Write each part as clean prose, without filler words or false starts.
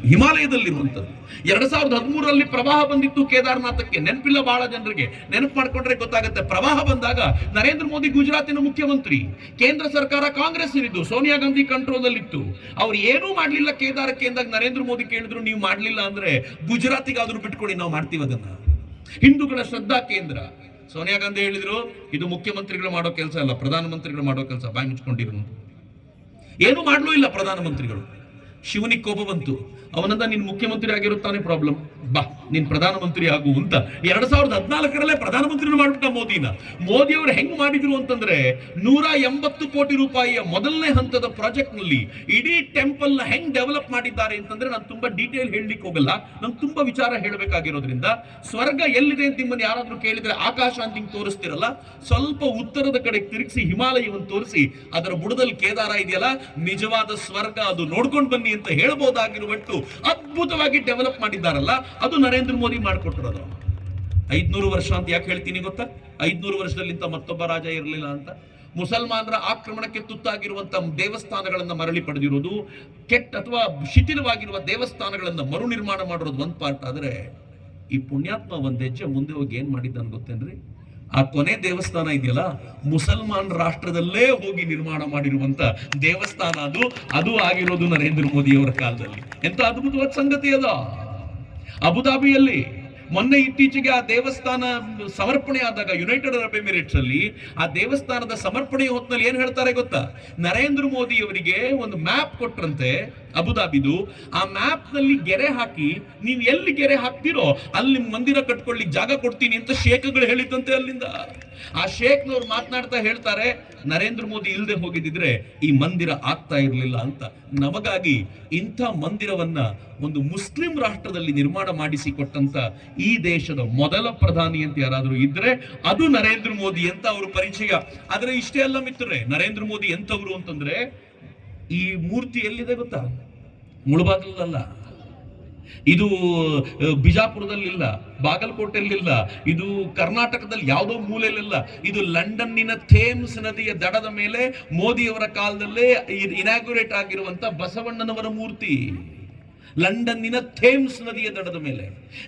ಹಿಮಾಲಯದಲ್ಲಿರುವಂಥದ್ದು. 2013ರಲ್ಲಿ ಪ್ರವಾಹ ಬಂದಿತ್ತು ಕೇದಾರನಾಥಕ್ಕೆ, ನೆನಪಿಲ್ಲ ಬಹಳ ಜನರಿಗೆ. ನೆನಪು ಮಾಡ್ಕೊಂಡ್ರೆ ಗೊತ್ತಾಗುತ್ತೆ. ಪ್ರವಾಹ ಬಂದಾಗ ನರೇಂದ್ರ ಮೋದಿ ಗುಜರಾತಿನ ಮುಖ್ಯಮಂತ್ರಿ, ಕೇಂದ್ರ ಸರ್ಕಾರ ಕಾಂಗ್ರೆಸ್ ಇರಿದ್ದು, ಸೋನಿಯಾ ಗಾಂಧಿ ಕಂಟ್ರೋಲ್ ಅಲ್ಲಿ ಇತ್ತು. ಅವ್ರು ಏನೂ ಮಾಡ್ಲಿಲ್ಲ ಕೇದಾರಕ್ಕೆ ಅಂದಾಗ ನರೇಂದ್ರ ಮೋದಿ ಕೇಳಿದ್ರು, ನೀವು ಮಾಡ್ಲಿಲ್ಲ ಅಂದ್ರೆ ಗುಜರಾತಿಗಾದ್ರೂ ಬಿಟ್ಕೊಡಿ, ನಾವು ಮಾಡ್ತೀವಿ ಅದನ್ನ. ಹಿಂದೂಗಳ ಶ್ರದ್ಧಾ ಕೇಂದ್ರ. ಸೋನಿಯಾ ಗಾಂಧಿ ಹೇಳಿದ್ರು, ಇದು ಮುಖ್ಯಮಂತ್ರಿಗಳು ಮಾಡೋ ಕೆಲಸ ಅಲ್ಲ, ಪ್ರಧಾನಮಂತ್ರಿಗಳು ಮಾಡೋ ಕೆಲಸ. ಬಾಯಿ ಮುಚ್ಕೊಂಡಿರು. ಏನು ಮಾಡ್ಲೂ ಇಲ್ಲ ಪ್ರಧಾನಮಂತ್ರಿಗಳು. ಶಿವನಿಗೆ ಕೋಪ ಬಂತು. ಅವನಂದ ನೀನ್ ಮುಖ್ಯಮಂತ್ರಿ ಆಗಿರುತ್ತಾನೆ ಪ್ರಾಬ್ಲಮ್, ಬಾ ನೀನ್ ಪ್ರಧಾನಮಂತ್ರಿ ಆಗು ಅಂತ. 2014ರಲ್ಲೇ ಪ್ರಧಾನಮಂತ್ರಿ ಮಾಡ್ಬಿಟ್ಟ ಮೋದಿನ. ಮೋದಿ ಅವರು ಹೆಂಗ್ ಮಾಡಿದ್ರು ಅಂತಂದ್ರೆ 180 ಕೋಟಿ ರೂಪಾಯಿಯ ಮೊದಲನೇ ಹಂತದ ಪ್ರಾಜೆಕ್ಟ್ ನಲ್ಲಿ ಇಡೀ ಟೆಂಪಲ್ ನ ಹೆಂಗ್ ಡೆವಲಪ್ ಮಾಡಿದ್ದಾರೆ ಅಂತಂದ್ರೆ ನಾನು ತುಂಬಾ ಡೀಟೇಲ್ ಹೇಳಲಿಕ್ಕೆ ಹೋಗಲ್ಲ, ನಂಗೆ ತುಂಬಾ ವಿಚಾರ ಹೇಳಬೇಕಾಗಿರೋದ್ರಿಂದ. ಸ್ವರ್ಗ ಎಲ್ಲಿದೆ ಅಂತ ನಿಮ್ಮನ್ನು ಯಾರಾದ್ರೂ ಕೇಳಿದ್ರೆ ಆಕಾಶ ಅಂತ ಹಿಂಗ್ ತೋರಿಸ್ತಿರಲ್ಲ, ಸ್ವಲ್ಪ ಉತ್ತರದ ಕಡೆ ತಿರುಗಿಸಿ ಹಿಮಾಲಯವನ್ನು ತೋರಿಸಿ ಅದರ ಬುಡದಲ್ಲಿ ಕೇದಾರ ಇದೆಯಲ್ಲ, ನಿಜವಾದ ಸ್ವರ್ಗ ಅದು, ನೋಡ್ಕೊಂಡು ಬನ್ನಿ ಅಂತ ಹೇಳ್ಬೋದಾಗಿರುವಟ್ಟು ಅದ್ಭುತವಾಗಿ ಡೆವಲಪ್ ಮಾಡಿದ್ದಾರಲ್ಲ, ಅದು ನರೇಂದ್ರ ಮೋದಿ ಮಾಡಿಕೊಟ್ಟಿರೋದು. 500 ವರ್ಷ ಅಂತ ಯಾಕೆ ಹೇಳ್ತೀನಿ ಗೊತ್ತಾ? 500 ವರ್ಷದಲ್ಲಿಂತ ಮತ್ತೊಬ್ಬ ರಾಜ ಇರಲಿಲ್ಲ ಅಂತ. ಮುಸಲ್ಮಾನರ ಆಕ್ರಮಣಕ್ಕೆ ತುತ್ತಾಗಿರುವಂತಹ ದೇವಸ್ಥಾನಗಳನ್ನ ಮರಳಿ ಪಡೆದಿರೋದು, ಕೆಟ್ಟ ಅಥವಾ ಶಿಥಿಲವಾಗಿರುವ ದೇವಸ್ಥಾನಗಳನ್ನ ಮರು ನಿರ್ಮಾಣ ಮಾಡಿರೋದು ಒಂದು ಪಾರ್ಟ್. ಆದ್ರೆ ಈ ಪುಣ್ಯಾತ್ಮ ಒಂದ್ ಹೆಜ್ಜೆ ಮುಂದೆ ಹೋಗಿ ಏನ್ ಮಾಡಿದ್ದಾನೆ ಗೊತ್ತೇನ್ರಿ? ಆ ಕೊನೆ ದೇವಸ್ಥಾನ ಇದೆಯಲ್ಲ, ಮುಸಲ್ಮಾನ್ ರಾಷ್ಟ್ರದಲ್ಲೇ ಹೋಗಿ ನಿರ್ಮಾಣ ಮಾಡಿರುವಂತ ದೇವಸ್ಥಾನ ಅದು ಆಗಿರೋದು ನರೇಂದ್ರ ಮೋದಿ ಅವರ ಕಾಲದಲ್ಲಿ. ಎಂತ ಅದ್ಭುತವಾದ ಸಂಗತಿ ಅದ. ಅಬುದಾಬಿಯಲ್ಲಿ ಮೊನ್ನೆ ಇತ್ತೀಚೆಗೆ ಆ ದೇವಸ್ಥಾನ ಸಮರ್ಪಣೆ ಆದಾಗ ಯುನೈಟೆಡ್ ಅರಬ್ ಎಮಿರೇಟ್ಸ್ ಅಲ್ಲಿ ಆ ದೇವಸ್ಥಾನದ ಸಮರ್ಪಣೆ ಹೊತ್ತಿನಲ್ಲಿ ಏನ್ ಹೇಳ್ತಾರೆ ಗೊತ್ತಾ? ನರೇಂದ್ರ ಮೋದಿ ಅವರಿಗೆ ಒಂದು ಮ್ಯಾಪ್ ಕೊಟ್ರಂತೆ ಅಬುದಾಬಿದು. ಆ ಮ್ಯಾಪ್ ನಲ್ಲಿ ಗೆರೆ ಹಾಕಿ, ನೀವು ಎಲ್ಲಿ ಗೆರೆ ಹಾಕ್ತಿರೋ ಅಲ್ಲಿ ಮಂದಿರ ಕಟ್ಕೊಳ್ಳಿಕ್ ಜಾಗ ಕೊಡ್ತೀನಿ ಅಂತ ಶೇಖ್ಗಳು ಹೇಳಿದಂತೆ ಅಲ್ಲಿಂದ. ಆ ಶೇಖ್ನವ್ರು ಮಾತನಾಡ್ತಾ ಹೇಳ್ತಾರೆ, ನರೇಂದ್ರ ಮೋದಿ ಇಲ್ಲದೆ ಹೋಗಿದ್ರೆ ಈ ಮಂದಿರ ಆಗ್ತಾ ಇರಲಿಲ್ಲ ಅಂತ. ನಮಗಾಗಿ ಇಂಥ ಮಂದಿರವನ್ನ ಒಂದು ಮುಸ್ಲಿಂ ರಾಷ್ಟ್ರದಲ್ಲಿ ನಿರ್ಮಾಣ ಮಾಡಿಸಿಕೊಟ್ಟಂತ ಈ ದೇಶದ ಮೊದಲ ಪ್ರಧಾನಿ ಅಂತ ಯಾರಾದ್ರೂ ಇದ್ರೆ ಅದು ನರೇಂದ್ರ ಮೋದಿ ಅಂತ ಅವರು ಪರಿಚಯ. ಆದ್ರೆ ಇಷ್ಟೇ ಅಲ್ಲ ಮಿತ್ರರೇ, ನರೇಂದ್ರ ಮೋದಿ ಎಂತವ್ರು ಅಂತಂದ್ರೆ, ಈ ಮೂರ್ತಿ ಎಲ್ಲಿದೆ ಗೊತ್ತಾ? ಮುಳಬಾಗಿಲಲ್ಲ, ಇದು ಬಿಜಾಪುರದಲ್ಲಿಲ್ಲ, ಬಾಗಲಕೋಟೆಯಲ್ಲಿಲ್ಲ, ಇದು ಕರ್ನಾಟಕದಲ್ಲಿ ಯಾವುದೋ ಮೂಲೆಯಲ್ಲಿಲ್ಲ. ಇದು ಲಂಡನ್ನಿನ ಥೇಮ್ಸ್ ನದಿಯ ದಡದ ಮೇಲೆ ಮೋದಿಯವರ ಕಾಲದಲ್ಲೇ ಇನಾಗ್ಯುರೇಟ್ ಆಗಿರುವಂತ ಬಸವಣ್ಣನವರ ಮೂರ್ತಿ. ಲಂಡನ್ನಿನ ಥೇಮ್ಸ್ ನದಿಯ ದಡದ ಮೇಲೆ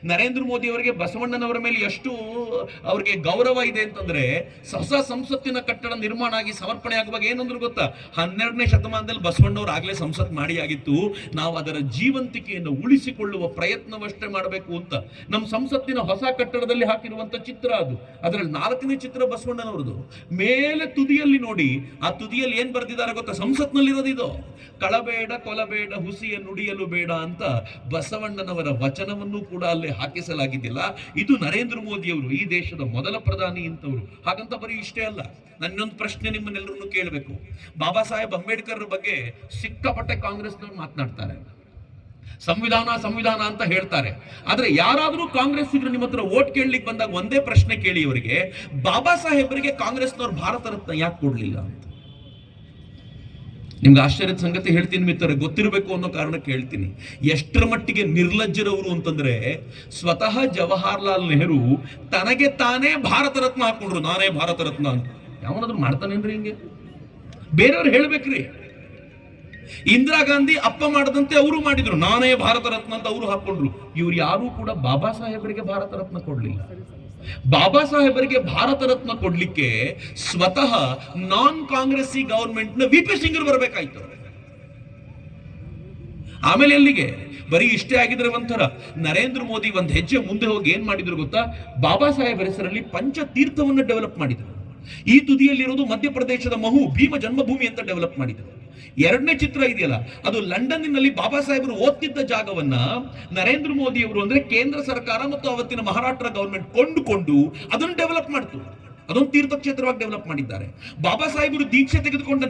ನರೇಂದ್ರ ಮೋದಿ ಅವರಿಗೆ ಬಸವಣ್ಣನವರ ಮೇಲೆ ಎಷ್ಟು ಅವರಿಗೆ ಗೌರವ ಇದೆ ಅಂತಂದ್ರೆ, ಹೊಸ ಸಂಸತ್ತಿನ ಕಟ್ಟಡ ನಿರ್ಮಾಣ ಆಗಿ ಸಮರ್ಪಣೆ ಆಗುವಾಗ ಏನಂದ್ರು ಗೊತ್ತಾ? 12ನೇ ಶತಮಾನದಲ್ಲಿ ಬಸವಣ್ಣವ್ರು ಆಗ್ಲೇ ಸಂಸತ್ ಮಾಡಿ ಆಗಿತ್ತು, ನಾವು ಅದರ ಜೀವಂತಿಕೆಯನ್ನು ಉಳಿಸಿಕೊಳ್ಳುವ ಪ್ರಯತ್ನವಷ್ಟೇ ಮಾಡಬೇಕು ಅಂತ. ನಮ್ಮ ಸಂಸತ್ತಿನ ಹೊಸ ಕಟ್ಟಡದಲ್ಲಿ ಹಾಕಿರುವಂತ ಚಿತ್ರ ಅದು. ಅದರಲ್ಲಿ 4ನೇ ಚಿತ್ರ ಬಸವಣ್ಣನವರದು. ಮೇಲೆ ತುದಿಯಲ್ಲಿ ನೋಡಿ, ಆ ತುದಿಯಲ್ಲಿ ಏನ್ ಬರೆದಿದ್ದಾರೆ ಗೊತ್ತಾ? ಸಂಸತ್ನಲ್ಲಿರೋದು ಇದು. ಕಳಬೇಡ ಕೊಲಬೇಡ ಹುಸಿಯ ನುಡಿಯಲು ಬೇಡ ಅಂತ ಬಸವಣ್ಣನವರ ವಚನವನ್ನು ಕೂಡ ಅಲ್ಲೇ ಹಾಕಿಸಲಾಗಿದ್ದಿಲ್ಲ. ಇದು ನರೇಂದ್ರ ಮೋದಿ ಅವರು, ಈ ದೇಶದ ಮೊದಲ ಪ್ರಧಾನಿ ಅಂತವರು. ಹಾಗಂತ ಬರೀ ಇಷ್ಟೇ ಅಲ್ಲ, ನನ್ನೊಂದು ಪ್ರಶ್ನೆ ನಿಮ್ಮನ್ನೆಲ್ಲರನ್ನು ಕೇಳಬೇಕು. ಬಾಬಾ ಸಾಹೇಬ್ ಅಂಬೇಡ್ಕರ್ ಬಗ್ಗೆ ಸಿಕ್ಕಾಪಟ್ಟೆ ಕಾಂಗ್ರೆಸ್ನವ್ರು ಮಾತನಾಡ್ತಾರೆ, ಸಂವಿಧಾನ ಅಂತ ಹೇಳ್ತಾರೆ. ಆದ್ರೆ ಯಾರಾದ್ರೂ ಕಾಂಗ್ರೆಸ್ ಇದ್ರೆ ನಿಮ್ಮ ಹತ್ರ ವೋಟ್ ಕೇಳಲಿಕ್ಕೆ ಬಂದಾಗ ಒಂದೇ ಪ್ರಶ್ನೆ ಕೇಳಿ ಅವರಿಗೆ, ಬಾಬಾ ಸಾಹೇಬರಿಗೆ ಕಾಂಗ್ರೆಸ್ನವ್ರು ಭಾರತ ರತ್ನ ಯಾಕೆ ಕೊಡ್ಲಿಲ್ಲ ಅಂತ. ನಿಮ್ಗೆ ಆಶ್ಚರ್ಯದ ಸಂಗತಿ ಹೇಳ್ತೀನಿ ಮಿತ್ರರೇ, ಗೊತ್ತಿರಬೇಕು ಅನ್ನೋ ಕಾರಣಕ್ಕೆ ಹೇಳ್ತೀನಿ. ಎಷ್ಟರ ಮಟ್ಟಿಗೆ ನಿರ್ಲಜ್ಜರವರು ಅಂತಂದ್ರೆ, ಸ್ವತಃ ಜವಾಹರ್ಲಾಲ್ ನೆಹರು ತನಗೆ ತಾನೇ ಭಾರತ ರತ್ನ ಹಾಕೊಂಡ್ರು, ನಾನೇ ಭಾರತ ರತ್ನ ಅಂತ. ಯಾವನಾದ್ರೂ ಮಾಡ್ತಾನೇನ್ರಿ ಹಿಂಗೆ? ಬೇರೆಯವ್ರು ಹೇಳ್ಬೇಕ್ರಿ. ಇಂದಿರಾ ಗಾಂಧಿ ಅಪ್ಪ ಮಾಡದಂತೆ ಅವರು ಮಾಡಿದ್ರು, ನಾನೇ ಭಾರತ ರತ್ನ ಅಂತ ಅವರು ಹಾಕೊಂಡ್ರು. ಇವ್ರು ಯಾರು ಕೂಡ ಬಾಬಾ ಸಾಹೇಬರಿಗೆ ಭಾರತ ರತ್ನ ಕೊಡ್ಲಿಲ್ಲ. ಬಾಬಾ ಸಾಹೇಬರಿಗೆ ಭಾರತ ರತ್ನ ಕೊಡ್ಲಿಕ್ಕೆ ಸ್ವತಃ ನಾನ್ ಕಾಂಗ್ರೆಸ್ಸಿ ಗವರ್ಮೆಂಟ್ ನ ವಿ.ಪಿ. ಸಿಂಗ್ ಬರಬೇಕಾಯ್ತು. ಆಮೇಲೆ ಎಲ್ಲಿಗೆ? ಬರೀ ಇಷ್ಟೇ ಆಗಿದ್ರೆ ಒಂಥರ. ನರೇಂದ್ರ ಮೋದಿ ಒಂದ್ ಹೆಜ್ಜೆ ಮುಂದೆ ಹೋಗಿ ಏನ್ ಮಾಡಿದ್ರು ಗೊತ್ತಾ? ಬಾಬಾ ಸಾಹೇಬ್ ಹೆಸರಲ್ಲಿ ಪಂಚತೀರ್ಥವನ್ನು ಡೆವಲಪ್ ಮಾಡಿದ್ರು. ಈ ತುದಿಯಲ್ಲಿರೋದು ಮಧ್ಯಪ್ರದೇಶದ ಮಹು, ಭೀಮ ಜನ್ಮಭೂಮಿ ಅಂತ ಡೆವಲಪ್ ಮಾಡಿದ್ರು. 2ನೇ ಚಿತ್ರ ಇದೆಯಲ್ಲ, ಅದು ಲಂಡನ್ನಿನಲ್ಲಿ ಬಾಬಾ ಸಾಹೇಬರು ಓದ್ತಿದ್ದ ಜಾಗವನ್ನ ನರೇಂದ್ರ ಮೋದಿ ಅವರು ಅಂದ್ರೆ ಕೇಂದ್ರ ಸರ್ಕಾರ ಮತ್ತು ಅವತ್ತಿನ ಮಹಾರಾಷ್ಟ್ರ ಗವರ್ಮೆಂಟ್ ಕೊಂಡುಕೊಂಡು ಅದನ್ನು ಡೆವಲಪ್ ಮಾಡ್ತು. ಅದೊಂದು ತೀರ್ಥಕ್ಷೇತ್ರವಾಗಿ ಡೆವಲಪ್ ಮಾಡಿದ್ದಾರೆ. ಬಾಬಾ ಸಾಹೇಬರು ದೀಕ್ಷೆ ತೆಗೆದುಕೊಂಡ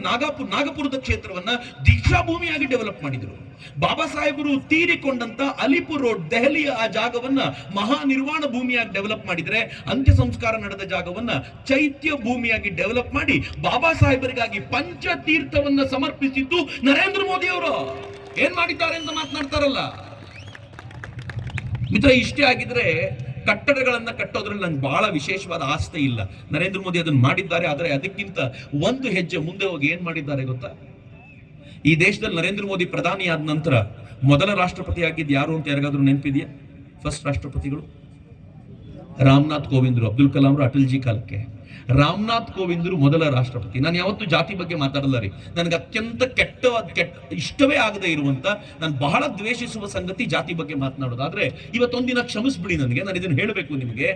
ನಾಗಪುರದ ಕ್ಷೇತ್ರವನ್ನ ದೀಕ್ಷಾ ಭೂಮಿಯಾಗಿ ಡೆವಲಪ್ ಮಾಡಿದರು. ಬಾಬಾ ಸಾಹೇಬರು ತೀರಿಕೊಂಡಂತ ಅಲಿಪುರ್ ರೋಡ್, ದೆಹಲಿಯ ಆ ಜಾಗವನ್ನ ಮಹಾ ನಿರ್ವಾಣ ಭೂಮಿಯಾಗಿ ಡೆವಲಪ್ ಮಾಡಿದ್ರೆ, ಅಂತ್ಯ ಸಂಸ್ಕಾರ ನಡೆದ ಜಾಗವನ್ನ ಚೈತ್ಯ ಭೂಮಿಯಾಗಿ ಡೆವಲಪ್ ಮಾಡಿ ಬಾಬಾ ಸಾಹೇಬರಿಗಾಗಿ ಪಂಚತೀರ್ಥವನ್ನ ಸಮರ್ಪಿಸಿದ್ದು ನರೇಂದ್ರ ಮೋದಿ ಅವರು. ಏನ್ ಮಾಡಿದ್ದಾರೆ ಅಂತ ಮಾತನಾಡ್ತಾರಲ್ಲ ಮಿತ್ರ. ಇಷ್ಟೇ ಆಗಿದ್ರೆ ಕಟ್ಟಡಗಳನ್ನ ಕಟ್ಟೋದ್ರಲ್ಲಿ ನಂಗೆ ಬಹಳ ವಿಶೇಷವಾದ ಆಸ್ತಿ ಇಲ್ಲ. ನರೇಂದ್ರ ಮೋದಿ ಅದನ್ನು ಮಾಡಿದ್ದಾರೆ. ಆದರೆ ಅದಕ್ಕಿಂತ ಒಂದು ಹೆಜ್ಜೆ ಮುಂದೆ ಹೋಗಿ ಏನ್ ಮಾಡಿದ್ದಾರೆ ಗೊತ್ತಾ? ಈ ದೇಶದಲ್ಲಿ ನರೇಂದ್ರ ಮೋದಿ ಪ್ರಧಾನಿ ಆದ ನಂತರ ಮೊದಲ ರಾಷ್ಟ್ರಪತಿ ಆಗಿದ್ದು ಯಾರು ಅಂತ ಯಾರಿಗಾದ್ರೂ ನೆನಪಿದೆಯಾ? ಫಸ್ಟ್ ರಾಷ್ಟ್ರಪತಿಗಳು ರಾಮನಾಥ್ ಕೋವಿಂದ್ರು, ಅಬ್ದುಲ್ ಕಲಾಂ, ಅಟಲ್ ಜಿ ಕಾಲಕ್ಕೆ ರಾಮನಾಥ್ ಕೋವಿಂದ್ರು ಮೊದಲ ರಾಷ್ಟ್ರಪತಿ. ನಾನು ಯಾವತ್ತೂ ಜಾತಿ ಬಗ್ಗೆ ಮಾತಾಡಲ್ಲ ರೀ. ನನಗೆ ಅತ್ಯಂತ ಕೆಟ್ಟ ಇಷ್ಟವೇ ಆಗದೆ ಇರುವಂತ, ನಾನು ಬಹಳ ದ್ವೇಷಿಸುವ ಸಂಗತಿ ಜಾತಿ ಬಗ್ಗೆ ಮಾತನಾಡೋದು. ಆದ್ರೆ ಇವತ್ತೊಂದಿನ ಕ್ಷಮಿಸ್ಬಿಡಿ ನನಗೆ, ನಾನು ಇದನ್ನು ಹೇಳಬೇಕು ನಿಮಗೆ.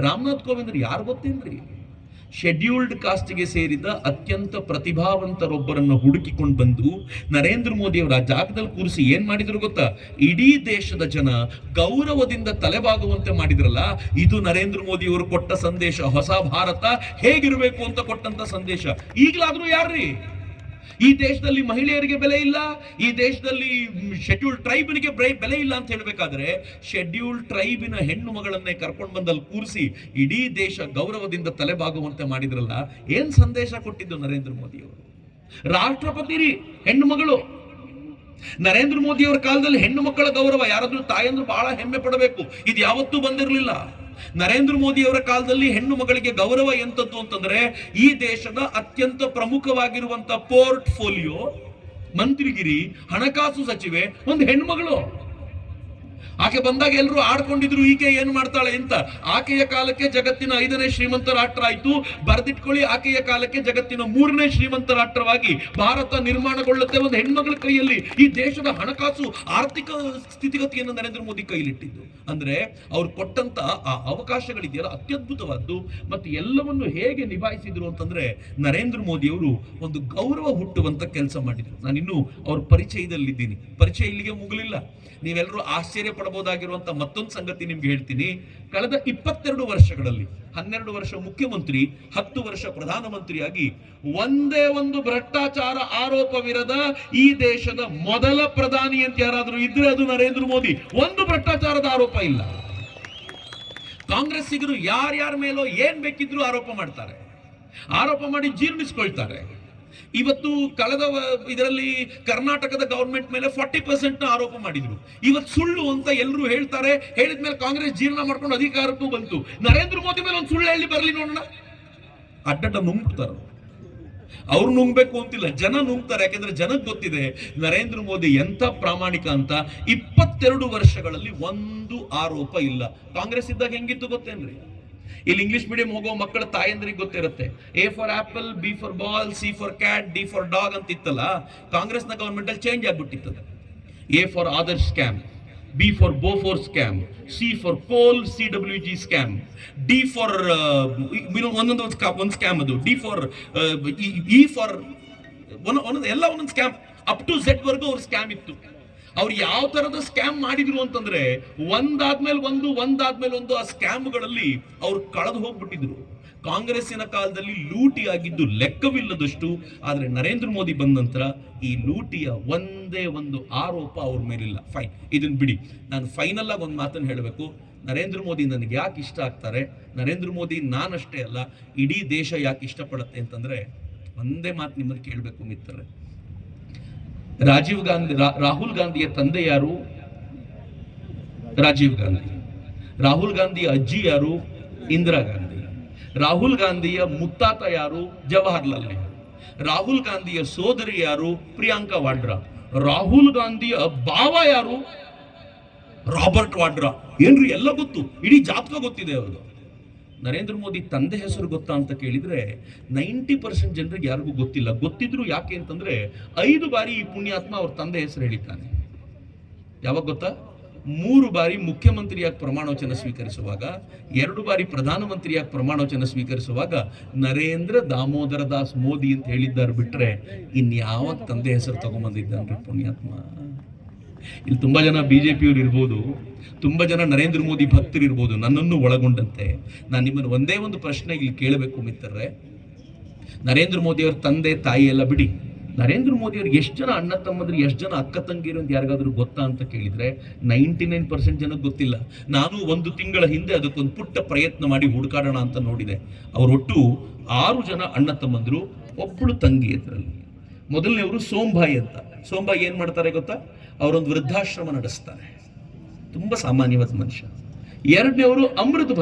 ರಾಮನಾಥ್ ಕೋವಿಂದ್ರು ಯಾರು ಗೊತ್ತೇನ್ರಿ? ಶೆಡ್ಯೂಲ್ಡ್ ಕಾಸ್ಟ್ಗೆ ಸೇರಿದ ಅತ್ಯಂತ ಪ್ರತಿಭಾವಂತರೊಬ್ಬರನ್ನು ಹುಡುಕಿಕೊಂಡು ಬಂದು ನರೇಂದ್ರ ಮೋದಿ ಅವರ ಜಾಗದಲ್ಲಿ ಕೂರಿಸಿ ಏನ್ ಮಾಡಿದ್ರು ಗೊತ್ತಾ? ಇಡೀ ದೇಶದ ಜನ ಗೌರವದಿಂದ ತಲೆಬಾಗುವಂತೆ ಮಾಡಿದ್ರಲ್ಲ, ಇದು ನರೇಂದ್ರ ಮೋದಿ ಅವರು ಕೊಟ್ಟ ಸಂದೇಶ. ಹೊಸ ಭಾರತ ಹೇಗಿರಬೇಕು ಅಂತ ಕೊಟ್ಟಂತ ಸಂದೇಶ. ಈಗಲಾದ್ರೂ ಯಾರ್ರೀ ಈ ದೇಶದಲ್ಲಿ ಮಹಿಳೆಯರಿಗೆ ಬೆಲೆ ಇಲ್ಲ, ಈ ದೇಶದಲ್ಲಿ ಶೆಡ್ಯೂಲ್ಡ್ ಟ್ರೈಬಿನಿಗೆ ಬೆಲೆ ಇಲ್ಲ ಅಂತ ಹೇಳ್ಬೇಕಾದ್ರೆ, ಶೆಡ್ಯೂಲ್ಡ್ ಟ್ರೈಬಿನ ಹೆಣ್ಣು ಮಗಳನ್ನೇ ಕರ್ಕೊಂಡು ಬಂದಲ್ಲಿ ಕೂರಿಸಿ ಇಡೀ ದೇಶ ಗೌರವದಿಂದ ತಲೆಬಾಗುವಂತೆ ಮಾಡಿದ್ರಲ್ಲ, ಏನ್ ಸಂದೇಶ ಕೊಟ್ಟಿದ್ದು ನರೇಂದ್ರ ಮೋದಿ ಅವರು? ರಾಷ್ಟ್ರಪತಿ ರೀ ಹೆಣ್ಣು ಮಗಳು. ನರೇಂದ್ರ ಮೋದಿ ಅವರ ಕಾಲದಲ್ಲಿ ಹೆಣ್ಣು ಮಕ್ಕಳ ಗೌರವ ಯಾರಾದ್ರೂ ತಾಯಂದ್ರು ಬಹಳ ಹೆಮ್ಮೆ ಪಡಬೇಕು, ಇದು ಯಾವತ್ತೂ ಬಂದಿರಲಿಲ್ಲ. ನರೇಂದ್ರ ಮೋದಿ ಅವರ ಕಾಲದಲ್ಲಿ ಹೆಣ್ಣು ಮಗಳಿಗೆ ಗೌರವ ಎಂತದ್ದು ಅಂತಂದ್ರೆ, ಈ ದೇಶದ ಅತ್ಯಂತ ಪ್ರಮುಖವಾಗಿರುವಂತ ಪೋರ್ಟ್ಫೋಲಿಯೋ, ಮಂತ್ರಿಗಿರಿ, ಹಣಕಾಸು ಸಚಿವೆ ಒಂದು ಹೆಣ್ಮಗಳು. ಆಕೆ ಬಂದಾಗ ಎಲ್ಲರೂ ಆಡ್ಕೊಂಡಿದ್ರು ಈಕೆ ಏನ್ ಮಾಡ್ತಾಳೆ ಅಂತ. ಆಕೆಯ ಕಾಲಕ್ಕೆ ಜಗತ್ತಿನ 5ನೇ ಶ್ರೀಮಂತ ರಾಷ್ಟ್ರ ಆಯ್ತು. ಬರೆದಿಟ್ಕೊಳ್ಳಿ, ಆಕೆಯ ಕಾಲಕ್ಕೆ ಜಗತ್ತಿನ 3ನೇ ಶ್ರೀಮಂತ ರಾಷ್ಟ್ರವಾಗಿ ಭಾರತ ನಿರ್ಮಾಣಗೊಳ್ಳುತ್ತೆ ಒಂದು ಹೆಣ್ಮಗಳ ಕೈಯಲ್ಲಿ. ಈ ದೇಶದ ಹಣಕಾಸು ಆರ್ಥಿಕ ಸ್ಥಿತಿಗತಿಯನ್ನು ನರೇಂದ್ರ ಮೋದಿ ಕೈಲಿಟ್ಟಿದ್ದು ಅಂದ್ರೆ, ಅವ್ರು ಕೊಟ್ಟಂತ ಆ ಅವಕಾಶಗಳಿದೆಯಲ್ಲ ಅತ್ಯದ್ಭುತವಾದ್ದು. ಮತ್ತು ಎಲ್ಲವನ್ನು ಹೇಗೆ ನಿಭಾಯಿಸಿದ್ರು ಅಂತಂದ್ರೆ, ನರೇಂದ್ರ ಮೋದಿ ಅವರು ಒಂದು ಗೌರವ ಹುಟ್ಟುವಂತ ಕೆಲಸ ಮಾಡಿದ್ರು. ನಾನಿನ್ನು ಅವ್ರ ಪರಿಚಯದಲ್ಲಿದ್ದೀನಿ, ಪರಿಚಯ ಇಲ್ಲಿಗೆ ಮುಗಲಿಲ್ಲ. ನೀವೆಲ್ಲರೂ ಆಶ್ಚರ್ಯ ಪಡಬಹುದಾಗಿರುವಂತ ಮತ್ತೊಂದು ಸಂಗತಿ ನಿಮ್ಗೆ ಹೇಳ್ತೀನಿ. ಕಳೆದ 22 ವರ್ಷಗಳಲ್ಲಿ 12 ವರ್ಷ ಮುಖ್ಯಮಂತ್ರಿ, 10 ವರ್ಷ ಪ್ರಧಾನಮಂತ್ರಿಯಾಗಿ ಒಂದೇ ಒಂದು ಭ್ರಷ್ಟಾಚಾರ ಆರೋಪವಿರದ ಈ ದೇಶದ ಮೊದಲ ಪ್ರಧಾನಿ ಅಂತ ಯಾರಾದ್ರೂ ಇದ್ರೆ ಅದು ನರೇಂದ್ರ ಮೋದಿ. ಒಂದು ಭ್ರಷ್ಟಾಚಾರದ ಆರೋಪ ಇಲ್ಲ. ಕಾಂಗ್ರೆಸ್ಸಿಗರು ಯಾರ್ಯಾರ ಮೇಲೋ ಏನ್ ಬೇಕಿದ್ರು ಆರೋಪ ಮಾಡ್ತಾರೆ, ಆರೋಪ ಮಾಡಿ ಜೀರ್ಣಿಸ್ಕೊಳ್ತಾರೆ. ಇವತ್ತು ಕಳೆದ ಇದರಲ್ಲಿ ಕರ್ನಾಟಕದ ಗವರ್ಮೆಂಟ್ ಮೇಲೆ 40% ಆರೋಪ ಮಾಡಿದ್ರು. ಇವತ್ತು ಸುಳ್ಳು ಅಂತ ಎಲ್ಲರೂ ಹೇಳ್ತಾರೆ. ಹೇಳಿದ್ಮೇಲೆ ಕಾಂಗ್ರೆಸ್ ಜೀರ್ಣ ಮಾಡ್ಕೊಂಡು ಅಧಿಕಾರಕ್ಕೂ ಬಂತು. ನರೇಂದ್ರ ಮೋದಿ ಮೇಲೆ ಒಂದು ಸುಳ್ಳು ಹೇಳಿ ಬರಲಿ ನೋಡೋಣ. ಅಡ್ಡಡ್ಡ ನುಂಗ್ತಾರೆ. ಅವ್ರು ನುಂಗ್ಬೇಕು ಅಂತಿಲ್ಲ, ಜನ ನುಂಗ್ತಾರೆ. ಯಾಕೆಂದ್ರೆ ಜನಕ್ಕೆ ಗೊತ್ತಿದೆ ನರೇಂದ್ರ ಮೋದಿ ಎಂತ ಪ್ರಾಮಾಣಿಕ ಅಂತ. 22 ವರ್ಷಗಳಲ್ಲಿ ಒಂದು ಆರೋಪ ಇಲ್ಲ. ಕಾಂಗ್ರೆಸ್ ಇದ್ದಾಗ ಹೆಂಗಿತ್ತು ಗೊತ್ತೇನ್ರಿ? ಇಲ್ಲಿ ಇಂಗ್ಲಿಷ್ ಮೀಡಿಯಂ ಹೋಗೋ ಮಕ್ಕಳ ತಾಯಂದ್ರಿಗೆ ಗೊತ್ತಿರುತ್ತೆ. A for apple, B for ball, C for cat, D for dog ಅಂತ ಇತ್ತಲ್ಲ. ಕಾಂಗ್ರೆಸ್ನ ಗವರ್ಮೆಂಟ್ ಅಲ್ಲಿ ಚೇಂಜ್ ಆಗ್ಬಿಟ್ಟಿತ್ತದ. A for Adarsh scam, B for Bofors scam, C for coal CWG scam, D for ಒಂದೊಂದು ಸ್ಕ್ಯಾಮ್ ಅದು, D ಫಾರ್ E ಫಾರ್ ಎಲ್ಲ ಒಂದೊಂದು scam, up to Z ವರ್ಗೂ ಅವ್ರ ಸ್ಕ್ಯಾಮ್ ಇತ್ತು. ಅವ್ರು ಯಾವ ತರದ ಸ್ಕ್ಯಾಮ್ ಮಾಡಿದ್ರು ಅಂತಂದ್ರೆ, ಒಂದಾದ್ಮೇಲೆ ಒಂದು ಆ ಸ್ಕ್ಯಾಮ್ಗಳಲ್ಲಿ ಅವ್ರು ಕಳೆದು ಹೋಗ್ಬಿಟ್ಟಿದ್ರು. ಕಾಂಗ್ರೆಸ್ಸಿನ ಕಾಲದಲ್ಲಿ ಲೂಟಿ ಆಗಿದ್ದು ಲೆಕ್ಕವಿಲ್ಲದಷ್ಟು. ಆದ್ರೆ ನರೇಂದ್ರ ಮೋದಿ ಬಂದ ನಂತರ ಈ ಲೂಟಿಯ ಒಂದೇ ಒಂದು ಆರೋಪ ಅವ್ರ ಮೇಲಿಲ್ಲ. ಫೈನ್, ಇದನ್ನ ಬಿಡಿ. ನಾನು ಫೈನಲ್ ಆಗಿ ಒಂದು ಮಾತನ್ನು ಹೇಳಬೇಕು. ನರೇಂದ್ರ ಮೋದಿ ನನಗೆ ಯಾಕೆ ಇಷ್ಟ ಆಗ್ತಾರೆ? ನರೇಂದ್ರ ಮೋದಿ ನಾನಷ್ಟೇ ಅಲ್ಲ, ಇಡೀ ದೇಶ ಯಾಕೆ ಇಷ್ಟಪಡುತ್ತೆ ಅಂತಂದ್ರೆ, ಒಂದೇ ಮಾತು ನಿಮ್ಮನ್ನು ಕೇಳಬೇಕು ಮಿತ್ರರೇ. ರಾಹುಲ್ ಗಾಂಧಿಯ ತಂದೆ ಯಾರು? ರಾಜೀವ್ ಗಾಂಧಿ. ರಾಹುಲ್ ಗಾಂಧಿಯ ಅಜ್ಜಿ ಯಾರು? ಇಂದಿರಾ ಗಾಂಧಿ. ರಾಹುಲ್ ಗಾಂಧಿಯ ಮುತ್ತಾತ ಯಾರು? ಜವಾಹರ್ಲಾಲ್ ನೆಹರು. ರಾಹುಲ್ ಗಾಂಧಿಯ ಸೋದರಿ ಯಾರು? ಪ್ರಿಯಾಂಕಾ ವಾಡ್ರಾ. ರಾಹುಲ್ ಗಾಂಧಿಯ ಭಾವ ಯಾರು? ರಾಬರ್ಟ್ ವಾಡ್ರಾ. ಏನ್ರಿ ಎಲ್ಲ ಗೊತ್ತು, ಇಡೀ ಜಾತಕ ಗೊತ್ತಿದೆ ಅವ್ರದ್ದು. ನರೇಂದ್ರ ಮೋದಿ ತಂದೆ ಹೆಸರು ಗೊತ್ತಾ ಅಂತ ಕೇಳಿದ್ರೆ 90% ಜನರಿಗೆ ಯಾರಿಗೂ ಗೊತ್ತಿಲ್ಲ. ಗೊತ್ತಿದ್ರು ಯಾಕೆ ಅಂತಂದ್ರೆ, 5 ಬಾರಿ ಈ ಪುಣ್ಯಾತ್ಮ ಅವ್ರ ತಂದೆ ಹೆಸರು ಹೇಳಿದ್ದಾನೆ. ಯಾವಾಗ ಗೊತ್ತಾ? 3 ಬಾರಿ ಮುಖ್ಯಮಂತ್ರಿಯಾಗಿ ಪ್ರಮಾಣವಚನ ಸ್ವೀಕರಿಸುವಾಗ, 2 ಬಾರಿ ಪ್ರಧಾನಮಂತ್ರಿಯಾಗಿ ಪ್ರಮಾಣವಚನ ಸ್ವೀಕರಿಸುವಾಗ ನರೇಂದ್ರ ದಾಮೋದರ ದಾಸ್ ಮೋದಿ ಅಂತ ಹೇಳಿದ್ದಾರೆ ಬಿಟ್ರೆ ಇನ್ಯಾವ ತಂದೆ ಹೆಸರು ತಗೊಂಡ್ಬಂದಿದ್ದಾನ್ರಿ ಪುಣ್ಯಾತ್ಮ. ಇಲ್ಲಿ ತುಂಬಾ ಜನ ಬಿಜೆಪಿಯವರು ಇರ್ಬೋದು, ತುಂಬಾ ಜನ ನರೇಂದ್ರ ಮೋದಿ ಭಕ್ತರಿರ್ಬೋದು, ನನ್ನನ್ನು ಒಳಗೊಂಡಂತೆ. ನಾನು ನಿಮ್ಮನ್ನು ಒಂದೇ ಒಂದು ಪ್ರಶ್ನೆ ಇಲ್ಲಿ ಕೇಳಬೇಕು ಮಿತ್ರರೇ. ನರೇಂದ್ರ ಮೋದಿ ಅವ್ರ ತಂದೆ ತಾಯಿ ಎಲ್ಲ ಬಿಡಿ, ನರೇಂದ್ರ ಮೋದಿ ಅವ್ರಿಗೆ ಎಷ್ಟು ಜನ ಅಣ್ಣ ತಮ್ಮದ್ರು, ಎಷ್ಟು ಜನ ಅಕ್ಕ ತಂಗಿರು ಅಂತ ಯಾರಿಗಾದ್ರೂ ಗೊತ್ತಾ ಅಂತ ಕೇಳಿದ್ರೆ 99% ಜನಕ್ಕೆ ಗೊತ್ತಿಲ್ಲ. ನಾನು 1 ತಿಂಗಳ ಹಿಂದೆ ಅದಕ್ಕೊಂದು ಪುಟ್ಟ ಪ್ರಯತ್ನ ಮಾಡಿ ಹುಡುಕಾಡೋಣ ಅಂತ ನೋಡಿದೆ. ಅವರೊಟ್ಟು 6 ಜನ ಅಣ್ಣ ತಮ್ಮಂದ್ರು, ಒಬ್ಬಳು ತಂಗಿ. ಅದರಲ್ಲಿ ಮೊದಲನೇವರು ಸೋಂಬಾಯಿ ಅಂತ. ಸೋಂಬಾಯಿ ಏನ್ ಮಾಡ್ತಾರೆ ಗೊತ್ತಾ? ಅವರೊಂದು ವೃದ್ಧಾಶ್ರಮ ನಡೆಸ್ತಾರೆ. ತುಂಬಾ ಸಾಮಾನ್ಯವಾದ ಮನುಷ್ಯ. 2ನೇವರು ಅಮೃತ್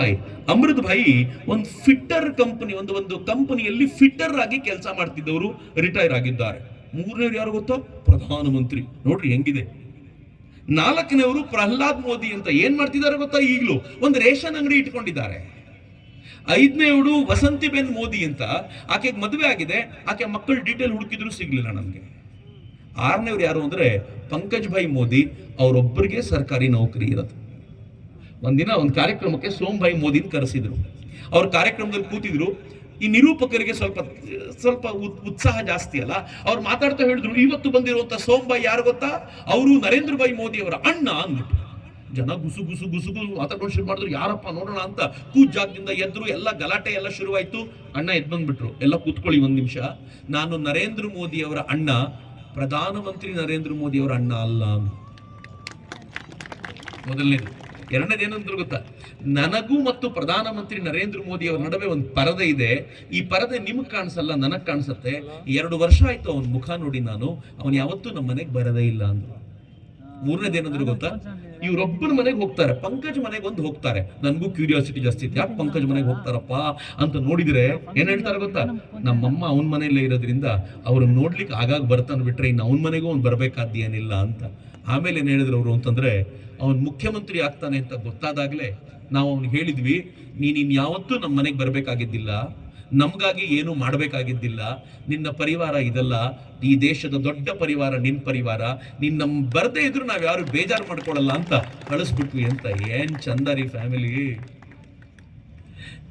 ಭಾಯಿ ಒಂದು ಫಿಟ್ಟರ್ ಕಂಪನಿ, ಒಂದು ಕಂಪನಿಯಲ್ಲಿ ಫಿಟ್ಟರ್ ಆಗಿ ಕೆಲಸ ಮಾಡ್ತಿದ್ದವರು, ರಿಟೈರ್ ಆಗಿದ್ದಾರೆ. 3ನೇವರು ಯಾರು ಗೊತ್ತಾ? ಪ್ರಧಾನಮಂತ್ರಿ. ನೋಡ್ರಿ ಹೆಂಗಿದೆ. ನಾಲ್ಕನೇವರು ಪ್ರಹ್ಲಾದ್ ಮೋದಿ ಅಂತ. ಏನ್ ಮಾಡ್ತಿದ್ದಾರೆ ಗೊತ್ತಾ, ಈಗಲೂ ಒಂದು ರೇಷನ್ ಅಂಗಡಿ ಇಟ್ಕೊಂಡಿದ್ದಾರೆ. ಐದನೇವಳು ವಸಂತಿಬೆನ್ ಮೋದಿ ಅಂತ, ಆಕೆಗೆ ಮದುವೆ ಆಗಿದೆ, ಆಕೆ ಮಕ್ಕಳ ಡೀಟೇಲ್ ಹುಡುಕಿದ್ರು ಸಿಗ್ಲಿಲ್ಲ ನಮ್ಗೆ. ಆರನೇವ್ರು ಯಾರು ಅಂದ್ರೆ ಪಂಕಜ್ ಭಾಯ್ ಮೋದಿ, ಅವರೊಬ್ಬರಿಗೆ ಸರ್ಕಾರಿ ನೌಕರಿ ಇರೋದು. ಒಂದಿನ ಒಂದು ಕಾರ್ಯಕ್ರಮಕ್ಕೆ ಸೋಮಭಾಯಿ ಮೋದಿನ ಕರೆಸಿದ್ರು. ಅವ್ರ ಕಾರ್ಯಕ್ರಮದಲ್ಲಿ ಕೂತಿದ್ರು. ಈ ನಿರೂಪಕರಿಗೆ ಸ್ವಲ್ಪ ಉತ್ಸಾಹ ಜಾಸ್ತಿ ಅಲ್ಲ, ಅವ್ರು ಮಾತಾಡ್ತಾ ಹೇಳಿದ್ರು, ಇವತ್ತು ಬಂದಿರುವಂತ ಸೋಮಭಾಯಿ ಯಾರು ಗೊತ್ತಾ, ಅವರು ನರೇಂದ್ರ ಭಾಯ್ ಮೋದಿ ಅವರ ಅಣ್ಣ ಅಂದ್ಬಿಟ್ಟು. ಜನ ಗುಸು ಗುಸು ಗುಸು ಗುಸು ಮಾತಾಡ್ಕೊಂಡು ಶುರು ಮಾಡಿದ್ರು. ಯಾರಪ್ಪ ನೋಡೋಣ ಅಂತ ಜಾಗದಿಂದ ಎದ್ರು. ಎಲ್ಲ ಗಲಾಟೆ ಎಲ್ಲ ಶುರುವಾಯ್ತು. ಅಣ್ಣ ಎದ್ದು ಬಂದ್ಬಿಟ್ರು. ಎಲ್ಲ ಕೂತ್ಕೊಳ್ಳಿ ಒಂದ್ ನಿಮಿಷ, ನಾನು ನರೇಂದ್ರ ಮೋದಿ ಅವರ ಅಣ್ಣ, ಪ್ರಧಾನಮಂತ್ರಿ ನರೇಂದ್ರ ಮೋದಿ ಅವರ ಅಣ್ಣ ಅಲ್ಲ. ಮೊದಲನೇದು. ಎರಡನೇದು ಏನಂದ್ರು ಗೊತ್ತಾ, ನನಗೂ ಮತ್ತು ಪ್ರಧಾನಮಂತ್ರಿ ನರೇಂದ್ರ ಮೋದಿ ಅವರ ನಡುವೆ ಒಂದು ಪರದೆ ಇದೆ. ಈ ಪರದೆ ನಿಮ್ಗೆ ಕಾಣಿಸಲ್ಲ, ನನಗ್ ಕಾಣಿಸುತ್ತೆ. 2 ವರ್ಷ ಆಯ್ತು ಅವನ ಮುಖ ನೋಡಿ ನಾನು, ಅವನು ಯಾವತ್ತೂ ನಮ್ಮ ಮನೆಗೆ ಬರದೇ ಇಲ್ಲ ಅಂದ್ರು. ಮೂರನೇದು ಏನಂದ್ರು ಗೊತ್ತಾ, ಇವ್ರೊಬ್ಬನ ಮನೆಗೆ ಹೋಗ್ತಾರೆ, ಪಂಕಜ್ ಮನೆಗೆ ಒಂದು ಹೋಗ್ತಾರೆ. ನನ್ಗೂ ಕ್ಯೂರಿಯಾಸಿಟಿ ಜಾಸ್ತಿ ಇತ್ತು, ಯಾಕೆ ಪಂಕಜ್ ಮನೆಗೆ ಹೋಗ್ತಾರಪ್ಪ ಅಂತ ನೋಡಿದ್ರೆ ಏನ್ ಹೇಳ್ತಾರೆ ಗೊತ್ತಾ, ನಮ್ಮಮ್ಮ ಅವನ ಮನೆಯಲ್ಲೇ ಇರೋದ್ರಿಂದ ಅವ್ರನ್ನ ನೋಡ್ಲಿಕ್ಕೆ ಆಗಾಗ ಬರ್ತಾನೆ ಬಿಟ್ರೆ ಇನ್ನು ಅವನ ಮನೆಗೂ ಅವ್ನು ಬರ್ಬೇಕಾದ್ದೇನಿಲ್ಲ ಅಂತ. ಆಮೇಲೆ ಏನ್ ಹೇಳಿದ್ರು ಅವರು ಅಂತಂದ್ರೆ, ಅವನ್ ಮುಖ್ಯಮಂತ್ರಿ ಆಗ್ತಾನೆ ಅಂತ ಗೊತ್ತಾದಾಗ್ಲೇ ನಾವು ಅವ್ನಿಗೆ ಹೇಳಿದ್ವಿ, ನೀನ್ ಯಾವತ್ತೂ ನಮ್ಮ ಮನೆಗೆ ಬರ್ಬೇಕಾಗಿದ್ದಿಲ್ಲ, ನಮ್ಗಾಗಿ ಏನು ಮಾಡಬೇಕಾಗಿದ್ದಿಲ್ಲ, ನಿನ್ನ ಪರಿವಾರ ಇದಲ್ಲ, ಈ ದೇಶದ ದೊಡ್ಡ ಪರಿವಾರ ನಿನ್ ಪರಿವಾರ, ನೀನ್ ನಮ್ ಬರ್ದೇ ಇದ್ರು ನಾವ್ ಯಾರು ಬೇಜಾರು ಮಾಡ್ಕೊಳಲ್ಲ ಅಂತ ಕಳಿಸ್ಬಿಟ್ವಿ ಅಂತ. ಏನ್ ಚಂದ ರೀ ಫ್ಯಾಮಿಲಿ.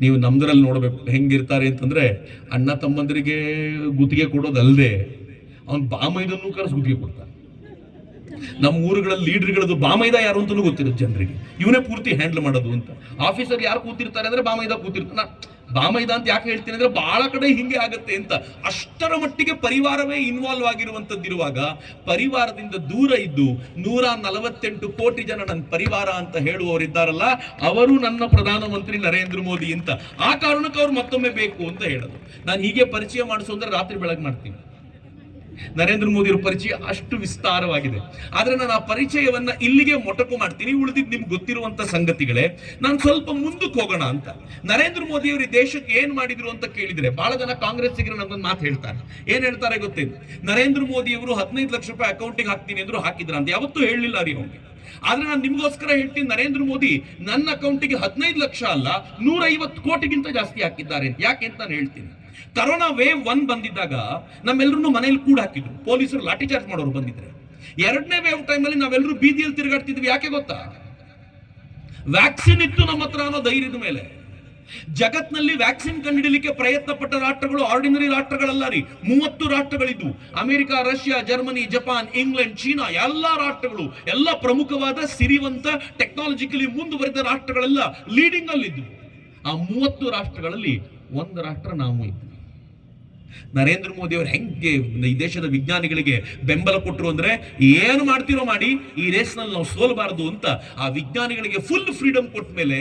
ನೀವು ನಮ್ದ್ರಲ್ಲಿ ನೋಡ್ಬೇಕು ಹೆಂಗಿರ್ತಾರೆ ಅಂತಂದ್ರೆ, ಅಣ್ಣ ತಮ್ಮಂದರಿಗೆ ಗುತ್ತಿಗೆ ಕೊಡೋದಲ್ದೆ ಅವ್ನ್ ಬಾಮೈದನ್ನು ಕರೆಸ್ ಗುತ್ತಿಗೆ ಕೊಡ್ತಾನೆ. ನಮ್ಮ ಊರುಗಳಲ್ಲಿ ಲೀಡರ್ಗಳದ್ದು ಬಾಮೈದ ಯಾರು ಅಂತಲೂ ಗೊತ್ತಿರುತ್ತೆ ಜನರಿಗೆ, ಇವನೇ ಪೂರ್ತಿ ಹ್ಯಾಂಡಲ್ ಮಾಡೋದು ಅಂತ. ಆಫೀಸರ್ ಯಾರು ಕೂತಿರ್ತಾರೆ ಅಂದ್ರೆ ಬಾಮೈದ ಕೂತಿರ್ತಾನ. ಬಾಮೈದ ಅಂತ ಯಾಕೆ ಹೇಳ್ತೀನಿ ಅಂದ್ರೆ, ಬಹಳ ಕಡೆ ಹಿಂಗೆ ಆಗತ್ತೆ ಅಂತ. ಅಷ್ಟರ ಮಟ್ಟಿಗೆ ಪರಿವಾರವೇ ಇನ್ವಾಲ್ವ್ ಆಗಿರುವಂತದ್ದಿರುವಾಗ, ಪರಿವಾರದಿಂದ ದೂರ ಇದ್ದು 148 ಕೋಟಿ ಜನ ನನ್ನ ಪರಿವಾರ ಅಂತ ಹೇಳುವವರಿದ್ದಾರಲ್ಲ, ಅವರು ನನ್ನ ಪ್ರಧಾನಮಂತ್ರಿ ನರೇಂದ್ರ ಮೋದಿ ಅಂತ. ಆ ಕಾರಣಕ್ಕೆ ಅವ್ರು ಮತ್ತೊಮ್ಮೆ ಬೇಕು ಅಂತ ಹೇಳೋದು. ನಾನು ಹೀಗೆ ಪರಿಚಯ ಮಾಡಿಸು ಅಂದ್ರೆ ರಾತ್ರಿ ಬೆಳಗ್ಗೆ ಮಾಡ್ತೀನಿ. ನರೇಂದ್ರ ಮೋದಿ ಅವರ ಪರಿಚಯ ಅಷ್ಟು ವಿಸ್ತಾರವಾಗಿದೆ. ಆದ್ರೆ ನಾನು ಆ ಪರಿಚಯವನ್ನ ಇಲ್ಲಿಗೆ ಮೊಟಕು ಮಾಡ್ತೀನಿ. ಉಳಿದಿದ್ದು ನಿಮ್ಗೆ ಗೊತ್ತಿರುವಂತ ಸಂಗತಿಗಳೇ. ನಾನು ಸ್ವಲ್ಪ ಮುಂದಕ್ಕೆ ಹೋಗೋಣ ಅಂತ. ನರೇಂದ್ರ ಮೋದಿ ಅವರು ಈ ದೇಶಕ್ಕೆ ಏನ್ ಮಾಡಿದ್ರು ಅಂತ ಕೇಳಿದ್ರೆ, ಬಹಳ ಜನ ಕಾಂಗ್ರೆಸ್ಸಿಗರು ನಮ್ಗೊಂದು ಮಾತು ಹೇಳ್ತಾರೆ. ಏನ್ ಹೇಳ್ತಾರೆ ಗೊತ್ತೇನು, ನರೇಂದ್ರ ಮೋದಿ ಅವರು 15 ಲಕ್ಷ ರೂಪಾಯಿ ಅಕೌಂಟಿಗೆ ಹಾಕ್ತೀನಿ ಅಂದ್ರು, ಹಾಕಿದ್ರ ಅಂತ ಯಾವತ್ತೂ ಹೇಳಲಿಲ್ಲ ರೀ ಅವ್ನಿಗೆ. ಆದ್ರೆ ನಾನು ನಿಮ್ಗೋಸ್ಕರ ಹೇಳ್ತೀನಿ, ನರೇಂದ್ರ ಮೋದಿ ನನ್ನ ಅಕೌಂಟಿಗೆ 15 ಲಕ್ಷ ಅಲ್ಲ 150 ಕೋಟಿಗಿಂತ ಜಾಸ್ತಿ ಹಾಕಿದ್ದಾರೆ. ಯಾಕೆ ಅಂತ ನಾನು ಹೇಳ್ತೀನಿ. ಕರೋನಾ ವೇವ್ 1 ಬಂದಿದ್ದಾಗ ನಮ್ಮೆಲ್ಲರೂ ಮನೇಲಿ ಕೂಡ ಹಾಕಿದ್ರು, ಪೊಲೀಸರು ಲಾಠಿ ಚಾರ್ಜ್ ಮಾಡೋರು ಬಂದಿದ್ರೆ. 2ನೇ ವೇವ್ ಟೈಮಲ್ಲಿ ನಾವೆಲ್ಲರೂ ಬೀದಿಯಲ್ಲಿ ತಿರುಗಾಡ್ತಿದ್ವಿ. ಯಾಕೆ ಗೊತ್ತಾ, ವ್ಯಾಕ್ಸಿನ್ ಇತ್ತು ನಮ್ಮ ಹತ್ರ ಅನ್ನೋ ಧೈರ್ಯದ ಮೇಲೆ. ಜಗತ್ನಲ್ಲಿ ವ್ಯಾಕ್ಸಿನ್ ಕಂಡುಹಿಡಲಿಕ್ಕೆ ಪ್ರಯತ್ನ ಪಟ್ಟ ರಾಷ್ಟ್ರಗಳು ಆರ್ಡಿನರಿ ರಾಷ್ಟ್ರಗಳಲ್ಲ ರೀ, 30 ರಾಷ್ಟ್ರಗಳಿದ್ವು. America, Russia, Germany, Japan, England, China, ಎಲ್ಲಾ ರಾಷ್ಟ್ರಗಳು, ಎಲ್ಲ ಪ್ರಮುಖವಾದ ಸಿರಿವಂತ ಟೆಕ್ನಾಲಜಿಕಲಿ ಮುಂದುವರೆದ ರಾಷ್ಟ್ರಗಳೆಲ್ಲ ಲೀಡಿಂಗ್ ಅಲ್ಲಿ ಇದ್ವು. ಆ 30 ರಾಷ್ಟ್ರಗಳಲ್ಲಿ ಒಂದು ರಾಷ್ಟ್ರ ನಾವು ಇದ್ವಿ. ನರೇಂದ್ರ ಮೋದಿ ಅವರು ಹೆಂಗೆ ಈ ದೇಶದ ವಿಜ್ಞಾನಿಗಳಿಗೆ ಬೆಂಬಲ ಕೊಟ್ಟರು ಅಂದ್ರೆ, ಏನು ಮಾಡ್ತಿರೋ ಮಾಡಿ, ಈ ರೇಸ್ ನಲ್ಲಿ ನಾವು ಸೋಲಬಾರದು ಅಂತ ಆ ವಿಜ್ಞಾನಿಗಳಿಗೆ ಫುಲ್ ಫ್ರೀಡಮ್ ಕೊಟ್ಟ ಮೇಲೆ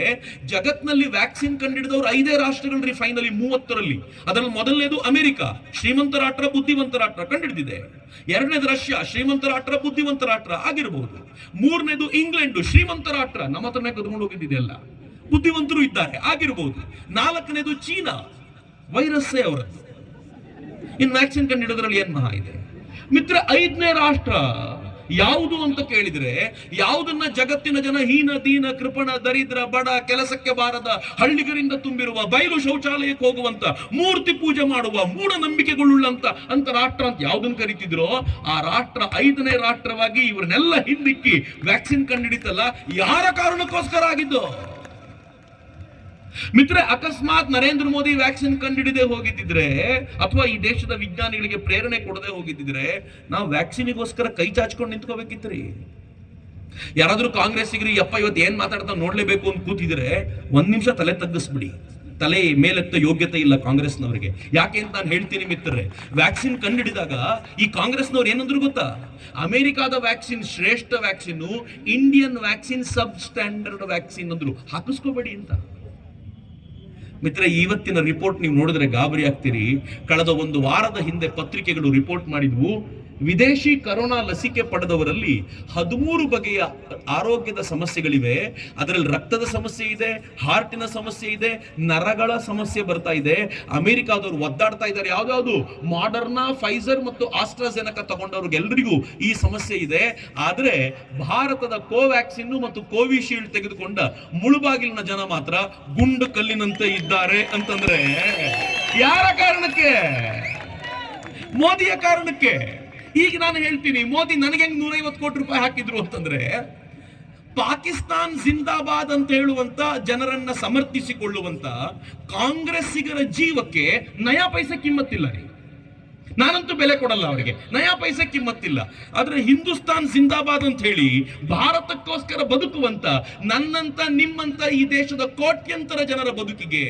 ಜಗತ್ನಲ್ಲಿ ವ್ಯಾಕ್ಸಿನ್ ಕಂಡಿಡಿದವರು 5 ರಾಷ್ಟ್ರಗಳು ಫೈನಲಿ 30ರಲ್ಲಿ. ಅದರಲ್ಲಿ ಮೊದಲನೇದು ಅಮೆರಿಕ, ಶ್ರೀಮಂತ ರಾಷ್ಟ್ರ, ಬುದ್ಧಿವಂತ ರಾಷ್ಟ್ರ ಕಂಡಿಡಿದಿದೆ. 2ನೇದು ರಷ್ಯಾ, ಶ್ರೀಮಂತ ರಾಷ್ಟ್ರ, ಬುದ್ಧಿವಂತ ರಾಷ್ಟ್ರ ಆಗಿರಬಹುದು. 3ನೇದು ಇಂಗ್ಲೆಂಡ್, ಶ್ರೀಮಂತ ರಾಷ್ಟ್ರ, ನಮ್ಮ ಹತ್ರನೇ ಕದ್ಕೊಂಡು ಹೋಗಿದ್ದಿದೆಲ್ಲ, ಬುದ್ಧಿವಂತರು ಇದ್ದಾರೆ ಆಗಿರಬಹುದು. 4ನೇದು ಚೀನಾ, ವೈರಸ್ಸೇ ಅವರದ್ದು. ಇನ್ ವ್ಯಾಕ್ಸಿನ್ ಕಂಡಿಡೋದ್ರಲ್ಲಿ ಏನ್ ಮಹಾ ಇದೆ ಮಿತ್ರ. 5ನೇ ರಾಷ್ಟ್ರ ಯಾವುದು ಅಂತ ಕೇಳಿದ್ರೆ, ಯಾವುದನ್ನ ಜಗತ್ತಿನ ಜನ ಹೀನ, ದೀನ, ಕೃಪಣ, ದರಿದ್ರ, ಬಡ, ಕೆಲಸಕ್ಕೆ ಬಾರದ, ಹಳ್ಳಿಗರಿಂದ ತುಂಬಿರುವ, ಬಯಲು ಶೌಚಾಲಯಕ್ಕೆ ಹೋಗುವಂತ, ಮೂರ್ತಿ ಪೂಜೆ ಮಾಡುವ, ಮೂಢನಂಬಿಕೆಗಳುಳ್ಳಂತ ಅಂತ ರಾಷ್ಟ್ರ ಅಂತ ಯಾವ್ದನ್ನ ಕರಿತಿದ್ರೋ, ಆ ರಾಷ್ಟ್ರ 5ನೇ ರಾಷ್ಟ್ರವಾಗಿ ಇವ್ರನ್ನೆಲ್ಲ ಹಿಂದಿಕ್ಕಿ ವ್ಯಾಕ್ಸಿನ್ ಕಂಡಿಡಿತಲ್ಲ, ಯಾರ ಕಾರಣಕ್ಕೋಸ್ಕರ ಆಗಿದ್ದು ಮಿತ್ರ. ಅಕಸ್ಮಾತ್ ನರೇಂದ್ರ ಮೋದಿ ವ್ಯಾಕ್ಸಿನ್ ಕಂಡಿಡಿದೇ ಹೋಗಿದ್ದಿದ್ರೆ, ಅಥವಾ ಈ ದೇಶದ ವಿಜ್ಞಾನಿಗಳಿಗೆ ಪ್ರೇರಣೆ ಕೊಡದೆ ಹೋಗಿದ್ದಿದ್ರೆ, ನಾವು ವ್ಯಾಕ್ಸಿನಿಗೋಸ್ಕರ ಕೈ ಚಾಚ್ಕೊಂಡು ನಿಂತ್ಕೋಬೇಕಿತ್ರಿ. ಯಾರಾದ್ರೂ ಕಾಂಗ್ರೆಸ್ಸಿಗರು ಇವತ್ತು ಏನ್ ಮಾತಾಡ್ತಾ ನೋಡ್ಲೇಬೇಕು ಅಂತ ಕೂತಿದ್ರೆ 1 ನಿಮಿಷ ತಲೆ ತಗ್ಗಿಸ್ಬಿಡಿ. ತಲೆ ಮೇಲೆತ್ತ ಯೋಗ್ಯತೆ ಇಲ್ಲ ಕಾಂಗ್ರೆಸ್ನವರಿಗೆ. ಯಾಕೆ ಅಂತ ನಾನು ಹೇಳ್ತೀನಿ ಮಿತ್ರರೇ. ವ್ಯಾಕ್ಸಿನ್ ಕಂಡಿಡಿದಾಗ ಈ ಕಾಂಗ್ರೆಸ್ನವ್ರು ಏನಂದ್ರು ಗೊತ್ತಾ, ಅಮೆರಿಕಾದ ವ್ಯಾಕ್ಸಿನ್ ಶ್ರೇಷ್ಠ ವ್ಯಾಕ್ಸಿನ್, ಇಂಡಿಯನ್ ವ್ಯಾಕ್ಸಿನ್ ಸಬ್ ಸ್ಟ್ಯಾಂಡರ್ಡ್ ವ್ಯಾಕ್ಸಿನ್ ಅಂದ್ರು. ಹಾಕಿಸ್ಕೋಬೇಡಿ ಅಂತ. ಮಿತ್ರ, ಇವತ್ತಿನ ರಿಪೋರ್ಟ್ ನೀವು ನೋಡಿದ್ರೆ ಗಾಬರಿ ಆಗ್ತೀರಿ. ಕಳೆದ 1 ವಾರದ ಹಿಂದೆ ಪತ್ರಿಕೆಗಳು ರಿಪೋರ್ಟ್ ಮಾಡಿದ್ವು, ವಿದೇಶಿ ಕರೋನಾ ಲಸಿಕೆ ಪಡೆದವರಲ್ಲಿ 13 ಬಗೆಯ ಆರೋಗ್ಯದ ಸಮಸ್ಯೆಗಳಿವೆ. ಅದರಲ್ಲಿ ರಕ್ತದ ಸಮಸ್ಯೆ ಇದೆ, ಹಾರ್ಟಿನ ಸಮಸ್ಯೆ ಇದೆ, ನರಗಳ ಸಮಸ್ಯೆ ಬರ್ತಾ ಇದೆ. ಅಮೆರಿಕಾದವರು ಒದ್ದಾಡ್ತಾ ಇದ್ದಾರೆ. ಯಾವ್ದಾವುದು ಮಾಡರ್ನಾ, ಫೈಸರ್ ಮತ್ತು ಆಸ್ಟ್ರಾಜೆನಕಾ ತಗೊಂಡವ್ರಿಗೆಲ್ಲರಿಗೂ ಈ ಸಮಸ್ಯೆ ಇದೆ. ಆದ್ರೆ ಭಾರತದ ಕೋವ್ಯಾಕ್ಸಿನ್ ಮತ್ತು ಕೋವಿಶೀಲ್ಡ್ ತೆಗೆದುಕೊಂಡ ಮುಳುಬಾಗಿಲಿನ ಜನ ಮಾತ್ರ ಗುಂಡು ಕಲ್ಲಿನಂತೆ ಇದ್ದಾರೆ ಅಂತಂದ್ರೆ ಯಾರ ಕಾರಣಕ್ಕೆ? ಮೋದಿಯ ಕಾರಣಕ್ಕೆ. ಈಗ ನಾನು ಹೇಳ್ತೀನಿ, ಮೋದಿ ನನಗೆ 150 ಕೋಟಿ ರೂಪಾಯಿ ಹಾಕಿದ್ರು ಅಂತಂದ್ರೆ ಪಾಕಿಸ್ತಾನ್ ಜಿಂದಾಬಾದ್ ಅಂತ ಹೇಳುವಂತ ಜನರನ್ನ ಸಮರ್ಥಿಸಿಕೊಳ್ಳುವಂತ ಕಾಂಗ್ರೆಸ್ಸಿಗರ ಜೀವಕ್ಕೆ ನಯಾ ಪೈಸೆ ಕಿಮ್ಮತ್ತಿಲ್ಲ ರೀ. ನಾನಂತೂ ಬೆಲೆ ಕೊಡಲ್ಲ ಅವರಿಗೆ, ನಯಾ ಪೈಸೆ ಕಿಮ್ಮತ್ತಿಲ್ಲ. ಆದ್ರೆ ಹಿಂದೂಸ್ತಾನ್ ಜಿಂದಾಬಾದ್ ಅಂತ ಹೇಳಿ ಭಾರತಕ್ಕೋಸ್ಕರ ಬದುಕುವಂತ ನನ್ನಂತ ನಿಮ್ಮಂತ ಈ ದೇಶದ ಕೋಟ್ಯಂತರ ಜನರ ಬದುಕಿಗೆ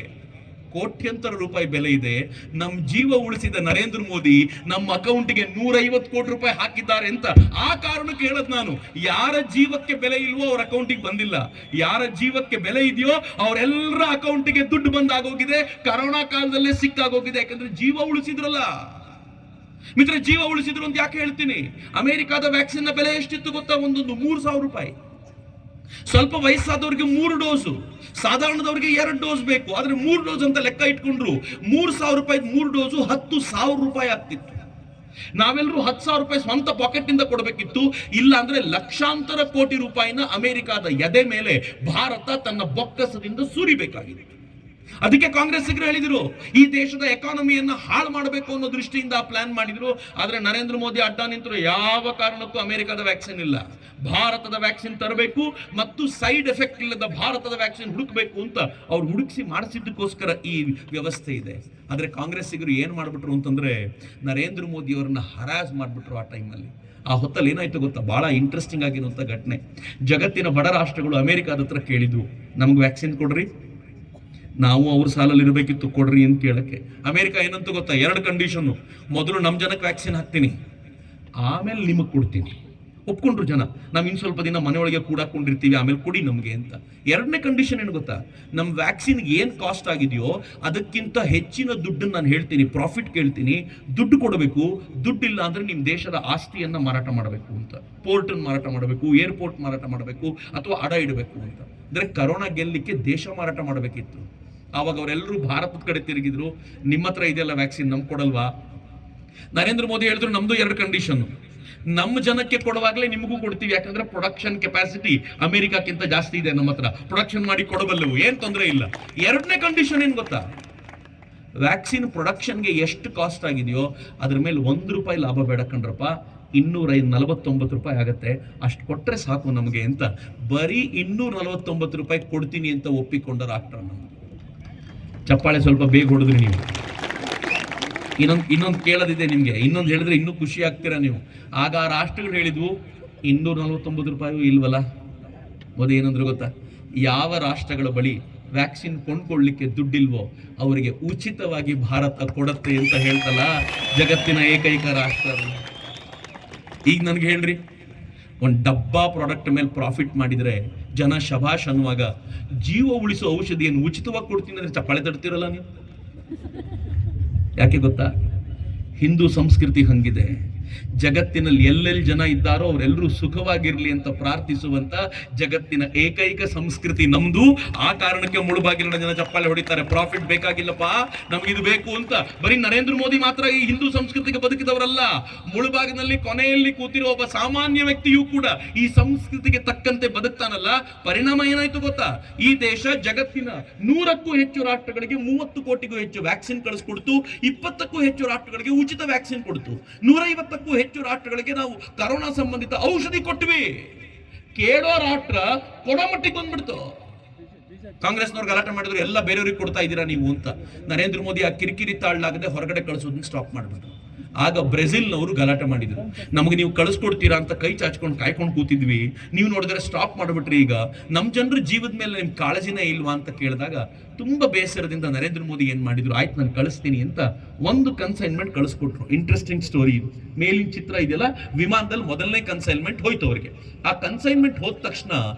ಕೋಟ್ಯಂತರ ರೂಪಾಯಿ ಬೆಲೆ ಇದೆ. ನಮ್ಮ ಜೀವ ಉಳಿಸಿದ ನರೇಂದ್ರ ಮೋದಿ ನಮ್ಮ ಅಕೌಂಟ್ಗೆ 150 ಕೋಟಿ ರೂಪಾಯಿ ಹಾಕಿದ್ದಾರೆ ಅಂತ ಆ ಕಾರಣಕ್ಕೆ ಹೇಳದ್ ನಾನು. ಯಾರ ಜೀವಕ್ಕೆ ಬೆಲೆ ಇಲ್ವೋ ಅವ್ರ ಅಕೌಂಟಿಗೆ ಬಂದಿಲ್ಲ, ಯಾರ ಜೀವಕ್ಕೆ ಬೆಲೆ ಇದೆಯೋ ಅವರೆಲ್ಲರ ಅಕೌಂಟಿಗೆ ದುಡ್ಡು ಬಂದಾಗೋಗಿದೆ. ಕರೋನಾ ಕಾಲದಲ್ಲೇ ಸಿಕ್ಕಾಗೋಗಿದೆ. ಯಾಕಂದ್ರೆ ಜೀವ ಉಳಿಸಿದ್ರಲ್ಲ ಮಿತ್ರ, ಜೀವ ಉಳಿಸಿದ್ರು ಅಂತ ಯಾಕೆ ಹೇಳ್ತೀನಿ. ಅಮೆರಿಕಾದ ವ್ಯಾಕ್ಸಿನ್ ನ ಬೆಲೆ ಎಷ್ಟಿತ್ತು ಗೊತ್ತಾ? ಒಂದೊಂದು 3,000 ರೂಪಾಯಿ. ಸ್ವಲ್ಪ ವಯಸ್ಸಾದವ್ರಿಗೆ 3 ಡೋಸು, ಸಾಧಾರಣದವರಿಗೆ 2 ಡೋಸ್ ಬೇಕು. ಆದ್ರೆ 3 ಡೋಸ್ ಅಂತ ಲೆಕ್ಕ ಇಟ್ಕೊಂಡ್ರು 3,000 ರೂಪಾಯಿ 3 ಡೋಸು 10,000 ರೂಪಾಯಿ ಆಗ್ತಿತ್ತು. ನಾವೆಲ್ಲರೂ 10,000 ರೂಪಾಯಿ ಸ್ವಂತ ಪಾಕೆಟ್ ನಿಂದ ಕೊಡಬೇಕಿತ್ತು. ಇಲ್ಲ ಅಂದ್ರೆ ಲಕ್ಷಾಂತರ ಕೋಟಿ ರೂಪಾಯಿನ ಅಮೆರಿಕಾದ ಎದೆ ಮೇಲೆ ಭಾರತ ತನ್ನ ಬೊಕ್ಕಸದಿಂದ ಸುರಿಬೇಕಾಗಿದೆ. ಅದಕ್ಕೆ ಕಾಂಗ್ರೆಸ್ಸಿಗರು ಹೇಳಿದ್ರು ಈ ದೇಶದ ಎಕಾನಮಿಯನ್ನ ಹಾಳು ಮಾಡಬೇಕು ಅನ್ನೋ ದೃಷ್ಟಿಯಿಂದ ಪ್ಲಾನ್ ಮಾಡಿದ್ರು. ಆದ್ರೆ ನರೇಂದ್ರ ಮೋದಿ ಅಡ್ಡ ನಿಂತರು. ಯಾವ ಕಾರಣಕ್ಕೂ ಅಮೆರಿಕದ ವ್ಯಾಕ್ಸಿನ್ ಇಲ್ಲ, ಭಾರತದ ವ್ಯಾಕ್ಸಿನ್ ತರಬೇಕು ಮತ್ತು ಸೈಡ್ ಎಫೆಕ್ಟ್ ಇಲ್ಲದ ಭಾರತದ ವ್ಯಾಕ್ಸಿನ್ ಹುಡುಕಬೇಕು ಅಂತ ಅವ್ರು ಹುಡುಕಿಸಿ ಮಾಡಿಸಿದ್ದಕ್ಕೋಸ್ಕರ ಈ ವ್ಯವಸ್ಥೆ ಇದೆ. ಆದ್ರೆ ಕಾಂಗ್ರೆಸ್ಸಿಗರು ಏನ್ ಮಾಡ್ಬಿಟ್ರು ಅಂತಂದ್ರೆ ನರೇಂದ್ರ ಮೋದಿ ಅವರನ್ನ ಹರಾಜ್ ಮಾಡ್ಬಿಟ್ರು. ಆ ಟೈಮಲ್ಲಿ ಆ ಹೊತ್ತಲ್ಲಿ ಏನಾಯ್ತು ಗೊತ್ತಾ? ಬಹಳ ಇಂಟ್ರೆಸ್ಟಿಂಗ್ ಆಗಿರುವಂತ ಘಟನೆ. ಜಗತ್ತಿನ ಬಡ ರಾಷ್ಟ್ರಗಳು ಅಮೆರಿಕಾದ ಹತ್ರ ಕೇಳಿದ್ರು, ನಮ್ಗೆ ವ್ಯಾಕ್ಸಿನ್ ಕೊಡ್ರಿ, ನಾವು ಅವ್ರ ಸಾಲಲ್ಲಿ ಇರಬೇಕಿತ್ತು, ಕೊಡ್ರಿ ಅಂತ ಕೇಳಕ್ಕೆ. ಅಮೆರಿಕ ಏನಂತ ಗೊತ್ತಾ? 2 ಕಂಡೀಷನ್ನು. ಮೊದಲು ನಮ್ಮ ಜನಕ್ಕೆ ವ್ಯಾಕ್ಸಿನ್ ಹಾಕ್ತೀನಿ, ಆಮೇಲೆ ನಿಮಗೆ ಕೊಡ್ತೀನಿ. ಒಪ್ಕೊಂಡ್ರು ಜನ. ನಾವು ಇನ್ನು ಸ್ವಲ್ಪ ದಿನ ಮನೆಯೊಳಗೆ ಕೂಡಾಕೊಂಡಿರ್ತೀವಿ, ಆಮೇಲೆ ಕೊಡಿ ನಮಗೆ ಅಂತ. 2ನೇ ಕಂಡೀಷನ್ ಏನು ಗೊತ್ತಾ? ನಮ್ಮ ವ್ಯಾಕ್ಸಿನ್ಗೆ ಏನು ಕಾಸ್ಟ್ ಆಗಿದೆಯೋ ಅದಕ್ಕಿಂತ ಹೆಚ್ಚಿನ ದುಡ್ಡನ್ನು ನಾನು ಹೇಳ್ತೀನಿ, ಪ್ರಾಫಿಟ್ ಕೇಳ್ತೀನಿ, ದುಡ್ಡು ಕೊಡಬೇಕು. ದುಡ್ಡಿಲ್ಲ ಅಂದ್ರೆ ನಿಮ್ಮ ದೇಶದ ಆಸ್ತಿಯನ್ನ ಮಾರಾಟ ಮಾಡಬೇಕು ಅಂತ, ಪೋರ್ಟನ್ನು ಮಾರಾಟ ಮಾಡಬೇಕು, ಏರ್ಪೋರ್ಟ್ ಮಾರಾಟ ಮಾಡಬೇಕು, ಅಥವಾ ಅಡ ಇಡಬೇಕು ಅಂತ. ಅಂದ್ರೆ ಕರೋನಾ ಗೆಲ್ಲಲಿಕ್ಕೆ ದೇಶ ಮಾರಾಟ ಮಾಡಬೇಕಿತ್ತು. ಆವಾಗ ಅವರೆಲ್ಲರೂ ಭಾರತದ ಕಡೆ ತಿರುಗಿದ್ರು, ನಿಮ್ಮ ಹತ್ರ ಇದೆಲ್ಲ ವ್ಯಾಕ್ಸಿನ್, ನಮ್ಗೆ ಕೊಡಲ್ವಾ? ನರೇಂದ್ರ ಮೋದಿ ಹೇಳಿದ್ರು ನಮ್ದು 2 ಕಂಡೀಷನ್. ನಮ್ಮ ಜನಕ್ಕೆ ಕೊಡುವಾಗಲೇ ನಿಮಗೂ ಕೊಡ್ತೀವಿ, ಯಾಕಂದ್ರೆ ಪ್ರೊಡಕ್ಷನ್ ಕೆಪಾಸಿಟಿ ಅಮೆರಿಕಕ್ಕಿಂತ ಜಾಸ್ತಿ ಇದೆ, ನಮ್ಮ ಹತ್ರ ಪ್ರೊಡಕ್ಷನ್ ಮಾಡಿ ಕೊಡಬಲ್ಲವು, ಏನ್ ತೊಂದರೆ ಇಲ್ಲ. 2ನೇ ಕಂಡೀಷನ್ ಏನ್ ಗೊತ್ತಾ? ವ್ಯಾಕ್ಸಿನ್ ಪ್ರೊಡಕ್ಷನ್ಗೆ ಎಷ್ಟು ಕಾಸ್ಟ್ ಆಗಿದೆಯೋ ಅದ್ರ ಮೇಲೆ 1 ರೂಪಾಯಿ ಲಾಭ ಬೇಡ ಕಣ್ರಪ್ಪ, 249 ರೂಪಾಯಿ ಆಗತ್ತೆ, ಅಷ್ಟು ಕೊಟ್ಟರೆ ಸಾಕು ನಮಗೆ ಅಂತ ಬರೀ 249 ರೂಪಾಯಿ ಕೊಡ್ತೀನಿ ಅಂತ ಒಪ್ಪಿಕೊಂಡ ರಾಷ್ಟ್ರ ನಮ್ದು. ಚಪ್ಪಾಳೆ ಸ್ವಲ್ಪ ಬೇಗ ಹೊಡೆದ್ರಿ ನೀವು. ಇನ್ನೊಂದು ಕೇಳೋದಿದೆ ನಿಮಗೆ, ಇನ್ನೊಂದು ಹೇಳಿದ್ರೆ ಇನ್ನೂ ಖುಷಿ ಆಗ್ತೀರಾ ನೀವು. ಆಗ ಆ ರಾಷ್ಟ್ರಗಳು ಹೇಳಿದ್ವು 249 ರೂಪಾಯಿ ಇಲ್ವಲ್ಲ. ಮೋದಿ ಏನಂದ್ರು ಗೊತ್ತಾ? ಯಾವ ರಾಷ್ಟ್ರಗಳ ಬಳಿ ವ್ಯಾಕ್ಸಿನ್ ಕೊಂಡ್ಕೊಳ್ಳಿಕ್ಕೆ ದುಡ್ಡಿಲ್ವೋ ಅವರಿಗೆ ಉಚಿತವಾಗಿ ಭಾರತ ಕೊಡತ್ತೆ ಅಂತ ಹೇಳ್ತಲ್ಲ ಜಗತ್ತಿನ ಏಕೈಕ ರಾಷ್ಟ್ರ. ಈಗ ನನಗೆ ಹೇಳ್ರಿ, ಒಂದು ಡಬ್ಬಾ ಪ್ರಾಡಕ್ಟ್ ಮೇಲೆ ಪ್ರಾಫಿಟ್ ಮಾಡಿದ್ರೆ ಜನ ಶಭಾಷ್ ಅನ್ನುವಾಗ ಜೀವ ಉಳಿಸೋ ಔಷಧಿಯನ್ನು ಉಚಿತವಾಗಿ ಕೊಡ್ತೀನಿ ಅಂದ್ರೆ ಚಪ್ಪಾಳೆ ತಡ್ತಿರಲ್ಲ ನೀವು. ಯಾಕೆ ಗೊತ್ತಾ? ಹಿಂದೂ ಸಂಸ್ಕೃತಿ ಹಂಗಿದೆ. ಜಗತ್ತಿನಲ್ಲಿ ಎಲ್ಲೆಲ್ಲಿ ಜನ ಇದ್ದಾರೋ ಅವರೆಲ್ಲರೂ ಸುಖವಾಗಿರ್ಲಿ ಅಂತ ಪ್ರಾರ್ಥಿಸುವಂತ ಜಗತ್ತಿನ ಏಕೈಕ ಸಂಸ್ಕೃತಿ ನಮ್ದು. ಆ ಕಾರಣಕ್ಕೆ ಮುಳುಬಾಗಿಲಿನ ಜನ ಚಪ್ಪಾಳೆ ಹೊಡಿತಾರೆ. ಪ್ರಾಫಿಟ್ ಬೇಕಾಗಿಲ್ಲಪ್ಪ, ನಮ್ಗಿದು ಬೇಕು ಅಂತ. ಬರೀ ನರೇಂದ್ರ ಮೋದಿ ಮಾತ್ರ ಈ ಹಿಂದೂ ಸಂಸ್ಕೃತಿಗೆ ಬದುಕಿದವರಲ್ಲ. ಮುಳುಬಾಗಿನಲ್ಲಿ ಕೊನೆಯಲ್ಲಿ ಕೂತಿರೋ ಒಬ್ಬ ಸಾಮಾನ್ಯ ವ್ಯಕ್ತಿಯೂ ಕೂಡ ಈ ಸಂಸ್ಕೃತಿಗೆ ತಕ್ಕಂತೆ ಬದುಕ್ತಾನಲ್ಲ. ಪರಿಣಾಮ ಏನಾಯ್ತು ಗೊತ್ತಾ? ಈ ದೇಶ ಜಗತ್ತಿನ 100ಕ್ಕೂ ಹೆಚ್ಚು ರಾಷ್ಟ್ರಗಳಿಗೆ 30 ಕೋಟಿಗೂ ಹೆಚ್ಚು ವ್ಯಾಕ್ಸಿನ್ ಕಳಿಸ್ಕೊಡ್ತು. 20ಕ್ಕೂ ಹೆಚ್ಚು ರಾಷ್ಟ್ರಗಳಿಗೆ ಉಚಿತ ವ್ಯಾಕ್ಸಿನ್ ಕೊಡ್ತು. 150ಕ್ಕೂ ಹೆಚ್ಚು ರಾಷ್ಟ್ರಗಳಿಗೆ ನಾವು ಕರೋನಾ ಸಂಬಂಧಿತ ಔಷಧಿ ಕೊಟ್ವಿ. ಕೇಳೋ ರಾಷ್ಟ್ರ ಕೊಡೋ ಮಟ್ಟಿಗೆ ಬಂದ್ಬಿಡ್ತು. ಕಾಂಗ್ರೆಸ್ನವ್ರು ಗಲಾಟೆ ಮಾಡಿದ್ರು, ಎಲ್ಲ ಬೇರೆಯವ್ರಿಗೆ ಕೊಡ್ತಾ ಇದ್ದೀರಾ ನೀವು ಅಂತ. ನರೇಂದ್ರ ಮೋದಿ ಆ ಕಿರಿಕಿರಿ ತಾಳಲಾಗದೆ ಹೊರಗಡೆ ಕಳಿಸೋದನ್ನ ಸ್ಟಾಪ್ ಮಾಡ್ಬಿಟ್ರು. ಆಗ ಬ್ರೆಜಿಲ್ನವರು ಗಲಾಟೆ ಮಾಡಿದ್ರು, ನಮಗೆ ನೀವು ಕಳಿಸ್ಕೊಡ್ತೀರಾ ಅಂತ ಕೈ ಚಾಚ್ಕೊಂಡು ಕಾಯ್ಕೊಂಡು ಕೂತಿದ್ವಿ, ನೀವು ನೋಡಿದ್ರೆ ಸ್ಟಾಪ್ ಮಾಡಿಬಿಟ್ರಿ. ಈಗ ನಮ್ಮ ಜನರ ಜೀವದ ಮೇಲೆ ನಿಮ್ ಕಾಳಜಿನೇ ಇಲ್ವಾ ಅಂತ ಕೇಳಿದಾಗ ತುಂಬಾ ಬೇಸರದಿಂದ ನರೇಂದ್ರ ಮೋದಿ ಏನ್ ಮಾಡಿದ್ರು, ಆಯ್ತು ನಾನು ಕಳಿಸ್ತೀನಿ ಅಂತ ಒಂದು ಕನ್ಸೈನ್ಮೆಂಟ್ ಕಳಿಸ್ಕೊಟ್ರು. ಇಂಟ್ರೆಸ್ಟಿಂಗ್ ಸ್ಟೋರಿ ಇದು. ಮೇಲಿನ ಚಿತ್ರ ಇದೆಯಲ್ಲ, ವಿಮಾನದಲ್ಲಿ ಮೊದಲನೇ ಕನ್ಸೈನ್ಮೆಂಟ್ ಹೋಯ್ತು ಅವರಿಗೆ. ಆ ಕನ್ಸೈನ್ಮೆಂಟ್ ಹೋದ ತಕ್ಷಣ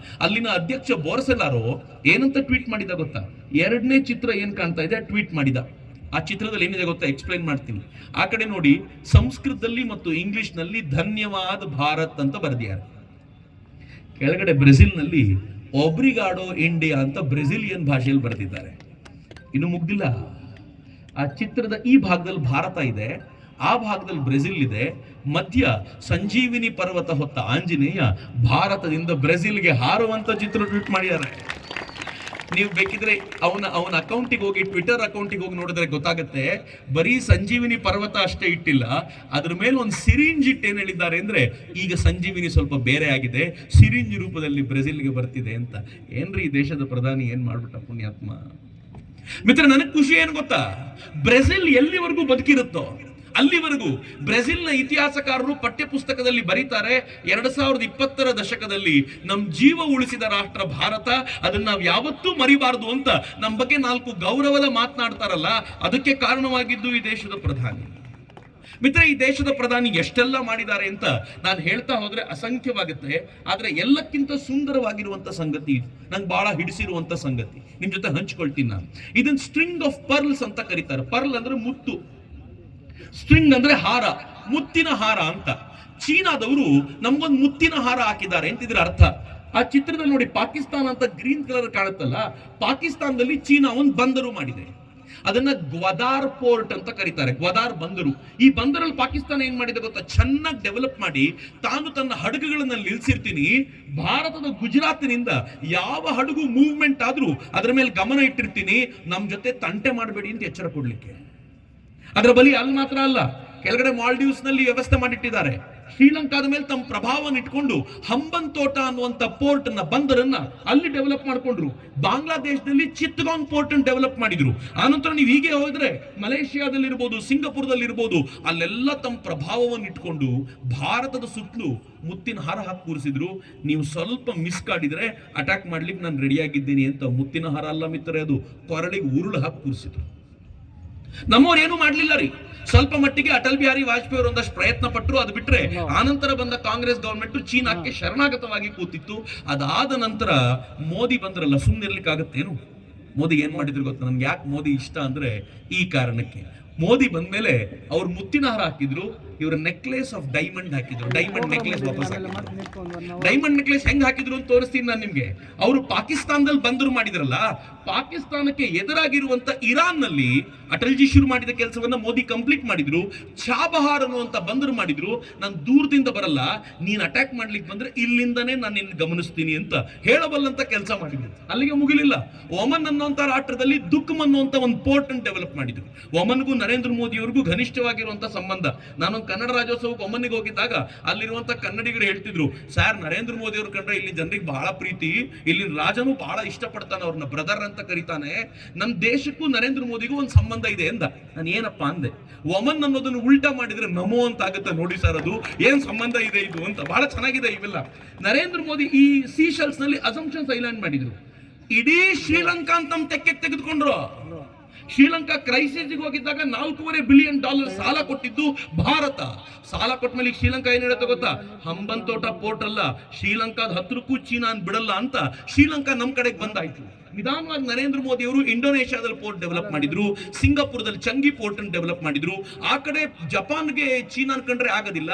ಅಲ್ಲಿನ ಅಧ್ಯಕ್ಷ ಬೋರ್ಸೆಲಾರೋ ಏನಂತ ಟ್ವೀಟ್ ಮಾಡಿದ ಗೊತ್ತಾ? 2ನೇ ಚಿತ್ರ ಏನ್ ಕಾಣ್ತಾ ಇದೆ ಟ್ವೀಟ್ ಮಾಡಿದ. ಆ ಚಿತ್ರದಲ್ಲಿ ಏನಿದೆ ಗೊತ್ತಾ, ಎಕ್ಸ್ಪ್ಲೈನ್ ಮಾಡ್ತೀನಿ. ಆ ಕಡೆ ನೋಡಿ, ಸಂಸ್ಕೃತದಲ್ಲಿ ಮತ್ತು ಇಂಗ್ಲಿಷ್ನಲ್ಲಿ ಧನ್ಯವಾದ ಭಾರತ್ ಅಂತ ಬರೆದಿದ್ದಾರೆ. ಕೆಳಗಡೆ ಬ್ರೆಜಿಲ್ನಲ್ಲಿ ಒಬ್ರಿಗಾಡೋ ಇಂಡಿಯಾ ಅಂತ ಬ್ರೆಜಿಲಿಯನ್ ಭಾಷೆಯಲ್ಲಿ ಬರೆದಿದ್ದಾರೆ. ಇನ್ನು ಮುಗ್ದಿಲ್ಲ. ಆ ಚಿತ್ರದ ಈ ಭಾಗದಲ್ಲಿ ಭಾರತ ಇದೆ, ಆ ಭಾಗದಲ್ಲಿ ಬ್ರೆಜಿಲ್ ಇದೆ, ಮಧ್ಯ ಸಂಜೀವಿನಿ ಪರ್ವತ ಹೊತ್ತ ಆಂಜನೇಯ ಭಾರತದಿಂದ ಬ್ರೆಜಿಲ್ಗೆ ಹಾರುವಂತ ಚಿತ್ರ ಟ್ವೀಟ್ ಮಾಡಿದ್ದಾರೆ. ನೀವು ಬೇಕಿದ್ರೆ ಅವನ ಅಕೌಂಟಿಗೆ ಹೋಗಿ, ಟ್ವಿಟರ್ ಅಕೌಂಟಿಗೆ ಹೋಗಿ ನೋಡಿದ್ರೆ ಗೊತ್ತಾಗುತ್ತೆ. ಬರೀ ಸಂಜೀವಿನಿ ಪರ್ವತ ಅಷ್ಟೇ ಇಟ್ಟಿಲ್ಲ, ಅದ್ರ ಮೇಲೆ ಒಂದು ಸಿರಿಂಜ್ ಇಟ್ಟು ಏನ್ ಹೇಳಿದ್ದಾರೆ ಅಂದ್ರೆ, ಈಗ ಸಂಜೀವಿನಿ ಸ್ವಲ್ಪ ಬೇರೆ ಆಗಿದೆ, ಸಿರಿಂಜ್ ರೂಪದಲ್ಲಿ ಬ್ರೆಜಿಲ್ಗೆ ಬರ್ತಿದೆ ಅಂತ. ಏನ್ರಿ ಈ ದೇಶದ ಪ್ರಧಾನಿ ಏನ್ ಮಾಡ್ಬಿಟ್ಟ ಪುಣ್ಯಾತ್ಮ. ಮಿತ್ರ, ನನಗೆ ಖುಷಿ ಏನು ಗೊತ್ತಾ, ಬ್ರೆಜಿಲ್ ಎಲ್ಲಿವರೆಗೂ ಬದುಕಿರುತ್ತೋ ಅಲ್ಲಿವರೆಗೂ ಬ್ರೆಜಿಲ್ನ ಇತಿಹಾಸಕಾರರು ಪಠ್ಯ ಪುಸ್ತಕದಲ್ಲಿ ಬರೀತಾರೆ, 2020ರ ದಶಕದಲ್ಲಿ ನಮ್ಮ ಜೀವ ಉಳಿಸಿದ ರಾಷ್ಟ್ರ ಭಾರತ, ಅದನ್ನ ನಾವು ಯಾವತ್ತೂ ಮರಿಬಾರದು ಅಂತ ನಮ್ಮ ಬಗ್ಗೆ 4 ಗೌರವದ ಮಾತನಾಡ್ತಾರಲ್ಲ, ಅದಕ್ಕೆ ಕಾರಣವಾಗಿದ್ದು ಈ ದೇಶದ ಪ್ರಧಾನಿ. ಮಿತ್ರ, ಈ ದೇಶದ ಪ್ರಧಾನಿ ಎಷ್ಟೆಲ್ಲ ಮಾಡಿದ್ದಾರೆ ಅಂತ ನಾನು ಹೇಳ್ತಾ ಹೋದ್ರೆ ಅಸಂಖ್ಯವಾಗುತ್ತೆ. ಆದ್ರೆ ಎಲ್ಲಕ್ಕಿಂತ ಸುಂದರವಾಗಿರುವಂತ ಸಂಗತಿ, ನಂಗೆ ಬಹಳ ಹಿಡಿಸಿರುವಂತ ಸಂಗತಿ ನಿಮ್ ಜೊತೆ ಹಂಚ್ಕೊಳ್ತೀನಿ ನಾನು. ಇದನ್ನ ಸ್ಟ್ರಿಂಗ್ ಆಫ್ ಪರ್ಲ್ಸ್ ಅಂತ ಕರೀತಾರೆ. ಪರ್ಲ್ ಅಂದ್ರೆ ಮುತ್ತು, ಸ್ಟ್ರಿಂಗ್ ಅಂದ್ರೆ ಹಾರ, ಮುತ್ತಿನ ಹಾರ ಅಂತ. ಚೀನಾದವರು ನಮ್ಗೊಂದು ಮುತ್ತಿನ ಹಾರ ಹಾಕಿದ್ದಾರೆ ಅಂತಿದ್ರೆ ಅರ್ಥ. ಆ ಚಿತ್ರದಲ್ಲಿ ನೋಡಿ, ಪಾಕಿಸ್ತಾನ ಅಂತ ಗ್ರೀನ್ ಕಲರ್ ಕಾಣುತ್ತಲ್ಲ, ಪಾಕಿಸ್ತಾನದಲ್ಲಿ ಚೀನಾ ಒಂದು ಬಂದರು ಮಾಡಿದೆ. ಅದನ್ನ ಗ್ವಾದಾರ್ ಪೋರ್ಟ್ ಅಂತ ಕರೀತಾರೆ, ಗ್ವಾದಾರ್ ಬಂದರು. ಈ ಬಂದರಲ್ಲಿ ಪಾಕಿಸ್ತಾನ ಏನ್ ಮಾಡಿದೆ ಗೊತ್ತಾ, ಚೆನ್ನಾಗಿ ಡೆವಲಪ್ ಮಾಡಿ ತಾನು ತನ್ನ ಹಡಗುಗಳನ್ನ ನಿಲ್ಸಿರ್ತೀನಿ, ಭಾರತದ ಗುಜರಾತಿನಿಂದ ಯಾವ ಹಡಗು ಮೂವ್ಮೆಂಟ್ ಆದ್ರೂ ಅದರ ಮೇಲೆ ಗಮನ ಇಟ್ಟಿರ್ತೀನಿ, ನಮ್ ಜೊತೆ ತಂಟೆ ಮಾಡಬೇಡಿ ಅಂತ ಎಚ್ಚರ ಕೊಡ್ಲಿಕ್ಕೆ. ಅದರ ಬಲಿ ಅಲ್ಲಿ ಮಾತ್ರ ಅಲ್ಲ, ಕೆಳಗಡೆ ಮಾಲ್ಡೀವ್ಸ್ ನಲ್ಲಿ ವ್ಯವಸ್ಥೆ ಮಾಡಿಟ್ಟಿದ್ದಾರೆ. ಶ್ರೀಲಂಕಾದ ಮೇಲೆ ತಮ್ಮ ಪ್ರಭಾವವನ್ನು ಇಟ್ಕೊಂಡು ಹಂಬನ್ ತೋಟ ಅನ್ನುವಂತ ಪೋರ್ಟ್ ನ ಬಂದರನ್ನ ಅಲ್ಲಿ ಡೆವಲಪ್ ಮಾಡ್ಕೊಂಡ್ರು. ಬಾಂಗ್ಲಾದೇಶದಲ್ಲಿ ಚಿತ್ತಗಾಂಗ್ ಪೋರ್ಟ್ ಅನ್ನು ಡೆವಲಪ್ ಮಾಡಿದ್ರು. ಆನಂತರ ನೀವು ಹೀಗೆ ಹೋದ್ರೆ ಮಲೇಷಿಯಾದಲ್ಲಿ ಇರ್ಬೋದು, ಸಿಂಗಪುರದಲ್ಲಿ ಇರ್ಬೋದು, ಅಲ್ಲೆಲ್ಲ ತಮ್ಮ ಪ್ರಭಾವವನ್ನು ಇಟ್ಕೊಂಡು ಭಾರತದ ಸುತ್ತಲೂ ಮುತ್ತಿನ ಹಾರ ಹಾಕಿ ಕೂರಿಸಿದ್ರು. ನೀವು ಸ್ವಲ್ಪ ಮಿಸ್ ಕಾಡಿದ್ರೆ ಅಟ್ಯಾಕ್ ಮಾಡ್ಲಿಕ್ಕೆ ನಾನು ರೆಡಿಯಾಗಿದ್ದೀನಿ ಅಂತ. ಮುತ್ತಿನ ಹಾರ ಅಲ್ಲ ಮಿತ್ರರೇ, ಅದು ಕೊರಳಿಗೆ ಉರುಳು ಹಾಕಿ ಕೂರಿಸಿದ್ರು. ನಮ್ಮವ್ರು ಏನು ಮಾಡ್ಲಿಲ್ಲ ರೀ. ಸ್ವಲ್ಪ ಮಟ್ಟಿಗೆ ಅಟಲ್ ಬಿಹಾರಿ ವಾಜಪೇಯಿ ಅವರು ಒಂದಷ್ಟು ಪ್ರಯತ್ನ ಪಟ್ಟರು, ಅದು ಬಿಟ್ರೆ ಆನಂತರ ಬಂದ ಕಾಂಗ್ರೆಸ್ ಗವರ್ಮೆಂಟ್ ಚೀನಾಕ್ಕೆ ಶರಣಾಗತವಾಗಿ ಕೂತಿತ್ತು. ಅದಾದ ನಂತರ ಮೋದಿ ಬಂದ್ರಲ್ಲ, ಸುಮ್ಮನಿರ್ಲಿಕ್ಕಾಗತ್ತೇನು? ಮೋದಿ ಏನ್ ಮಾಡಿದ್ರು ಗೊತ್ತಾ? ನನ್ಗೆ ಯಾಕೆ ಮೋದಿ ಇಷ್ಟ ಅಂದ್ರೆ ಈ ಕಾರಣಕ್ಕೆ. ಮೋದಿ ಬಂದ್ಮೇಲೆ ಅವ್ರು ಮುತ್ತಿನ ಹಾರ ಹಾಕಿದ್ರು, ಇವರ ನೆಕ್ಲೇಸ್ ಆಫ್ ಡೈಮಂಡ್ ಹಾಕಿದ್ರು. ಡೈಮಂಡ್ ನೆಕ್ಲೇಸ್ ವಾಪಸ್ ಹಾಕಿದ್ರು. ಡೈಮಂಡ್ ನೆಕ್ಲೇಸ್ ಹೆಂಗ್ ಹಾಕಿದ್ರು ಅಂತ ತೋರಿಸ್ತೀನಿ ನಾನು ನಿಮ್ಗೆ. ಅವರು ಪಾಕಿಸ್ತಾನದಲ್ಲಿ ಬಂದರು ಮಾಡಿದ್ರಲ್ಲ, ಪಾಕಿಸ್ತಾನಕ್ಕೆ ಎದುರಾಗಿರುವಂತ ಇರಾನ್ ನಲ್ಲಿ ಅಟಲ್ಜಿ ಶುರು ಮಾಡಿದ ಕೆಲಸವನ್ನ ಮೋದಿ ಕಂಪ್ಲೀಟ್ ಮಾಡಿದ್ರು. ಚಾಬಹಾರ್ ಅನ್ನುವಂತ ಬಂದರು ಮಾಡಿದ್ರು. ನಾನು ದೂರದಿಂದ ಬರಲ್ಲ, ನೀನ್ ಅಟ್ಯಾಕ್ ಮಾಡ್ಲಿಕ್ಕೆ ಬಂದ್ರೆ ಇಲ್ಲಿಂದನೇ ನಾನು ನಿನ್ನ ಗಮನಿಸ್ತೀನಿ ಅಂತ ಹೇಳಬಲ್ಲಂತ ಕೆಲಸ ಮಾಡಿದ್ರು. ಅಲ್ಲಿಗೆ ಮುಗಿಲಿಲ್ಲ. ಒಮನ್ ಅನ್ನುವಂತ ರಾಷ್ಟ್ರದಲ್ಲಿ ದುಕ್ಮ್ ಅನ್ನುವಂತ ಒಂದು ಪೋರ್ಟ್ ಅನ್ನು ಡೆವಲಪ್ ಮಾಡಿದ್ರು. ಒಮನ್ಗೂ ನರೇಂದ್ರ ಮೋದಿ ಅವರಿಗೂ ಘನಿಷ್ಠವಾಗಿರುವಂತ ಸಂಬಂಧ. ನಾನು ಕನ್ನಡ ರಾಜ್ಯೋತ್ಸವಕ್ಕೆ ಒಮ್ಮನಿಗೆ ಹೋಗಿದ್ದಾಗ ಅಲ್ಲಿರುವಂತ ಕನ್ನಡಿಗರು ಹೇಳ್ತಿದ್ರು, ಸರ್ ನರೇಂದ್ರ ಮೋದಿ ಅವ್ರು ಕಂಡ್ರೆ ಇಲ್ಲಿ ಜನರಿಗೆ ಬಹಳ ಪ್ರೀತಿ, ಇಲ್ಲಿ ರಾಜನು ಬಹಳ ಇಷ್ಟಪಡ್ತಾನೆ, ಅವ್ರನ್ನ ಬ್ರದರ್ ಅಂತ ಕರೀತಾನೆ, ನಮ್ಮ ದೇಶಕ್ಕೂ ನರೇಂದ್ರ ಮೋದಿಗೂ ಒಂದು ಸಂಬಂಧ ಇದೆ ಎಂದ. ನಾನು ಏನಪ್ಪ ಅಂದೆ, ಒಮನ್ ಅನ್ನೋದನ್ನು ಉಲ್ಟಾ ಮಾಡಿದ್ರೆ ನಮೋ ಅಂತ ಆಗುತ್ತೆ ನೋಡಿ ಸರ್, ಅದು ಏನ್ ಸಂಬಂಧ ಇದೆ ಇದು ಅಂತ. ಬಹಳ ಚೆನ್ನಾಗಿದೆ ಇವೆಲ್ಲ. ನರೇಂದ್ರ ಮೋದಿ ಈ ಸೀಶೆಲ್ಸ್ ನಲ್ಲಿ ಅಸಂಪ್ಷನ್ಸ್ ಐಲ್ಯಾಂಡ್ ಮಾಡಿದ್ರು. ಇಡೀ ಶ್ರೀಲಂಕಾ ಅಂತ ತೆಕ್ಕೆ ತೆಗೆದುಕೊಂಡ್ರು. ಶ್ರೀಲಂಕಾ ಕ್ರೈಸಿಸ್ಗೆ ಹೋಗಿದ್ದಾಗ $4.5 ಬಿಲಿಯನ್ ಸಾಲ ಕೊಟ್ಟಿದ್ದು ಭಾರತ. ಸಾಲ ಕೊಟ್ಟ ಮೇಲೆ ಶ್ರೀಲಂಕಾ ಏನ್ ಹೇಳುತ್ತೆ ಗೊತ್ತಾ, ಹಂಬನ್ ತೋಟ ಪೋರ್ಟ್ ಅಲ್ಲ, ಶ್ರೀಲಂಕಾದ ಹತ್ರಕ್ಕೂ ಚೀನಾ ಬಿಡಲ್ಲ ಅಂತ ಶ್ರೀಲಂಕಾ ನಮ್ ಕಡೆಗೆ ಬಂದಾಯ್ತು. ನಿಧಾನವಾಗಿ ನರೇಂದ್ರ ಮೋದಿ ಅವರು ಇಂಡೋನೇಷ್ಯಾದಲ್ಲಿ ಪೋರ್ಟ್ ಡೆವಲಪ್ ಮಾಡಿದ್ರು, ಸಿಂಗಾಪುರದಲ್ಲಿ ಚಂಗಿ ಪೋರ್ಟ್ ಅನ್ನು ಡೆವಲಪ್ ಮಾಡಿದ್ರು. ಆ ಕಡೆ ಜಪಾನ್ಗೆ ಚೀನಾ ಅನ್ಕೊಂಡ್ರೆ ಆಗೋದಿಲ್ಲ,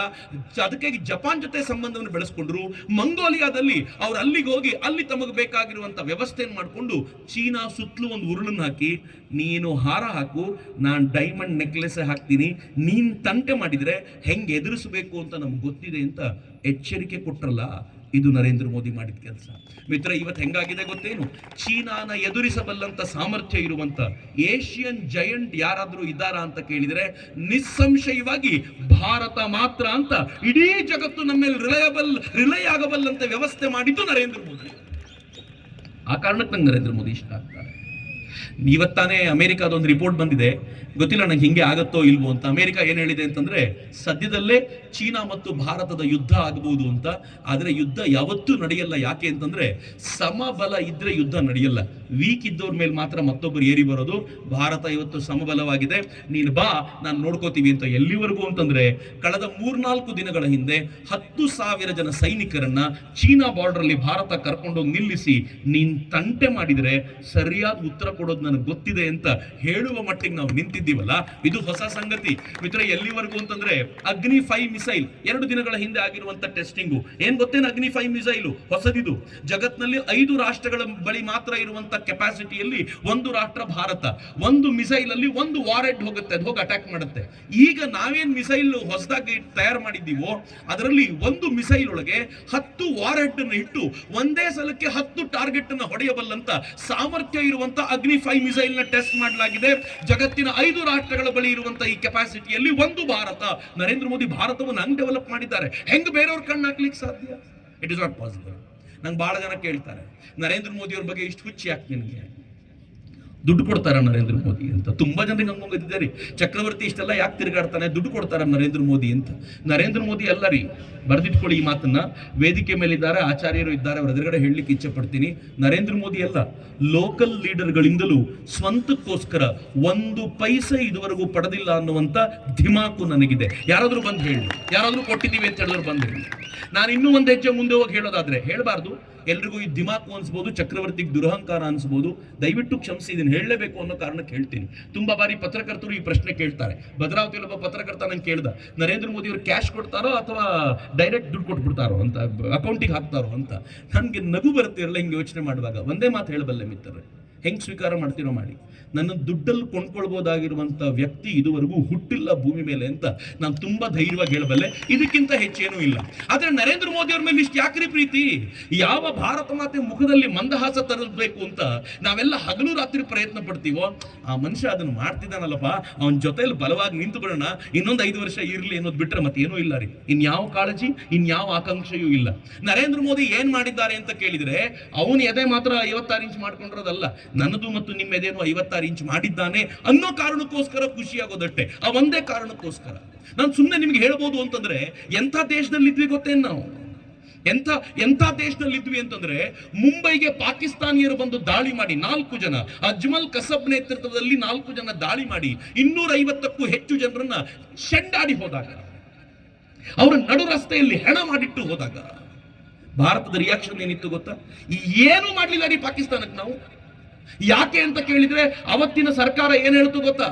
ಅದಕ್ಕಾಗಿ ಜಪಾನ್ ಜೊತೆ ಸಂಬಂಧವನ್ನು ಬೆಳೆಸ್ಕೊಂಡ್ರು. ಮಂಗೋಲಿಯಾದಲ್ಲಿ ಅವ್ರು ಅಲ್ಲಿಗೆ ಹೋಗಿ ಅಲ್ಲಿ ತಮಗೆ ಬೇಕಾಗಿರುವಂತ ವ್ಯವಸ್ಥೆಯನ್ನು ಮಾಡಿಕೊಂಡು ಚೀನಾ ಸುತ್ತಲೂ ಒಂದು ಉರುಳನ್ನು ಹಾಕಿ, ನೀನು ಹಾರ ಹಾಕು, ನಾನು ಡೈಮಂಡ್ ನೆಕ್ಲೆಸ್ ಹಾಕ್ತೀನಿ, ನೀನ್ ತಂಟೆ ಮಾಡಿದ್ರೆ ಹೆಂಗೆ ಎದುರಿಸಬೇಕು ಅಂತ ನಮ್ಗೆ ಗೊತ್ತಿದೆ ಅಂತ ಎಚ್ಚರಿಕೆ ಕೊಟ್ರಲ್ಲ, ಇದು ನರೇಂದ್ರ ಮೋದಿ ಮಾಡಿದ ಕೆಲಸ. ಮಿತ್ರ, ಇವತ್ತು ಹೆಂಗಾಗಿದೆ ಗೊತ್ತೇನು? ಚೀನಾನ ಎದುರಿಸಬಲ್ಲಂತ ಸಾಮರ್ಥ್ಯ ಇರುವಂತ ಏಷ್ಯನ್ ಜಯಂಟ್ ಯಾರಾದ್ರೂ ಇದ್ದಾರಾ ಅಂತ ಕೇಳಿದ್ರೆ ನಿಸ್ಸಂಶಯವಾಗಿ ಭಾರತ ಮಾತ್ರ ಅಂತ ಇಡೀ ಜಗತ್ತು ನಮ್ಮ ಮೇಲೆ ರಿಲೈ ಆಗಬಲ್ಲಂತ ವ್ಯವಸ್ಥೆ ಮಾಡಿದ್ದು ನರೇಂದ್ರ ಮೋದಿ. ಆ ಕಾರಣಕ್ಕೆ ನಂಗೆ ನರೇಂದ್ರ ಮೋದಿ ಇಷ್ಟ ಆಗ್ತಾರೆ. ಇವತ್ತಾನೆ ಅಮೆರಿಕಾದ ಒಂದು ರಿಪೋರ್ಟ್ ಬಂದಿದೆ, ಗೊತ್ತಿಲ್ಲ ನಂಗೆ ಹಿಂಗೆ ಆಗತ್ತೋ ಇಲ್ವೋ ಅಂತ. ಅಮೆರಿಕ ಏನ್ ಹೇಳಿದೆ ಅಂತಂದ್ರೆ, ಸದ್ಯದಲ್ಲೇ ಚೀನಾ ಮತ್ತು ಭಾರತದ ಯುದ್ಧ ಆಗಬಹುದು ಅಂತ. ಆದ್ರೆ ಯುದ್ಧ ಯಾವತ್ತೂ ನಡೆಯಲ್ಲ. ಯಾಕೆ ಅಂತಂದ್ರೆ ಸಮಬಲ ಇದ್ರೆ ಯುದ್ಧ ನಡೆಯಲ್ಲ, ವೀಕ್ ಇದ್ದವ್ರ ಮೇಲೆ ಮಾತ್ರ ಮತ್ತೊಬ್ಬರು ಏರಿ ಬರೋದು. ಭಾರತ ಇವತ್ತು ಸಮಬಲವಾಗಿದೆ, ನೀನು ಬಾ ನಾನು ನೋಡ್ಕೋತೀವಿ ಅಂತ. ಎಲ್ಲಿವರೆಗೂ ಅಂತಂದ್ರೆ ಕಳೆದ 3-4 ದಿನಗಳ ಹಿಂದೆ 10,000 ಜನ ಸೈನಿಕರನ್ನ ಚೀನಾ ಬಾರ್ಡರ್ ಅಲ್ಲಿ ಭಾರತ ಕರ್ಕೊಂಡೋಗಿ ನಿಲ್ಲಿಸಿ, ನೀನ್ ತಂಟೆ ಮಾಡಿದ್ರೆ ಸರಿಯಾದ ಉತ್ತರ ಕೊಡೋದು ನನಗೆ ಗೊತ್ತಿದೆ ಅಂತ ಹೇಳುವ ಮಟ್ಟಿಗೆ ನಾವು ನಿಂತಿದ್ದೀವಲ್ಲ, ಇದು ಹೊಸ ಸಂಗತಿ ಮಿತ್ರ. ಎಲ್ಲಿವರೆಗೂ ಅಂತಂದ್ರೆ ಅಗ್ನಿ 5 ಮಿಸೈಲ್ 2 ದಿನಗಳ ಹಿಂದೆ ಆಗಿರುವಂತ ಟೆಸ್ಟಿಂಗು ಏನ್ ಗೊತ್ತೇನು? ಅಗ್ನಿ 5 ಮಿಸೈಲು ಹೊಸದಿದು. ಜಗತ್ನಲ್ಲಿ 5 ರಾಷ್ಟ್ರಗಳ ಬಳಿ ಮಾತ್ರ ಇರುವಂತ ಕೆಪಾಸಿಟಿಯಲ್ಲಿ ಒಂದು ರಾಷ್ಟ್ರ ಭಾರತ. ಒಂದು ಮಿಸೈಲ್ ಅಲ್ಲಿ ಒಂದು ವಾರೆಡ್ ಹೋಗುತ್ತೆ, ಅದು ಹೋಗಿ ಅಟ್ಯಾಕ್ ಮಾಡುತ್ತೆ. ಈಗ ನಾವೇನ್ ಮಿಸೈಲ್ ಹೊಸದಾಗಿ ತಯಾರು ಮಾಡಿದ್ದೀವೋ ಅದರಲ್ಲಿ ಒಂದು ಮಿಸೈಲ್ ಒಳಗೆ 10 ವಾರೆಡ್ ಅನ್ನು ಇಟ್ಟು ಒಂದೇ ಸಲಕ್ಕೆ 10 ಟಾರ್ಗೆಟ್ ಅನ್ನು ಹೊಡೆಯಬಲ್ಲಂತ ಸಾಮರ್ಥ್ಯ ಇರುವಂತ ಅಗ್ನಿ 5 ಮಿಸೈಲ್ ನ ಟೆಸ್ಟ್ ಮಾಡಲಾಗಿದೆ. ಜಗತ್ತಿನ 5 ರಾಷ್ಟ್ರಗಳ ಬಳಿ ಇರುವಂತ ಈ ಕೆಪಾಸಿಟಿಯಲ್ಲಿ ಒಂದು ಭಾರತ. ನರೇಂದ್ರ ಮೋದಿ ಭಾರತವನ್ನು ಹಂಗ್ ಡೆವಲಪ್ ಮಾಡಿದ್ದಾರೆ. ಹೆಂಗ್ ಬೇರೆಯವ್ರ ಕಣ್ಣು ಹಾಕ್ಲಿಕ್ಕೆ ಸಾಧ್ಯ? It is not possible. ನಂಗೆ ಬಹಳ ಜನ ಕೇಳ್ತಾರೆ, ನರೇಂದ್ರ ಮೋದಿ ಅವ್ರ ಬಗ್ಗೆ ಇಷ್ಟು ಹುಚ್ಚಿ ಯಾಕೆ ನಿನಗೆ? ದುಡ್ಡು ಕೊಡ್ತಾರ ನರೇಂದ್ರ ಮೋದಿ ಅಂತ. ತುಂಬಾ ಜನರಿಗೆ ಹಂಗೋಗಿದ್ದಾರೆ. ಚಕ್ರವರ್ತಿ ಇಷ್ಟೆಲ್ಲ ಯಾಕೆ ತಿರುಗಾಡ್ತಾನೆ? ದುಡ್ಡು ಕೊಡ್ತಾರ ನರೇಂದ್ರ ಮೋದಿ ಅಂತ. ನರೇಂದ್ರ ಮೋದಿ ಅಲ್ಲ ರೀ, ಬರೆದಿಟ್ಕೊಳ್ಳಿ ಈ ಮಾತನ್ನ. ವೇದಿಕೆ ಮೇಲಿದ್ದಾರೆ, ಆಚಾರ್ಯರು ಇದ್ದಾರೆ, ಅವ್ರ ಎದುರುಗಡೆ ಹೇಳಲಿಕ್ಕೆ ಇಚ್ಛೆ ಪಡ್ತೀನಿ. ನರೇಂದ್ರ ಮೋದಿ ಅಲ್ಲ, ಲೋಕಲ್ ಲೀಡರ್ಗಳಿಂದಲೂ ಸ್ವಂತಕ್ಕೋಸ್ಕರ 1 ಪೈಸೆ ಇದುವರೆಗೂ ಪಡೆದಿಲ್ಲ ಅನ್ನುವಂತ ಧಿಮಾಕು ನನಗಿದೆ. ಯಾರಾದ್ರೂ ಬಂದು ಹೇಳಿ, ಯಾರಾದ್ರೂ ಕೊಟ್ಟಿದ್ದೀವಿ ಅಂತ ಹೇಳಿದ್ರು ಬಂದು ಹೇಳಿ. ನಾನು ಇನ್ನೂ ಒಂದು ಹೆಜ್ಜೆ ಮುಂದೆ ಹೋಗಿ ಹೇಳೋದಾದ್ರೆ, ಹೇಳಬಾರ್ದು, ಎಲ್ರಿಗೂ ಈ ದಿಮಾಕು ಅನ್ಸ್ಬೋದು, ಚಕ್ರವರ್ತಿಗೆ ದುರಹಂಕಾರ ಅನ್ಸ್ಬೋದು, ದಯವಿಟ್ಟು ಕ್ಷಮಿಸಿ, ಇದನ್ನು ಹೇಳಲೇಬೇಕು ಅನ್ನೋ ಕಾರಣಕ್ಕೆ ಹೇಳ್ತೀನಿ. ತುಂಬಾ ಬಾರಿ ಪತ್ರಕರ್ತರು ಈ ಪ್ರಶ್ನೆ ಕೇಳ್ತಾರೆ. ಭದ್ರಾವತಿಯಲ್ಲಿ ಒಬ್ಬ ಪತ್ರಕರ್ತ ನಂಗೆ ಕೇಳ್ದ, ನರೇಂದ್ರ ಮೋದಿ ಅವರು ಕ್ಯಾಶ್ ಕೊಡ್ತಾರೋ ಅಥವಾ ಡೈರೆಕ್ಟ್ ದುಡ್ಡು ಕೊಟ್ಬಿಡ್ತಾರೋ ಅಂತ, ಅಕೌಂಟಿಗೆ ಹಾಕ್ತಾರೋ ಅಂತ. ನನಗೆ ನಗು ಬರುತ್ತಿರಲ್ಲ ಹಿಂಗೆ ಯೋಚನೆ ಮಾಡುವಾಗ. ಒಂದೇ ಮಾತು ಹೇಳಬಲ್ಲೆ ಮಿತ್ರರೇ, ಹೆಂಗ್ ಸ್ವೀಕಾರ ಮಾಡ್ತೀರೋ ಮಾಡಿ. ನನ್ನ ದುಡ್ಡಲ್ಲಿ ಕೊಂಡ್ಕೊಳ್ಬಹುದಾಗಿರುವಂತ ವ್ಯಕ್ತಿ ಇದುವರೆಗೂ ಹುಟ್ಟಿಲ್ಲ ಭೂಮಿ ಮೇಲೆ ಅಂತ ನಾನು ತುಂಬಾ ಧೈರ್ಯವಾಗಿ ಹೇಳಬಲ್ಲೆ. ಇದಕ್ಕಿಂತ ಹೆಚ್ಚೇನೂ ಇಲ್ಲ. ಆದ್ರೆ ನರೇಂದ್ರ ಮೋದಿ ಅವ್ರ ಮೇಲೆ ಇಷ್ಟು ಯಾಕ್ರಿ ಪ್ರೀತಿ? ಯಾವ ಭಾರತ ಮಾತೆ ಮುಖದಲ್ಲಿ ಮಂದಹಾಸ ತರಬೇಕು ಅಂತ ನಾವೆಲ್ಲ ಹಗಲು ರಾತ್ರಿ ಪ್ರಯತ್ನ ಪಡ್ತೀವೋ, ಆ ಮನುಷ್ಯ ಅದನ್ನು ಮಾಡ್ತಿದ್ದಾನಲ್ಲಪ್ಪ, ಅವನ ಜೊತೆಯಲ್ಲಿ ಬಲವಾಗಿ ನಿಂತು ಬಿಡೋಣ, ಇನ್ನೊಂದು 5 ವರ್ಷ ಇರ್ಲಿ ಅನ್ನೋದು ಬಿಟ್ರೆ ಮತ್ತೆ ಏನೂ ಇಲ್ಲ ರೀ. ಇನ್ಯಾವ ಕಾಳಜಿ, ಇನ್ಯಾವ ಆಕಾಂಕ್ಷೆಯೂ ಇಲ್ಲ. ನರೇಂದ್ರ ಮೋದಿ ಏನ್ ಮಾಡಿದ್ದಾರೆ ಅಂತ ಕೇಳಿದ್ರೆ, ಅವನು ಎದೆ ಮಾತ್ರ 56 ಇಂಚ್ ಮಾಡ್ಕೊಂಡಿರೋದಲ್ಲ, ನನ್ನದು ಮತ್ತು ನಿಮ್ಮ ಎದೆನೂ 56 ಇಂಚ್ ಮಾಡಿದ್ದಾನೆ ಅನ್ನೋ ಕಾರಣಕ್ಕೋಸ್ಕರ ಖುಷಿಯಾಗೋದಟ್ಟೆ. ಆ ಒಂದೇ ಕಾರಣಕ್ಕೋಸ್ಕರ ನಾನು ಸುಮ್ಮನೆ ನಿಮ್ಗೆ ಹೇಳ್ಬೋದು ಅಂತಂದ್ರೆ, ಎಂಥ ದೇಶದಲ್ಲಿದ್ವಿ ಗೊತ್ತೇನು ನಾವು? ಎಂಥ ದೇಶದಲ್ಲಿದ್ವಿ ಅಂತಂದ್ರೆ, ಮುಂಬೈಗೆ ಪಾಕಿಸ್ತಾನಿಯರು ಬಂದು ದಾಳಿ ಮಾಡಿ 4 ಜನ, ಅಜ್ಮಲ್ ಕಸಬ್ ನೇತೃತ್ವದಲ್ಲಿ 4 ಜನ ದಾಳಿ ಮಾಡಿ 250ಕ್ಕೂ ಹೆಚ್ಚು ಜನರನ್ನ ಶೆಂಡಾಡಿ ಹೋದಾಗ, ಅವರ ನಡು ರಸ್ತೆಯಲ್ಲಿ ಹೆಣ ಮಾಡಿಟ್ಟು ಹೋದಾಗ ಭಾರತದ ರಿಯಾಕ್ಷನ್ ಏನಿತ್ತು ಗೊತ್ತಾ? ಏನು ಮಾಡ್ಲಿಲ್ಲ ರೀ ಪಾಕಿಸ್ತಾನಕ್ಕೆ ನಾವು. ಯಾಕೆ ಅಂತ ಕೇಳಿದ್ರೆ, ಅವತ್ತಿನ ಸರ್ಕಾರ ಏನ್ ಹೇಳ್ತು ಗೊತ್ತಾ?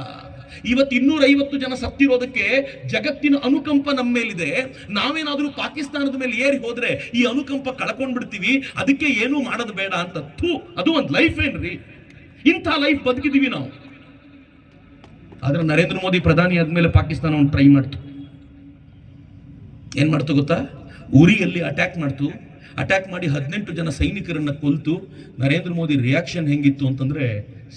ಇವತ್ತು 250 ಜನ ಸತ್ತಿರೋದಕ್ಕೆ ಜಗತ್ತಿನ ಅನುಕಂಪ ನಮ್ಮ ಮೇಲಿದೆ, ನಾವೇನಾದ್ರೂ ಪಾಕಿಸ್ತಾನದ ಮೇಲೆ ಏರಿ ಹೋದ್ರೆ ಈ ಅನುಕಂಪ ಕಳ್ಕೊಂಡ್ಬಿಡ್ತೀವಿ, ಅದಕ್ಕೆ ಏನೂ ಮಾಡೋದು ಬೇಡ ಅಂತ. ಅದು ಒಂದು ಲೈಫ್ ಏನ್ರಿ? ಇಂಥ ಲೈಫ್ ಬದುಕಿದೀವಿ ನಾವು. ಆದ್ರೆ ನರೇಂದ್ರ ಮೋದಿ ಪ್ರಧಾನಿ ಆದ್ಮೇಲೆ ಪಾಕಿಸ್ತಾನವನ್ನು ಟ್ರೈ ಮಾಡ್ತು. ಏನ್ ಮಾಡ್ತು ಗೊತ್ತಾ? ಉರಿಯಲ್ಲಿ ಅಟ್ಯಾಕ್ ಮಾಡ್ತು. ಅಟ್ಯಾಕ್ ಮಾಡಿ 18 ಜನ ಸೈನಿಕರನ್ನ ಕೊಲ್ತು. ನರೇಂದ್ರ ಮೋದಿ ರಿಯಾಕ್ಷನ್ ಹೆಂಗಿತ್ತು ಅಂತಂದ್ರೆ,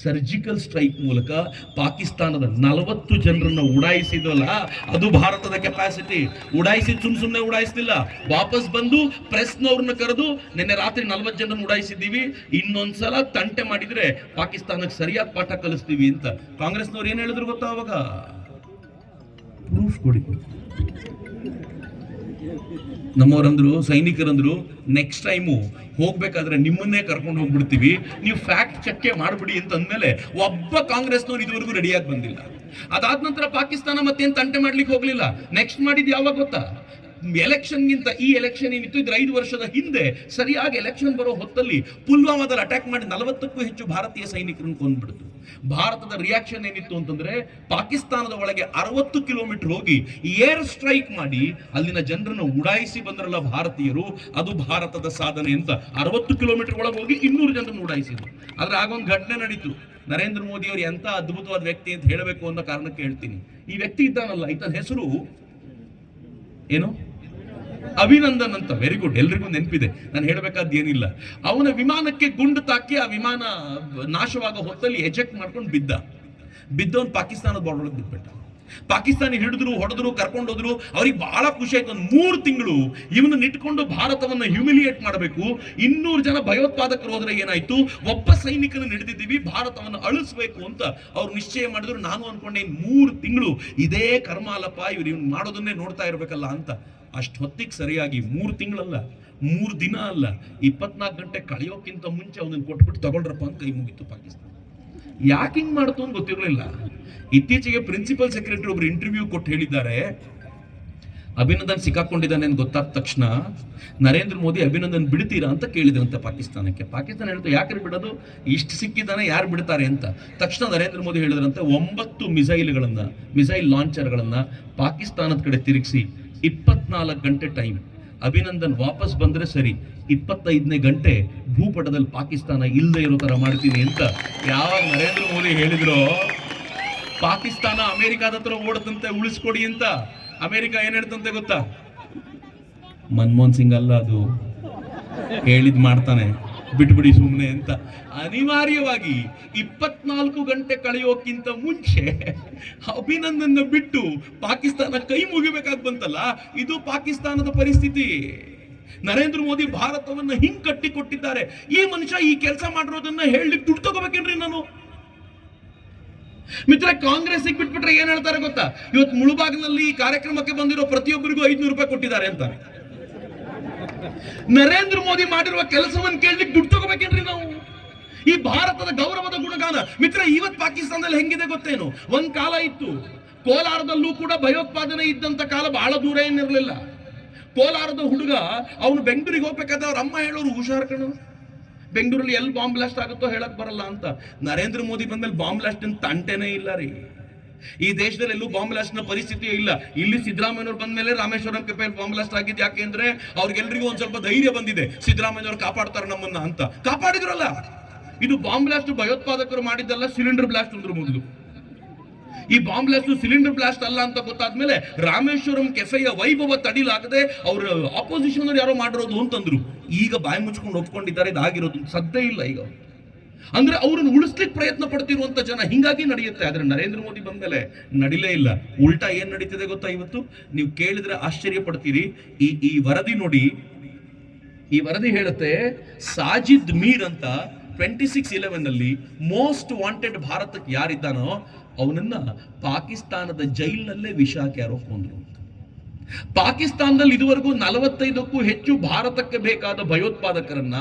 ಸರ್ಜಿಕಲ್ ಸ್ಟ್ರೈಕ್ ಮೂಲಕ ಪಾಕಿಸ್ತಾನದ 40 ಜನರನ್ನ ಉಡಾಯಿಸಿದ್ರಲ್ಲ, ಅದು ಭಾರತದ ಕೆಪಾಸಿಟಿ. ಉಡಾಯಿಸಿದ್ ಸುಮ್ಮನೆ ಉಡಾಯಿಸ್ತಿಲ್ಲ, ವಾಪಸ್ ಬಂದು ಪ್ರೆಸ್ನವ್ರನ್ನ ಕರೆದು ನಿನ್ನೆ ರಾತ್ರಿ 40 ಜನರನ್ನ ಉಡಾಯಿಸಿದ್ದೀವಿ, ಇನ್ನೊಂದ್ಸಲ ತಂಟೆ ಮಾಡಿದ್ರೆ ಪಾಕಿಸ್ತಾನಕ್ಕೆ ಸರಿಯಾದ ಪಾಠ ಕಲಿಸ್ತೀವಿ ಅಂತ. ಕಾಂಗ್ರೆಸ್ನವ್ರು ಏನ್ ಹೇಳಿದ್ರು ಗೊತ್ತಾ ಅವಾಗ? ಪ್ರೂಫ್ ಕೊಡಿ. ನಮ್ಮವರಂದ್ರು, ಸೈನಿಕರಂದ್ರು, ನೆಕ್ಸ್ಟ್ ಟೈಮು ಹೋಗ್ಬೇಕಾದ್ರೆ ನಿಮ್ಮನ್ನೇ ಕರ್ಕೊಂಡು ಹೋಗ್ಬಿಡ್ತೀವಿ, ನೀವು ಫ್ಯಾಕ್ಟ್ ಚೆಕ್ ಮಾಡ್ಬಿಡಿ ಅಂತ ಅಂದ್ಮೇಲೆ ಒಬ್ಬ ಕಾಂಗ್ರೆಸ್ನವ್ರು ಇದುವರೆಗೂ ರೆಡಿಯಾಗಿ ಬಂದಿಲ್ಲ. ಅದಾದ ನಂತರ ಪಾಕಿಸ್ತಾನ ಮತ್ತೇನು ತಂಟೆ ಮಾಡ್ಲಿಕ್ಕೆ ಹೋಗ್ಲಿಲ್ಲ. ನೆಕ್ಸ್ಟ್ ಮಾಡಿದ್ ಯಾವಾಗ ಗೊತ್ತಾ? ಎಲೆಕ್ಷನ್ಗಿಂತ ಈ ಎಲೆಕ್ಷನ್ ಏನಿತ್ತು ಇದ್ರ 5 ವರ್ಷದ ಹಿಂದೆ ಸರಿಯಾಗಿ ಎಲೆಕ್ಷನ್ ಬರೋ ಹೊತ್ತಲ್ಲಿ ಪುಲ್ವಾಮಾದಲ್ಲಿ ಅಟ್ಯಾಕ್ ಮಾಡಿ 40ಕ್ಕೂ ಹೆಚ್ಚು ಭಾರತೀಯ ಸೈನಿಕರನ್ನು ಕೊಂದ್ಬಿಡ್ತು. ಭಾರತದ ರಿಯಾಕ್ಷನ್ ಏನಿತ್ತು ಅಂತಂದ್ರೆ, ಪಾಕಿಸ್ತಾನದ ಒಳಗೆ 60 ಕಿಲೋಮೀಟರ್ ಹೋಗಿ ಏರ್ ಸ್ಟ್ರೈಕ್ ಮಾಡಿ ಅಲ್ಲಿನ ಜನರನ್ನು ಉಡಾಯಿಸಿ ಬಂದ್ರಲ್ಲ ಭಾರತೀಯರು, ಅದು ಭಾರತದ ಸಾಧನೆ ಅಂತ. 60 ಕಿಲೋಮೀಟರ್ ಒಳಗೆ ಹೋಗಿ 200 ಜನರನ್ನು ಉಡಾಯಿಸಿದ್ರು. ಆದ್ರೆ ಆಗೊಂದು ಘಟನೆ ನಡೀತು. ನರೇಂದ್ರ ಮೋದಿ ಅವರು ಎಂತ ಅದ್ಭುತವಾದ ವ್ಯಕ್ತಿ ಅಂತ ಹೇಳಬೇಕು ಅನ್ನೋ ಕಾರಣಕ್ಕೆ ಹೇಳ್ತೀನಿ. ಈ ವ್ಯಕ್ತಿ ಇದ್ದಾನಲ್ಲ, ಈತನ ಹೆಸರು ಏನು? ಅಭಿನಂದನ್ ಅಂತ. ವೆರಿ ಗುಡ್, ಎಲ್ರಿಗೂ ನೆನಪಿದೆ, ನಾನು ಹೇಳಬೇಕಾದ ಏನಿಲ್ಲ. ಅವನ ವಿಮಾನಕ್ಕೆ ಗುಂಡು ತಾಕಿ ಆ ವಿಮಾನ ನಾಶವಾಗೋ ಹೊತ್ತಲ್ಲಿ ಎಜೆಕ್ಟ್ ಮಾಡ್ಕೊಂಡು ಬಿದ್ದವನು ಪಾಕಿಸ್ತಾನದ ಬಾರ್ಡರ್ ಒಳಗೆ ಬಿದ್ಬಿಟ್ಟ. ಪಾಕಿಸ್ತಾನಿ ಹಿಡಿದ್ರು, ಹೊಡೆದ್ರು, ಕರ್ಕೊಂಡೋದ್ರು. ಅವ್ರಿಗೆ ಬಹಳ ಖುಷಿ ಆಯ್ತು. ಒಂದು 3 ತಿಂಗಳು ಇವನ್ನ ನಿಟ್ಕೊಂಡು ಭಾರತವನ್ನ ಹ್ಯೂಮಿಲಿಯೇಟ್ ಮಾಡಬೇಕು. 200 ಜನ ಭಯೋತ್ಪಾದಕರು ಹೋದ್ರೆ ಏನಾಯ್ತು, ಒಬ್ಬ ಸೈನಿಕನ ಹಿಡಿದಿದ್ದೀವಿ, ಭಾರತವನ್ನು ಅಳಿಸ್ಬೇಕು ಅಂತ ಅವ್ರು ನಿಶ್ಚಯ ಮಾಡಿದ್ರು. ನಾನು ಅನ್ಕೊಂಡೆ 3 ತಿಂಗಳು ಇದೇ ಕರ್ಮಾಲಪ್ಪ, ಇವ್ನು ಮಾಡೋದನ್ನೇ ನೋಡ್ತಾ ಇರ್ಬೇಕಲ್ಲ ಅಂತ. ಅಷ್ಟು ಹೊತ್ತಿಗೆ ಸರಿಯಾಗಿ 3 ತಿಂಗಳಲ್ಲ, 3 ದಿನ ಅಲ್ಲ, 24 ಗಂಟೆ ಕಳೆಯೋಕ್ಕಿಂತ ಮುಂಚೆ ಅವನನ್ನು ಕೊಟ್ಬಿಟ್ಟು ತಗೊಳ್ರಪ್ಪ ಅಂತ ಕೈ ಮುಗಿತು ಪಾಕಿಸ್ತಾನ. ಯಾಕೆ ಹಿಂಗ್ ಮಾಡ್ತು ಅಂತ ಗೊತ್ತಿರಲಿಲ್ಲ. ಇತ್ತೀಚೆಗೆ ಪ್ರಿನ್ಸಿಪಲ್ ಸೆಕ್ರೆಟರಿ ಒಬ್ರು ಇಂಟರ್ವ್ಯೂ ಕೊಟ್ಟು ಹೇಳಿದ್ದಾರೆ, ಅಭಿನಂದನ್ ಸಿಕ್ಕಾಕೊಂಡಿದ್ದಾನೆ ಅಂತ ಗೊತ್ತಾದ ತಕ್ಷಣ ನರೇಂದ್ರ ಮೋದಿ ಅಭಿನಂದನ್ ಬಿಡ್ತೀರಾ ಅಂತ ಕೇಳಿದ್ರಂತೆ ಪಾಕಿಸ್ತಾನಕ್ಕೆ. ಪಾಕಿಸ್ತಾನ ಹೇಳ್ತು ಯಾಕ್ರಿ ಬಿಡೋದು, ಇಷ್ಟು ಸಿಕ್ಕಿದ್ದಾನೆ ಯಾರು ಬಿಡ್ತಾರೆ ಅಂತ. ತಕ್ಷಣ ನರೇಂದ್ರ ಮೋದಿ ಹೇಳಿದ್ರಂತೆ 9 ಮಿಸೈಲ್ ಲಾಂಚರ್ಗಳನ್ನ ಪಾಕಿಸ್ತಾನದ ಕಡೆ ತಿರುಗಿಸಿ 24 ಗಂಟೆ ಟೈಮ್, ಅಭಿನಂದನ್ ವಾಪಸ್ ಬಂದ್ರೆ ಸರಿ 25ನೇ ಗಂಟೆ ಭೂಪಟದಲ್ಲಿ ಪಾಕಿಸ್ತಾನ ಇಲ್ಲದೆ ಇರೋ ತರ ಮಾಡ್ತೀನಿ ಅಂತ ಯಾವಾಗ ನರೇಂದ್ರ ಮೋದಿ ಹೇಳಿದ್ರು, ಪಾಕಿಸ್ತಾನ ಅಮೆರಿಕಾದ ಹತ್ರ ಓಡದಂತೆ ಉಳಿಸ್ಕೊಡಿ ಅಂತ. ಅಮೆರಿಕ ಏನ್ ಹೇಳ್ತಂತೆ ಗೊತ್ತಾ, ಮನಮೋಹನ್ ಸಿಂಗ್ ಅಲ್ಲ ಅದು, ಹೇಳಿದ್ ಮಾಡ್ತಾನೆ, ಬಿಟ್ಬಿಡಿ ಸುಮ್ಮನೆ ಅಂತ. ಅನಿವಾರ್ಯವಾಗಿ 24 ಗಂಟೆ ಕಳೆಯೋಕ್ಕಿಂತ ಮುಂಚೆ ಅಭಿನಂದನ್ ಬಿಟ್ಟು ಪಾಕಿಸ್ತಾನ ಕೈ ಮುಗಿಬೇಕಾಗಿ ಬಂತಲ್ಲ, ಇದು ಪಾಕಿಸ್ತಾನದ ಪರಿಸ್ಥಿತಿ. ನರೇಂದ್ರ ಮೋದಿ ಭಾರತವನ್ನ ಹಿಂಗ್ ಕಟ್ಟಿಕೊಟ್ಟಿದ್ದಾರೆ. ಈ ಮನುಷ್ಯ ಈ ಕೆಲಸ ಮಾಡಿರೋದನ್ನ ಹೇಳಲಿಕ್ಕೆ ದುಡ್ಡು ತಗೋಬೇಕೇನ್ರಿ ನಾನು? ಮಿತ್ರ, ಕಾಂಗ್ರೆಸ್ ಬಿಟ್ಬಿಟ್ರೆ ಏನ್ ಹೇಳ್ತಾರೆ ಗೊತ್ತಾ, ಇವತ್ತು ಮುಳುಬಾಗಿನಲ್ಲಿ ಈ ಕಾರ್ಯಕ್ರಮಕ್ಕೆ ಬಂದಿರೋ ಪ್ರತಿಯೊಬ್ಬರಿಗೂ 500 ರೂಪಾಯಿ ಕೊಟ್ಟಿದ್ದಾರೆ ಅಂತಾರೆ. ನರೇಂದ್ರ ಮೋದಿ ಮಾಡಿರುವ ಕೆಲಸವನ್ನು ಕೇಳಲಿಕ್ಕೆ ದುಡ್ಡು ತಗೋಬೇಕೇನ್ರಿ ನಾವು? ಈ ಭಾರತದ ಗೌರವದ ಗುಣಗಾನ. ಮಿತ್ರ, ಇವತ್ತು ಪಾಕಿಸ್ತಾನದಲ್ಲಿ ಹೆಂಗಿದೆ ಗೊತ್ತೇನು? ಒಂದ್ ಕಾಲ ಇತ್ತು, ಕೋಲಾರದಲ್ಲೂ ಕೂಡ ಭಯೋತ್ಪಾದನೆ ಇದ್ದಂತ ಕಾಲ ಬಹಳ ದೂರ ಏನಿರಲಿಲ್ಲ. ಕೋಲಾರದ ಹುಡುಗ ಅವನು ಬೆಂಗಳೂರಿಗೆ ಹೋಗ್ಬೇಕಾದ್ರೆ ಅವ್ರ ಅಮ್ಮ ಹೇಳೋರು, ಹುಷಾರ್ ಕಣು, ಬೆಂಗಳೂರಲ್ಲಿ ಎಲ್ಲಿ ಬಾಂಬ್ ಬ್ಲಾಸ್ಟ್ ಆಗುತ್ತೋ ಹೇಳಕ್ ಬರಲ್ಲ ಅಂತ. ನರೇಂದ್ರ ಮೋದಿ ಬಂದ್ಮೇಲೆ ಬಾಂಬ್ ಬ್ಲಾಸ್ಟ್ ಅಂತ ತಂಟೆನೇ ಇಲ್ಲ ರೀ. ಈ ದೇಶದಲ್ಲಿ ಎಲ್ಲೂ ಬಾಂಬ್ ಬ್ಲಾಸ್ಟ್ ನ ಪರಿಸ್ಥಿತಿಯೇ ಇಲ್ಲ. ಇಲ್ಲಿ ಸಿದ್ದರಾಮಯ್ಯವ್ರು ಬಂದ್ಮೇಲೆ ರಾಮೇಶ್ವರಂ ಕೆಪೆ ಬಾಂಬ್ ಬ್ಲಾಸ್ಟ್ ಆಗಿದ್ದು ಯಾಕೆಂದ್ರೆ ಅವ್ರಿಗೆಲ್ರಿಗೂ ಒಂದ್ ಸ್ವಲ್ಪ ಧೈರ್ಯ ಬಂದಿದೆ, ಸಿದ್ದರಾಮಯ್ಯವ್ರು ಕಾಪಾಡ್ತಾರೆ ನಮ್ಮನ್ನ ಅಂತ. ಕಾಪಾಡಿದ್ರಲ್ಲ. ಇದು ಬಾಂಬ್ ಬ್ಲಾಸ್ಟ್ ಭಯೋತ್ಪಾದಕರು ಮಾಡಿದ್ದಲ್ಲ, ಸಿಲಿಂಡರ್ ಬ್ಲಾಸ್ಟ್ ಅಂದ್ರು ಮೊದಲು. ಈ ಬಾಂಬ್ ಬ್ಲಾಸ್ಟ್ ಸಿಲಿಂಡರ್ ಬ್ಲಾಸ್ಟ್ ಅಲ್ಲ ಅಂತ ಗೊತ್ತಾದ್ಮೇಲೆ ರಾಮೇಶ್ವರಂ ಕೆಫೆಯ ವೈಭವ ತಡಿಲಾಗದೆ ಅವ್ರ ಆಪೋಸಿಷನ್ ಯಾರೋ ಮಾಡಿರೋದು ಅಂತಂದ್ರು. ಈಗ ಬಾಯಿ ಮುಚ್ಕೊಂಡು ಒಪ್ಕೊಂಡಿದ್ದಾರೆ, ಇದಾಗಿರೋದು ಸದ್ದೇ ಇಲ್ಲ ಈಗ. ಅಂದ್ರೆ ಅವ್ರನ್ನ ಉಳಿಸ್ಲಿಕ್ಕೆ ಪ್ರಯತ್ನ ಪಡ್ತಿರುವಂತ ಜನ, ಹಿಂಗಾಗಿ ನಡೆಯುತ್ತೆ. ಆದ್ರೆ ನರೇಂದ್ರ ಮೋದಿ ಬಂದ್ಮೇಲೆ ನಡಿಲೇ ಇಲ್ಲ. ಉಲ್ಟಾ ಏನ್ ನಡೀತಿದೆ ಗೊತ್ತಾ ಇವತ್ತು? ನೀವು ಕೇಳಿದ್ರೆ ಆಶ್ಚರ್ಯ ಪಡ್ತೀರಿ. ಈ ವರದಿ ನೋಡಿ, ಈ ವರದಿ ಹೇಳುತ್ತೆ, ಸಾಜಿದ್ ಮೀರ್ ಅಂತ 26/11 ನಲ್ಲಿ ಮೋಸ್ಟ್ ವಾಂಟೆಡ್ ಭಾರತಕ್ಕೆ ಯಾರಿದ್ದಾನೋ ಅವನನ್ನ ಪಾಕಿಸ್ತಾನದ ಜೈಲಿನಲ್ಲೇ ವಿಷ ಹಾಕಿ ಯಾರೋ ಕೊಂದ್ರು. ಪಾಕಿಸ್ತಾನದಲ್ಲಿ ಇದುವರೆಗೂ 45ಕ್ಕೂ ಹೆಚ್ಚು ಭಾರತಕ್ಕೆ ಬೇಕಾದ ಭಯೋತ್ಪಾದಕರನ್ನ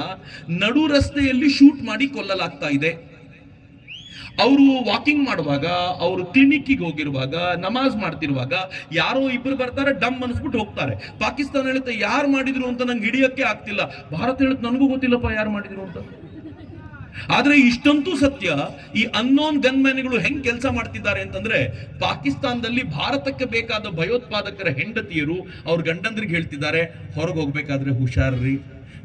ನಡು ರಸ್ತೆಯಲ್ಲಿ ಶೂಟ್ ಮಾಡಿ ಕೊಲ್ಲಲಾಗ್ತಾ ಇದೆ. ಅವರು ವಾಕಿಂಗ್ ಮಾಡುವಾಗ, ಅವರು ಕ್ಲಿನಿಕ್ಗೆ ಹೋಗಿರುವಾಗ, ನಮಾಜ್ ಮಾಡ್ತಿರುವಾಗ ಯಾರೋ ಇಬ್ರು ಬರ್ತಾರೆ, ಡಮ್ ಅನ್ಸ್ಬಿಟ್ಟು ಹೋಗ್ತಾರೆ. ಪಾಕಿಸ್ತಾನ ಹೇಳುತ್ತೆ ಯಾರು ಮಾಡಿದ್ರು ಅಂತ ನಂಗೆ ಹಿಡಿಯಕ್ಕೆ ಆಗ್ತಿಲ್ಲ. ಭಾರತ ಹೇಳುತ್ತೆ ನನಗೂ ಗೊತ್ತಿಲ್ಲಪ್ಪ ಯಾರು ಮಾಡಿದ್ರು ಅಂತ. ಆದ್ರೆ ಇಷ್ಟಂತೂ ಸತ್ಯ, ಈ ಅನ್ನೋನ್ ಗನ್ಮ್ಯಾನ್ಗಳು ಹೆಂಗ್ ಕೆಲಸ ಮಾಡ್ತಿದ್ದಾರೆ ಅಂತಂದ್ರೆ, ಪಾಕಿಸ್ತಾನದಲ್ಲಿ ಭಾರತಕ್ಕೆ ಬೇಕಾದ ಭಯೋತ್ಪಾದಕರ ಹೆಂಡತಿಯರು ಅವ್ರ ಗಂಡಂದ್ರಿಗೆ ಹೇಳ್ತಿದ್ದಾರೆ, ಹೊರಗೆ ಹೋಗ್ಬೇಕಾದ್ರೆ ಹುಷಾರ್ರಿ,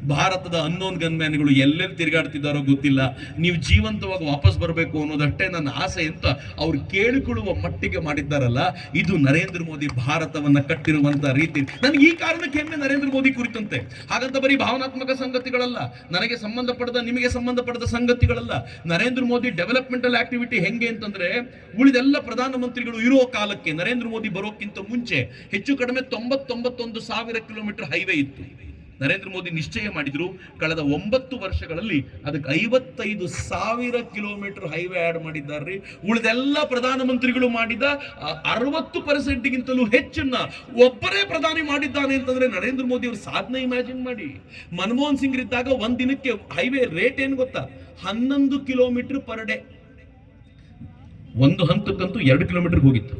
ಭಾರತದ ಅನ್ನೋನ್ ಗನ್ಮ್ಯಾನ್ಗಳು ಎಲ್ಲೆಲ್ಲಿ ತಿರುಗಾಡ್ತಿದ್ದಾರೋ ಗೊತ್ತಿಲ್ಲ, ನೀವು ಜೀವಂತವಾಗಿ ವಾಪಸ್ ಬರಬೇಕು ಅನ್ನೋದಷ್ಟೇ ನನ್ನ ಆಸೆ ಅಂತ ಅವ್ರು ಕೇಳಿಕೊಳ್ಳುವ ಮಟ್ಟಿಗೆ ಮಾಡಿದ್ದಾರಲ್ಲ. ಇದು ನರೇಂದ್ರ ಮೋದಿ ಭಾರತವನ್ನ ಕಟ್ಟಿರುವಂತ ರೀತಿ. ನನಗೆ ಈ ಕಾರಣಕ್ಕೆ ಹೆಮ್ಮೆ ನರೇಂದ್ರ ಮೋದಿ ಕುರಿತಂತೆ. ಹಾಗಂತ ಬರೀ ಭಾವನಾತ್ಮಕ ಸಂಗತಿಗಳಲ್ಲ, ನನಗೆ ಸಂಬಂಧಪಡದ ನಿಮಗೆ ಸಂಬಂಧಪಡದ ಸಂಗತಿಗಳಲ್ಲ. ನರೇಂದ್ರ ಮೋದಿ ಡೆವಲಪ್ಮೆಂಟಲ್ ಆಕ್ಟಿವಿಟಿ ಹೆಂಗೆ ಅಂತಂದ್ರೆ, ಉಳಿದೆಲ್ಲ ಪ್ರಧಾನಮಂತ್ರಿಗಳು ಇರೋ ಕಾಲಕ್ಕೆ ನರೇಂದ್ರ ಮೋದಿ ಬರೋಕ್ಕಿಂತ ಮುಂಚೆ ಹೆಚ್ಚು ಕಡಿಮೆ 90-91,000 ಕಿಲೋಮೀಟರ್ ಹೈವೇ ಇತ್ತು. ನರೇಂದ್ರ ಮೋದಿ ನಿಶ್ಚಯ ಮಾಡಿದ್ರು, ಕಳೆದ 9 ವರ್ಷಗಳಲ್ಲಿ ಅದಕ್ಕೆ 55,000 ಕಿಲೋಮೀಟರ್ ಹೈವೇ ಆಡ್ ಮಾಡಿದ್ದಾರೆ. ಉಳಿದೆಲ್ಲ ಪ್ರಧಾನಮಂತ್ರಿಗಳು ಮಾಡಿದ 60%ಗಿಂತಲೂ ಹೆಚ್ಚನ್ನ ಒಬ್ಬರೇ ಪ್ರಧಾನಿ ಮಾಡಿದ್ದಾನೆ ಅಂತಂದ್ರೆ ನರೇಂದ್ರ ಮೋದಿ ಅವ್ರ ಸಾಧನೆ ಇಮ್ಯಾಜಿನ್ ಮಾಡಿ. ಮನಮೋಹನ್ ಸಿಂಗ್ ಇದ್ದಾಗ ಒಂದ್ ದಿನಕ್ಕೆ ಹೈವೇ ರೇಟ್ ಏನ್ ಗೊತ್ತಾ, 11 ಕಿಲೋಮೀಟರ್ ಪರ್ ಡೇ. ಒಂದು ಹಂತಕ್ಕಂತೂ 2 ಕಿಲೋಮೀಟರ್ ಹೋಗಿತ್ತು.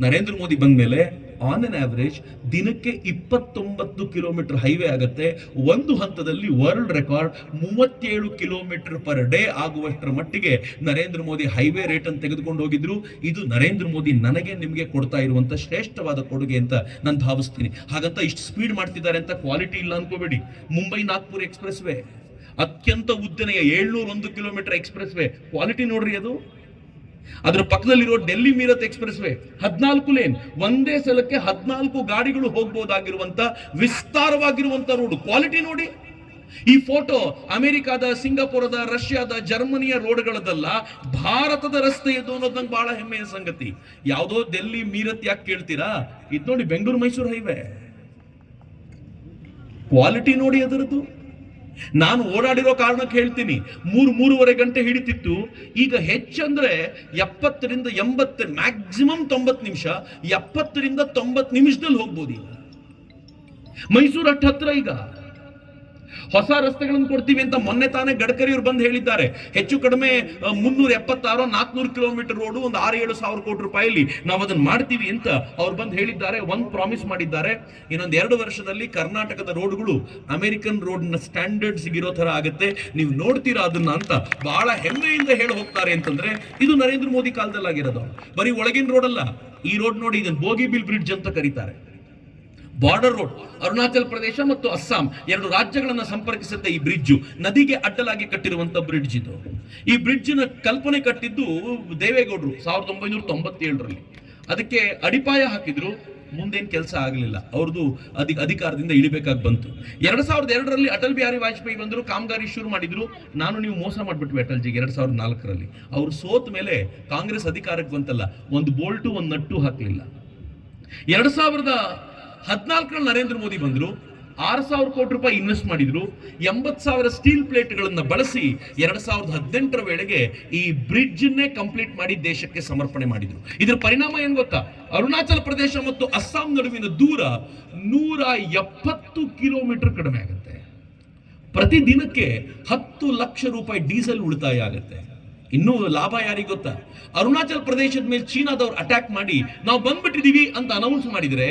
ನರೇಂದ್ರ ಮೋದಿ ಬಂದ ಮೇಲೆ ಆನ್ ಅನ್ ಆವರೇಜ್ ದಿನಕ್ಕೆ 29 ಕಿಲೋಮೀಟರ್ ಹೈವೇ ಆಗತ್ತೆ. ಒಂದು ಹಂತದಲ್ಲಿ world record 37 kilometre per day ಆಗುವಷ್ಟರ ಮಟ್ಟಿಗೆ ನರೇಂದ್ರ ಮೋದಿ ಹೈವೇ ರೇಟ್ ಅನ್ನು ತೆಗೆದುಕೊಂಡು ಹೋಗಿದ್ರು. ಇದು ನರೇಂದ್ರ ಮೋದಿ ನನಗೆ ನಿಮಗೆ ಕೊಡ್ತಾ ಇರುವಂತ ಶ್ರೇಷ್ಠವಾದ ಕೊಡುಗೆ ಅಂತ ನಾನು ಭಾವಿಸ್ತೀನಿ. ಹಾಗಂತ ಇಷ್ಟು ಸ್ಪೀಡ್ ಮಾಡ್ತಿದ್ದಾರೆ ಅಂತ ಕ್ವಾಲಿಟಿ ಇಲ್ಲ ಅನ್ಕೋಬೇಡಿ. ಮುಂಬೈ ನಾಗ್ಪುರ್ ಎಕ್ಸ್ಪ್ರೆಸ್ ವೇ ಅತ್ಯಂತ ಉದ್ದನೆಯ 701 ಕಿಲೋಮೀಟರ್ ಎಕ್ಸ್ಪ್ರೆಸ್ ವೇ, ಕ್ವಾಲಿಟಿ ನೋಡ್ರಿ ಅದು. ಅದರ ಪಕ್ಕದಲ್ಲಿರೋ Delhi Meerut express way 14 lane, ಒಂದೇ ಸಲಕ್ಕೆ 14 ಗಾಡಿಗಳು ಹೋಗಬಹುದಾಗಿರುವಂತ ವಿಸ್ತಾರವಾಗಿರುವಂತ ರೋಡ್, ಕ್ವಾಲಿಟಿ ನೋಡಿ. ಈ ಫೋಟೋ ಅಮೆರಿಕಾದ, ಸಿಂಗಾಪುರದ, ರಷ್ಯಾದ, ಜರ್ಮನಿಯ ರೋಡ್ಗಳದಲ್ಲ, ಭಾರತದ ರಸ್ತೆಯದು ಅನ್ನೋದು ನಂಗೆ ಬಹಳ ಹೆಮ್ಮೆಯ ಸಂಗತಿ. ಯಾವುದೋ ಡೆಲ್ಲಿ ಮೀರತ್ ಯಾಕೆ ಕೇಳ್ತೀರಾ? ಇದು ನೋಡಿ ಬೆಂಗಳೂರು ಮೈಸೂರು ಹೈವೇ, ಕ್ವಾಲಿಟಿ ನೋಡಿ ಅದರದ್ದು. ನಾನು ಓಡಾಡಿರೋ ಕಾರಣಕ್ಕೆ ಹೇಳ್ತೀನಿ, 3-3.5 ಗಂಟೆ ಹಿಡಿತಿತ್ತು. ಈಗ ಹೆಚ್ಚಂದ್ರೆ 70-80, ಮ್ಯಾಕ್ಸಿಮಮ್ 90 ನಿಮಿಷ, 70-90 ನಿಮಿಷದಲ್ಲಿ ಹೋಗ್ಬೋದು. ಈಗ ಮೈಸೂರು ಅಷ್ಟು ಹತ್ರ. ಈಗ ಹೊಸ ರಸ್ತೆಗಳನ್ನು ಕೊಡ್ತೀವಿ ಅಂತ ಮೊನ್ನೆ ತಾನೇ ಗಡ್ಕರಿ ಅವರು ಬಂದು ಹೇಳಿದ್ದಾರೆ. ಹೆಚ್ಚು ಕಡಿಮೆ 376 400 ಕಿಲೋಮೀಟರ್ ರೋಡು ಒಂದು 6-7 ಸಾವಿರ ಕೋಟಿ ರೂಪಾಯಿಲಿ ನಾವು ಅದನ್ನ ಮಾಡ್ತೀವಿ ಅಂತ ಅವ್ರು ಬಂದು ಹೇಳಿದ್ದಾರೆ. ಒಂದು ಪ್ರಾಮಿಸ್ ಮಾಡಿದ್ದಾರೆ, ಇನ್ನೊಂದು 2 ವರ್ಷದಲ್ಲಿ ಕರ್ನಾಟಕದ ರೋಡ್ಗಳು ಅಮೆರಿಕನ್ ರೋಡ್ನ ಸ್ಟ್ಯಾಂಡರ್ಡ್ಸ್ ಇರೋ ತರ ಆಗುತ್ತೆ, ನೀವು ನೋಡ್ತೀರಾ ಅದನ್ನ ಅಂತ ಬಹಳ ಹೆಮ್ಮೆಯಿಂದ ಹೇಳಿ ಹೋಗ್ತಾರೆ. ಅಂತಂದ್ರೆ ಇದು ನರೇಂದ್ರ ಮೋದಿ ಕಾಲದಲ್ಲಿ ಆಗಿರೋದು. ಬರೀ ಒಳಗಿನ ರೋಡ್ ಅಲ್ಲ, ಈ ರೋಡ್ ನೋಡಿ, ಇದನ್ನು ಬೋಗಿಬಿಲ್ ಬ್ರಿಡ್ಜ್ ಅಂತ ಕರೀತಾರೆ. ಬಾರ್ಡರ್ ರೋಡ್, ಅರುಣಾಚಲ ಪ್ರದೇಶ ಮತ್ತು ಅಸ್ಸಾಂ 2 ರಾಜ್ಯಗಳನ್ನ ಸಂಪರ್ಕಿಸುತ್ತೆ ಈ ಬ್ರಿಡ್ಜ್. ನದಿಗೆ ಅಡ್ಡಲಾಗಿ ಕಟ್ಟಿರುವಂತ ಬ್ರಿಡ್ಜ್ ಇದು. ಈ ಬ್ರಿಡ್ಜ್ ನ ಕಲ್ಪನೆ ಕಟ್ಟಿದ್ದು ದೇವೇಗೌಡರು 1997ರಲ್ಲಿ. ಅದಕ್ಕೆ ಅಡಿಪಾಯ ಹಾಕಿದ್ರು, ಮುಂದೇನು ಕೆಲಸ ಆಗಲಿಲ್ಲ, ಅವ್ರದ್ದು ಅಧಿಕಾರದಿಂದ ಇಳಿಬೇಕಾಗಿ ಬಂತು. 2002ರಲ್ಲಿ ಅಟಲ್ ಬಿಹಾರಿ ವಾಜಪೇಯಿ ಬಂದರು, ಕಾಮಗಾರಿ ಶುರು ಮಾಡಿದ್ರು. ನೀವು ಮೋಸ ಮಾಡಿಬಿಟ್ವಿ ಅಟಲ್ಜಿಗೆ 2004ರಲ್ಲಿ. ಅವ್ರು ಸೋತ ಮೇಲೆ ಕಾಂಗ್ರೆಸ್ ಅಧಿಕಾರಕ್ಕೆ ಬಂತಲ್ಲ, ಒಂದು ಬೋಲ್ಟು ಒಂದು ನಟ್ಟು ಹಾಕಲಿಲ್ಲ. 2014ರಲ್ಲಿ ನರೇಂದ್ರ ಮೋದಿ ಬಂದರು, 6,000 ಕೋಟಿ ರೂಪಾಯಿ ಇನ್ವೆಸ್ಟ್ ಮಾಡಿದ್ರು, 80,000 ಸ್ಟೀಲ್ ಪ್ಲೇಟ್ಗಳನ್ನ ಬಳಸಿ 2018ರ ವೇಳೆಗೆ ಈ ಬ್ರಿಡ್ಜ್ನೇ ಕಂಪ್ಲೀಟ್ ಮಾಡಿ ದೇಶಕ್ಕೆ ಸಮರ್ಪಣೆ ಮಾಡಿದ್ರು. ಇದರ ಪರಿಣಾಮ ಏನ್ ಗೊತ್ತಾ? ಅರುಣಾಚಲ ಪ್ರದೇಶ ಮತ್ತು ಅಸ್ಸಾಂ ನಡುವಿನ ದೂರ 170 ಕಿಲೋಮೀಟರ್ ಕಡಿಮೆ ಆಗುತ್ತೆ. ಪ್ರತಿ ದಿನಕ್ಕೆ 10 ಲಕ್ಷ ರೂಪಾಯಿ ಡೀಸೆಲ್ ಉಳಿತಾಯ ಆಗುತ್ತೆ. ಇನ್ನೂ ಲಾಭ ಯಾರಿಗೆ ಗೊತ್ತಾ? ಅರುಣಾಚಲ ಪ್ರದೇಶದ ಮೇಲೆ ಚೀನಾದವ್ರು ಅಟ್ಯಾಕ್ ಮಾಡಿ ನಾವು ಬಂದ್ಬಿಟ್ಟಿದೀವಿ ಅಂತ ಅನೌನ್ಸ್ ಮಾಡಿದ್ರೆ,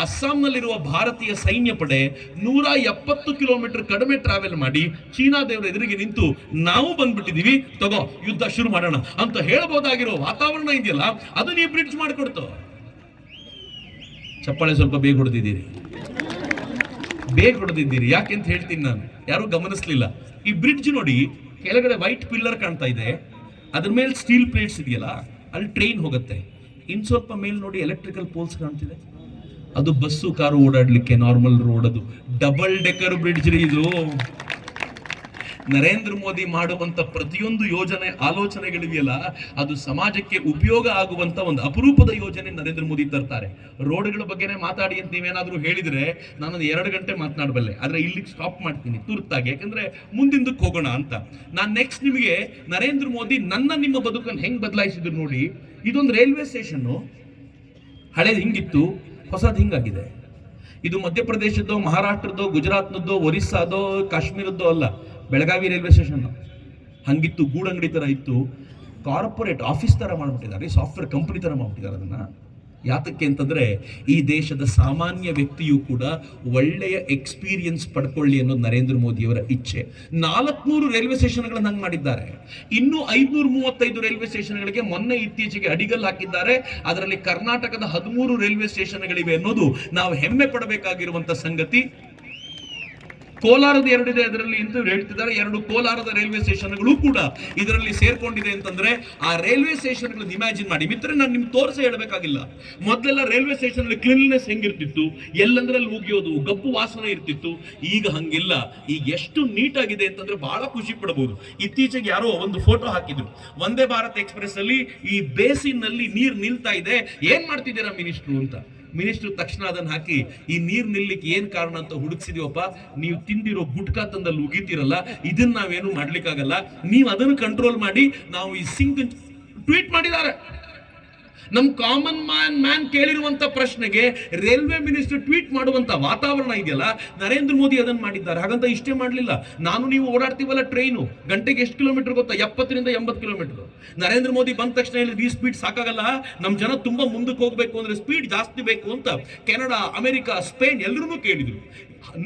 ಅಸ್ಸಾಂನಲ್ಲಿರುವ ಭಾರತೀಯ ಸೈನ್ಯ ಪಡೆ 170 ಕಿಲೋಮೀಟರ್ ಕಡಿಮೆ ಟ್ರಾವೆಲ್ ಮಾಡಿ ಚೀನಾದವರ ಎದುರಿಗೆ ನಿಂತು ನಾವು ಬಂದ್ಬಿಟ್ಟಿದೀವಿ, ತಗೋ ಯುದ್ಧ ಶುರು ಮಾಡೋಣ ಅಂತ ಹೇಳ್ಬೋದಾಗಿರೋ ವಾತಾವರಣ ಇದೆಯಲ್ಲ, ಅದನ್ನ ಈ ಬ್ರಿಡ್ಜ್ ಮಾಡಿಕೊಡ್ತು. ಚಪ್ಪಾಳೆ ಸ್ವಲ್ಪ ಬೇಗ ಹೊಡೆದಿದ್ದೀರಿ. ಯಾಕೆಂತ ಹೇಳ್ತೀನಿ ನಾನು, ಯಾರು ಗಮನಿಸ್ಲಿಲ್ಲ. ಈ ಬ್ರಿಡ್ಜ್ ನೋಡಿ, ಕೆಳಗಡೆ ವೈಟ್ ಪಿಲ್ಲರ್ ಕಾಣ್ತಾ ಇದೆ, ಅದ್ರ ಮೇಲೆ ಸ್ಟೀಲ್ ಪ್ಲೇಟ್ಸ್ ಇದೆಯಲ್ಲ, ಅಲ್ಲಿ ಟ್ರೈನ್ ಹೋಗುತ್ತೆ. ಇನ್ ಸ್ವಲ್ಪ ಮೇಲೆ ನೋಡಿ ಎಲೆಕ್ಟ್ರಿಕಲ್ ಪೋಲ್ಸ್ ಕಾಣ್ತಿದೆ, ಅದು ಬಸ್ಸು ಕಾರು ಓಡಾಡ್ಲಿಕ್ಕೆ ನಾರ್ಮಲ್ ರೋಡ್. ಅದು ಡಬಲ್ ಡೆಕ್ಕರ್ ಬ್ರಿಡ್ಜ್ ಇದು. ನರೇಂದ್ರ ಮೋದಿ ಮಾಡುವಂತ ಪ್ರತಿಯೊಂದು ಯೋಜನೆ ಆಲೋಚನೆಗಳಿವೆಯಲ್ಲ, ಅದು ಸಮಾಜಕ್ಕೆ ಉಪಯೋಗ ಆಗುವಂತ ಒಂದು ಅಪರೂಪದ ಯೋಜನೆ ನರೇಂದ್ರ ಮೋದಿ ತರ್ತಾರೆ. ರೋಡ್ಗಳ ಬಗ್ಗೆನೇ ಮಾತಾಡಿ ಅಂತ ನೀವೇನಾದ್ರೂ ಹೇಳಿದ್ರೆ ನಾನೊಂದು 2 ಗಂಟೆ ಮಾತನಾಡಬಲ್ಲೆ, ಆದ್ರೆ ಇಲ್ಲಿಗೆ ಸ್ಟಾಪ್ ಮಾಡ್ತೀನಿ ತುರ್ತಾಗಿ, ಯಾಕಂದ್ರೆ ಮುಂದಿಂದಕ್ಕೆ ಹೋಗೋಣ ಅಂತ. ನಾನು ನೆಕ್ಸ್ಟ್ ನಿಮಗೆ ನರೇಂದ್ರ ಮೋದಿ ನಿಮ್ಮ ಬದುಕನ್ನು ಹೆಂಗ್ ಬದಲಾಯಿಸಿದ್ರು ನೋಡಿ. ಇದೊಂದು ರೈಲ್ವೆ ಸ್ಟೇಷನ್, ಹಳೇದು ಹಿಂಗಿತ್ತು, ಹೊಸದು ಹಿಂಗಾಗಿದೆ. ಇದು ಮಧ್ಯಪ್ರದೇಶದ್ದು, ಮಹಾರಾಷ್ಟ್ರದ್ದು, ಗುಜರಾತ್ನದ್ದು, ಒರಿಸ್ಸಾದೋ, ಕಾಶ್ಮೀರದ್ದು ಅಲ್ಲ, ಬೆಳಗಾವಿ ರೈಲ್ವೆ ಸ್ಟೇಷನ್ ಹಂಗಿತ್ತು. ಗೂಡಂಗಡಿ ತರ ಇತ್ತು, ಕಾರ್ಪೊರೇಟ್ ಆಫೀಸ್ ತರ ಮಾಡ್ಬಿಟ್ಟಿದ್ದಾರೆ, ಸಾಫ್ಟ್ವೇರ್ ಕಂಪನಿ ತರ ಮಾಡ್ಬಿಟ್ಟಿದ್ದಾರೆ ಅದನ್ನ. ಯಾತಕ್ಕೆ ಅಂತಂದ್ರೆ ಈ ದೇಶದ ಸಾಮಾನ್ಯ ವ್ಯಕ್ತಿಯು ಕೂಡ ಒಳ್ಳೆಯ ಎಕ್ಸ್ಪೀರಿಯನ್ಸ್ ಪಡ್ಕೊಳ್ಳಿ ಅನ್ನೋದು ನರೇಂದ್ರ ಮೋದಿಯವರ ಇಚ್ಛೆ. 400 ರೈಲ್ವೆ ಸ್ಟೇಷನ್ಗಳನ್ನ ಹಂಗೆ ಮಾಡಿದ್ದಾರೆ. ಇನ್ನು 535 ರೈಲ್ವೆ ಸ್ಟೇಷನ್ಗಳಿಗೆ ಮೊನ್ನೆ ಇತ್ತೀಚೆಗೆ ಅಡಿಗಲ್ ಹಾಕಿದ್ದಾರೆ. ಅದರಲ್ಲಿ ಕರ್ನಾಟಕದ 13 ರೈಲ್ವೆ ಸ್ಟೇಷನ್ಗಳಿವೆ ಅನ್ನೋದು ನಾವು ಹೆಮ್ಮೆ ಪಡಬೇಕಾಗಿರುವಂತ ಸಂಗತಿ. ಕೋಲಾರದ 2 ಇದೆ ಅದರಲ್ಲಿ ಅಂತ ಹೇಳ್ತಿದ್ದಾರೆ. 2 ಕೋಲಾರದ ರೈಲ್ವೆ ಸ್ಟೇಷನ್ಗಳು ಕೂಡ ಇದರಲ್ಲಿ ಸೇರ್ಕೊಂಡಿದೆ ಅಂತಂದ್ರೆ ಆ ರೈಲ್ವೆ ಸ್ಟೇಷನ್ಗಳನ್ನ ಇಮ್ಯಾಜಿನ್ ಮಾಡಿ ಮಿತ್ರ. ನಾನು ನಿಮ್ಗೆ ತೋರಿಸಿ ಹೇಳಬೇಕಾಗಿಲ್ಲ. ಮೊದಲೆಲ್ಲ ರೈಲ್ವೆ ಸ್ಟೇಷನ್ ಕ್ಲೀನ್ನೆಸ್ ಹೆಂಗಿರ್ತಿತ್ತು, ಎಲ್ಲಂದ್ರಲ್ಲಿ ಮುಗಿಯೋದು, ಗಬ್ಬು ವಾಸನೆ ಇರ್ತಿತ್ತು. ಈಗ ಹಂಗಿಲ್ಲ. ಈಗ ಎಷ್ಟು ನೀಟ್ ಆಗಿದೆ ಅಂತಂದ್ರೆ ಬಹಳ ಖುಷಿ ಪಡಬಹುದು. ಇತ್ತೀಚೆಗೆ ಯಾರೋ ಒಂದು ಫೋಟೋ ಹಾಕಿದ್ರು, ವಂದೇ ಭಾರತ್ ಎಕ್ಸ್ಪ್ರೆಸ್ ಅಲ್ಲಿ ಈ ಬೇಸಿನ್ ನಲ್ಲಿ ನೀರು ನಿಲ್ತಾ ಇದೆ, ಏನ್ ಮಾಡ್ತಿದ್ದೀರಾ ಮಿನಿಸ್ಟ್ರು ಅಂತ. ಮಿನಿಸ್ಟರ್ ತಕ್ಷಣ ಅದನ್ನ ಹಾಕಿ, ಈ ನೀರ್ ನಿಲ್ಲಿಕ್ಕೆ ಏನ್ ಕಾರಣ ಅಂತ ಹುಡುಕ್ಸಿದೀವಪ್ಪ, ನೀವು ತಿಂದಿರೋ ಗುಟ್ಕಾ ತಂದಲ್ಲಿ ಉಗಿತೀರಲ್ಲ, ಇದನ್ನ ನಾವೇನು ಮಾಡ್ಲಿಕ್ಕಾಗಲ್ಲ, ನೀವು ಅದನ್ನು ಕಂಟ್ರೋಲ್ ಮಾಡಿ, ನಾವು ಈ ಸಿಂಕ್ ಟ್ವೀಟ್ ಮಾಡಿದ್ದಾರೆ. ನಮ್ ಕಾಮನ್ ಮ್ಯಾನ್ ಕೇಳಿರುವಂತ ಪ್ರಶ್ನೆಗೆ ರೈಲ್ವೆ ಮಿನಿಸ್ಟರ್ ಟ್ವೀಟ್ ಮಾಡುವಂತ ವಾತಾವರಣ ಇದೆಯಲ್ಲ, ನರೇಂದ್ರ ಮೋದಿ ಅದನ್ನ ಮಾಡಿದ್ದಾರೆ. ಹಾಗಂತ ಇಷ್ಟೇ ಮಾಡ್ಲಿಲ್ಲ. ನಾನು ನೀವು ಓಡಾಡ್ತೀವಲ್ಲ ಟ್ರೈನು, ಗಂಟೆಗೆ ಎಷ್ಟು ಕಿಲೋಮೀಟರ್ ಗೊತ್ತಾ? 70ರಿಂದ 80 ಕಿಲೋಮೀಟರ್. ನರೇಂದ್ರ ಮೋದಿ ಬಂದ ತಕ್ಷಣ ಹೇಳಿದ್ರು, ಈ ಸ್ಪೀಡ್ ಸಾಕಾಗಲ್ಲ, ನಮ್ ಜನ ತುಂಬಾ ಮುಂದಕ್ಕೆ ಹೋಗ್ಬೇಕು ಅಂದ್ರೆ ಸ್ಪೀಡ್ ಜಾಸ್ತಿ ಬೇಕು ಅಂತ ಕೆನಡಾ, ಅಮೆರಿಕ, ಸ್ಪೇನ್ ಎಲ್ಲರೂ ಕೇಳಿದ್ರು.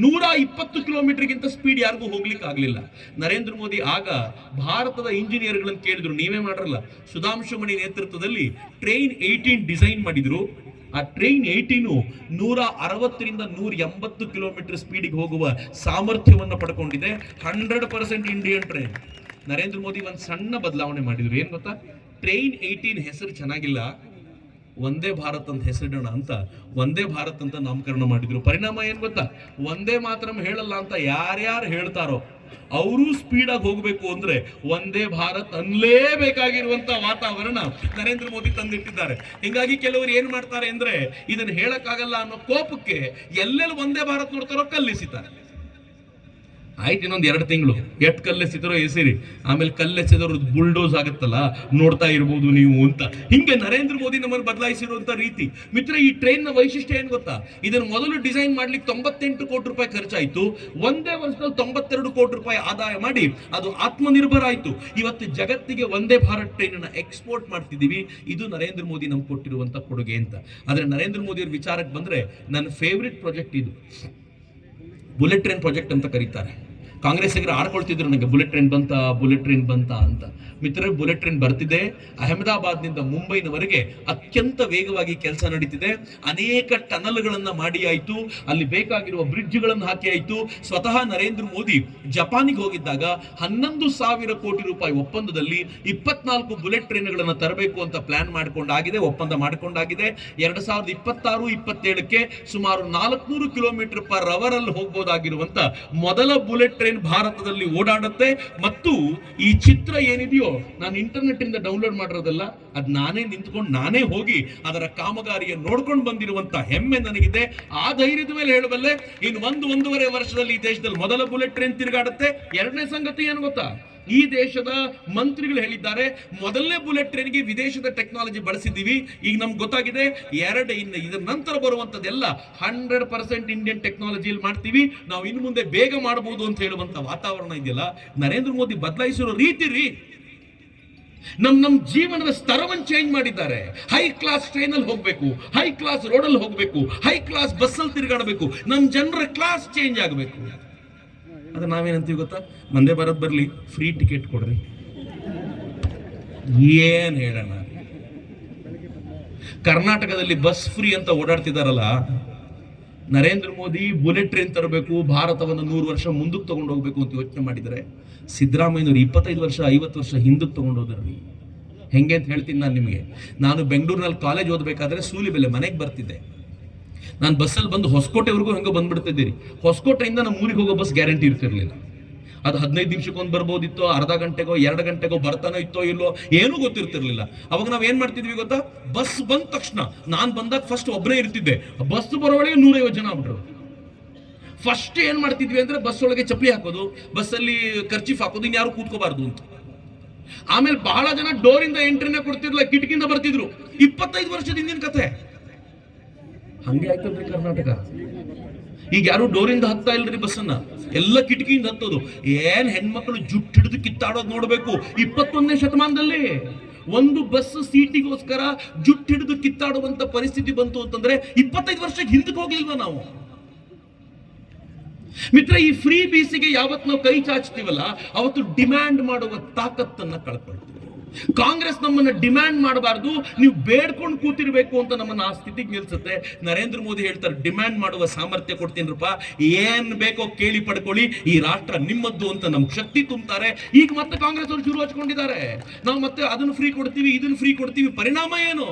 120 ಕಿಲೋಮೀಟರ್ಗಿಂತ ಸ್ಪೀಡ್ ಯಾರಿಗೂ ಹೋಗ್ಲಿಕ್ಕೆ ಆಗ್ಲಿಲ್ಲ. ನರೇಂದ್ರ ಮೋದಿ ಆಗ ಭಾರತದ ಇಂಜಿನಿಯರ್ಗಳನ್ನು ಕೇಳಿದ್ರು, ನೀವೇ ಮಾಡ್ರಲ್ಲ. ಸುಧಾಂಶು ಮಣಿ ನೇತೃತ್ವದಲ್ಲಿ ಟ್ರೈನ್ 18 ಡಿಸೈನ್ ಮಾಡಿದ್ರು. ಆ ಟ್ರೈನ್ 18 160ರಿಂದ 180 ಕಿಲೋಮೀಟರ್ ಸ್ಪೀಡಿಗೆ ಹೋಗುವ ಸಾಮರ್ಥ್ಯವನ್ನು ಪಡ್ಕೊಂಡಿದೆ. 100% ಇಂಡಿಯನ್ ಟ್ರೈನ್. ನರೇಂದ್ರ ಮೋದಿ ಒಂದು ಸಣ್ಣ ಬದಲಾವಣೆ ಮಾಡಿದ್ರು. ಏನ್ ಗೊತ್ತಾ? ಟ್ರೈನ್ 18 ಹೆಸರು ಚೆನ್ನಾಗಿಲ್ಲ, ವಂದೇ ಭಾರತ್ ಅಂತ ಹೆಸರಿಡೋಣ ಅಂತ ವಂದೇ ಭಾರತ್ ಅಂತ ನಾಮಕರಣ ಮಾಡಿದ್ರು. ಪರಿಣಾಮ ಏನ್ ಗೊತ್ತಾ? ವಂದೇ ಮಾತರಂ ಹೇಳಲ್ಲ ಅಂತ ಯಾರ್ಯಾರು ಹೇಳ್ತಾರೋ ಅವರು ಸ್ಪೀಡಾಗಿ ಹೋಗ್ಬೇಕು ಅಂದ್ರೆ ವಂದೇ ಭಾರತ್ ಅನ್ಲೇಬೇಕಾಗಿರುವಂತ ವಾತಾವರಣ ನರೇಂದ್ರ ಮೋದಿ ತಂದಿಟ್ಟಿದ್ದಾರೆ. ಹಿಂಗಾಗಿ ಕೆಲವರು ಏನ್ ಮಾಡ್ತಾರೆ ಅಂದ್ರೆ ಇದನ್ನ ಹೇಳಕ್ಕಾಗಲ್ಲ ಅನ್ನೋ ಕೋಪಕ್ಕೆ ಎಲ್ಲೆಲ್ಲಿ ವಂದೇ ಭಾರತ್ ನೋಡ್ತಾರೋ ಕಲ್ಲಿಸಿದ್ದಾರೆ. ಆಯ್ತು, ಇನ್ನೊಂದು 2 ತಿಂಗಳು ಎಟ್ ಕಲ್ಲೆಸಿದ್ರೋ ಎಸಿರಿ, ಆಮೇಲೆ ಕಲ್ಲೆಸೆದವ್ರು ಬುಲ್ಡೋಸ್ ಆಗುತ್ತಲ್ಲ, ನೋಡ್ತಾ ಇರ್ಬೋದು ನೀವು ಅಂತ. ಹಿಂಗೆ ನರೇಂದ್ರ ಮೋದಿ ನಮ್ಮನ್ನು ಬದಲಾಯಿಸಿರುವಂತ ರೀತಿ. ಮಿತ್ರ, ಈ ಟ್ರೈನ್ ನ ವೈಶಿಷ್ಟ್ಯ ಏನ್ ಗೊತ್ತಾ? ಇದನ್ನು ಮೊದಲು ಡಿಸೈನ್ ಮಾಡ್ಲಿಕ್ಕೆ 98 ಕೋಟಿ ರೂಪಾಯಿ ಖರ್ಚಾಯ್ತು. ಒಂದೇ ವರ್ಷದಲ್ಲಿ 92 ಕೋಟಿ ರೂಪಾಯಿ ಆದಾಯ ಮಾಡಿ ಅದು ಆತ್ಮನಿರ್ಭರ ಆಯ್ತು. ಇವತ್ತು ಜಗತ್ತಿಗೆ ವಂದೇ ಭಾರತ್ ಟ್ರೈನ್ ಅನ್ನ ಎಕ್ಸ್ಪೋರ್ಟ್ ಮಾಡ್ತಿದ್ದೀವಿ. ಇದು ನರೇಂದ್ರ ಮೋದಿ ನಮ್ಗೆ ಕೊಟ್ಟಿರುವಂತ ಕೊಡುಗೆ ಅಂತ. ಆದ್ರೆ ನರೇಂದ್ರ ಮೋದಿ ಅವ್ರ ವಿಚಾರಕ್ಕೆ ಬಂದ್ರೆ, ನನ್ನ ಫೇವ್ರೆಟ್ ಪ್ರಾಜೆಕ್ಟ್ ಇದು ಬುಲೆಟ್ ಟ್ರೈನ್ ಪ್ರಾಜೆಕ್ಟ್ ಅಂತ ಕರೀತಾರೆ. ಕಾಂಗ್ರೆಸ್ಸಿಗರು ಆಡ್ಕೊಳ್ತಿದ್ರು ನನಗೆ, ಬುಲೆಟ್ ಟ್ರೈನ್ ಬಂತ ಅಂತ. ಮಿತ್ರರೇ, ಬುಲೆಟ್ ಟ್ರೈನ್ ಬರ್ತಿದೆ. ಅಹಮದಾಬಾದ್ನಿಂದ ಮುಂಬೈನವರೆಗೆ ಅತ್ಯಂತ ವೇಗವಾಗಿ ಕೆಲಸ ನಡೀತಿದೆ. ಅನೇಕ ಟನಲ್ಗಳನ್ನ ಮಾಡಿ ಆಯ್ತು, ಅಲ್ಲಿ ಬೇಕಾಗಿರುವ ಬ್ರಿಡ್ಜ್ಗಳನ್ನು ಹಾಕಿ ಆಯ್ತು. ಸ್ವತಃ ನರೇಂದ್ರ ಮೋದಿ ಜಪಾನಿಗೆ ಹೋಗಿದ್ದಾಗ 11,000 ಕೋಟಿ ರೂಪಾಯಿ ಒಪ್ಪಂದದಲ್ಲಿ 24 ಬುಲೆಟ್ ಟ್ರೈನ್ಗಳನ್ನು ತರಬೇಕು ಅಂತ ಪ್ಲಾನ್ ಮಾಡ್ಕೊಂಡಾಗಿದೆ, ಒಪ್ಪಂದ ಮಾಡ್ಕೊಂಡಾಗಿದೆ. 2026-27ಕ್ಕೆ ಸುಮಾರು 400 ಕಿಲೋಮೀಟರ್ ಪರ್ ಅವರ್ ಅಲ್ಲಿ ಹೋಗಬಹುದಾಗಿರುವಂತ ಮೊದಲ ಬುಲೆಟ್ ಟ್ರೈನ್ ಭಾರತದಲ್ಲಿ ಓಡಾಡುತ್ತೆ. ಮತ್ತು ಈ ಚಿತ್ರ ಏನಿದೆಯೋ, ನಾನು ಇಂಟರ್ನೆಟ್ ಇಂದ ಡೌನ್ಲೋಡ್ ಮಾಡಿರೋದಲ್ಲ, ಅದ್ ನಾನೇ ನಿಂತ್ಕೊಂಡು ನಾನೇ ಹೋಗಿ ಅದರ ಕಾಮಗಾರಿಯನ್ನು ನೋಡ್ಕೊಂಡು ಬಂದಿರುವಂತ ಹೆಮ್ಮೆ ನನಗಿದೆ. ಆ ಧೈರ್ಯದ ಮೇಲೆ ಹೇಳಬಲ್ಲೆ, ಇನ್ನು 1-1.5 ವರ್ಷದಲ್ಲಿ ಈ ದೇಶದಲ್ಲಿ ಮೊದಲ ಬುಲೆಟ್ ಟ್ರೈನ್ ತಿರುಗಾಡುತ್ತೆ. ಎರಡನೇ ಸಂಗತಿ ಏನು ಗೊತ್ತಾ? ಈ ದೇಶದ ಮಂತ್ರಿಗಳು ಹೇಳಿದ್ದಾರೆ, ಮೊದಲನೇ ಬುಲೆಟ್ ಟ್ರೈನ್ಗೆ ವಿದೇಶದ ಟೆಕ್ನಾಲಜಿ ಬಳಸಿದ್ದೀವಿ. ಈಗ ನಮ್ಗೆ ಗೊತ್ತಾಗಿದೆ, ಇದರ ನಂತರ ಬರುವಂತದ್ದೆಲ್ಲ 100% ಇಂಡಿಯನ್ ಟೆಕ್ನಾಲಜಿಯಲ್ಲಿ ಮಾಡ್ತೀವಿ, ನಾವು ಇನ್ನು ಮುಂದೆ ಬೇಗ ಮಾಡಬಹುದು ಅಂತ ಹೇಳುವಂತ ವಾತಾವರಣ ಇದೆಯಲ್ಲ. ನರೇಂದ್ರ ಮೋದಿ ಬದಲಾಯಿಸಿರೋ ರೀತಿ ನಮ್ ಜೀವನದ ಸ್ತರವನ್ನು ಚೇಂಜ್ ಮಾಡಿದ್ದಾರೆ. ಹೈ ಕ್ಲಾಸ್ ಟ್ರೈನ್ ಅಲ್ಲಿ ಹೋಗ್ಬೇಕು, ಹೈ ಕ್ಲಾಸ್ ರೋಡ್ ಅಲ್ಲಿ ಹೋಗ್ಬೇಕು, ಹೈ ಕ್ಲಾಸ್ ಬಸ್ ಅಲ್ಲಿ ತಿರುಗಾಡಬೇಕು, ನಮ್ ಜನರ ಕ್ಲಾಸ್ ಚೇಂಜ್ ಆಗಬೇಕು. ಅದ ನಾವೇನಂತೀವಿ ಗೊತ್ತಾ? ವಂದೇ ಭಾರತ್ ಬರ್ಲಿ, ಫ್ರೀ ಟಿಕೆಟ್ ಕೊಡ್ರಿ. ಏನ್ ಹೇಳೋಣ? ಕರ್ನಾಟಕದಲ್ಲಿ ಬಸ್ ಫ್ರೀ ಅಂತ ಓಡಾಡ್ತಿದಾರಲ್ಲ, ನರೇಂದ್ರ ಮೋದಿ ಬುಲೆಟ್ ಟ್ರೈನ್ ತರಬೇಕು, ಭಾರತವನ್ನು 100 ವರ್ಷ ಮುಂದಕ್ಕೆ ತಗೊಂಡು ಹೋಗ್ಬೇಕು ಅಂತ ಯೋಚನೆ ಮಾಡಿದರೆ, ಸಿದ್ದರಾಮಯ್ಯನವರು 25 ವರ್ಷ 50 ವರ್ಷ ಹಿಂದಕ್ಕೆ ತಗೊಂಡು ಹೋದ್ರಿ. ಹೆಂಗೆ ಅಂತ ಹೇಳ್ತೀನಿ ನಾನು ನಿಮಗೆ. ನಾನು ಬೆಂಗಳೂರಿನಲ್ಲಿ ಕಾಲೇಜ್ ಓದಬೇಕಾದ್ರೆ ಸೂಲಿಬೆಲೆ ಮನೆಗೆ ಬರ್ತಿದ್ದೆ. ನಾನು ಬಸ್ಸಲ್ಲಿ ಬಂದು ಹೊಸಕೋಟೆವರೆಗೂ ಹಂಗೆ ಬಂದ್ಬಿಡ್ತಿದ್ದೀರಿ. ಹೊಸಕೋಟೆಯಿಂದ ನಮ್ಮ ಊರಿಗೆ ಹೋಗೋ ಬಸ್ ಗ್ಯಾರಂಟಿ ಇರ್ತಿರ್ಲಿಲ್ಲ. ಅದು 15 ನಿಮಿಷಕ್ಕೊಂದು ಬರ್ಬೋದಿತ್ತೋ, ಅರ್ಧ ಗಂಟೆಗೋ 2 ಗಂಟೆಗೋ ಬರ್ತಾನೋ ಇತ್ತೋ ಇಲ್ಲೋ ಏನೂ ಗೊತ್ತಿರ್ತಿರ್ಲಿಲ್ಲ. ಅವಾಗ ನಾವ್ ಏನ್ ಮಾಡ್ತಿದ್ವಿ ಗೊತ್ತಾ? ಬಸ್ ಬಂದ ತಕ್ಷಣ, ನಾನ್ ಬಂದಾಗ ಫಸ್ಟ್ ಒಬ್ಬನೇ ಇರ್ತಿದ್ದೆ, ಬಸ್ ಬರೋವಳೆಗೆ 150 ಜನ ಆಗ್ಬಿಟ್ರು. ಫಸ್ಟ್ ಏನ್ ಮಾಡ್ತಿದ್ವಿ ಅಂದ್ರೆ, ಬಸ್ ಒಳಗೆ ಚಪ್ಪಲಿ ಹಾಕೋದು, ಬಸ್ಸಲ್ಲಿ ಖರ್ಚೀಫ್ ಹಾಕೋದು, ಇನ್ಯಾರು ಕೂತ್ಕೋಬಾರ್ದು ಅಂತ. ಆಮೇಲೆ ಬಹಳ ಜನ ಡೋರಿಂದ ಎಂಟ್ರಿನೇ ಕೊಡ್ತಿರ್ಲಿಲ್ಲ, ಕಿಟಕಿಯಿಂದ ಬರ್ತಿದ್ರು. 25 ವರ್ಷದ ಹಿಂದಿನ ಕಥೆ. ಹಂಗೆ ಆಯ್ತಲ್ರಿ ಕರ್ನಾಟಕ. ಈಗ ಯಾರು ಡೋರಿಂದ ಹತ್ತಾ ಇಲ್ರಿ ಬಸ್ಸನ್ನ, ಎಲ್ಲ ಕಿಟಕಿಯಿಂದ ಹತ್ತೋದು. ಏನ್ ಹೆಣ್ಮಕ್ಳು ಜುಟ್ಟು ಹಿಡಿದು ಕಿತ್ತಾಡೋದು ನೋಡ್ಬೇಕು. 21ನೇ ಶತಮಾನದಲ್ಲಿ ಒಂದು ಬಸ್ ಸೀಟಿಗೋಸ್ಕರ ಜುಟ್ಟು ಹಿಡಿದು ಕಿತ್ತಾಡುವಂತ ಪರಿಸ್ಥಿತಿ ಬಂತು ಅಂತಂದ್ರೆ 25 ವರ್ಷಕ್ಕೆ ಹಿಂದಕ್ಕೆ ಹೋಗ್ಲಿಲ್ವಾ ನಾವು? ಮಿತ್ರ, ಈ ಫ್ರೀ ಬೀಸಿಗೆ ಯಾವತ್ತು ನಾವು ಕೈ ಚಾಚ್ತೀವಲ್ಲ, ಅವತ್ತು ಡಿಮ್ಯಾಂಡ್ ಮಾಡುವ ತಾಕತ್ತನ್ನ ಕಳ್ಕೊಳ್ತೀವಿ. ಕಾಂಗ್ರೆಸ್ ನಮ್ಮನ್ನ ಡಿಮ್ಯಾಂಡ್ ಮಾಡಬಾರ್ದು, ನೀವು ಬೇಡ್ಕೊಂಡು ಕೂತಿರ್ಬೇಕು ಅಂತ ನಮ್ಮನ್ನ ಆ ಸ್ಥಿತಿಗೆ ನಿಲ್ಸುತ್ತೆ. ನರೇಂದ್ರ ಮೋದಿ ಹೇಳ್ತಾರೆ, ಡಿಮ್ಯಾಂಡ್ ಮಾಡುವ ಸಾಮರ್ಥ್ಯ ಕೊಡ್ತೀನಿರಪ್ಪ, ಏನ್ ಬೇಕೋ ಕೇಳಿ ಪಡ್ಕೊಳ್ಳಿ, ಈ ರಾಷ್ಟ್ರ ನಿಮ್ಮದ್ದು ಅಂತ ನಮ್ಗೆ ಶಕ್ತಿ ತುಂಬ್ತಾರೆ. ಈಗ ಮತ್ತೆ ಕಾಂಗ್ರೆಸ್ ಅವರು ಶುರು ಹಚ್ಕೊಂಡಿದ್ದಾರೆ, ನಾವು ಮತ್ತೆ ಅದನ್ನು ಫ್ರೀ ಕೊಡ್ತೀವಿ, ಇದನ್ನು ಫ್ರೀ ಕೊಡ್ತೀವಿ. ಪರಿಣಾಮ ಏನು?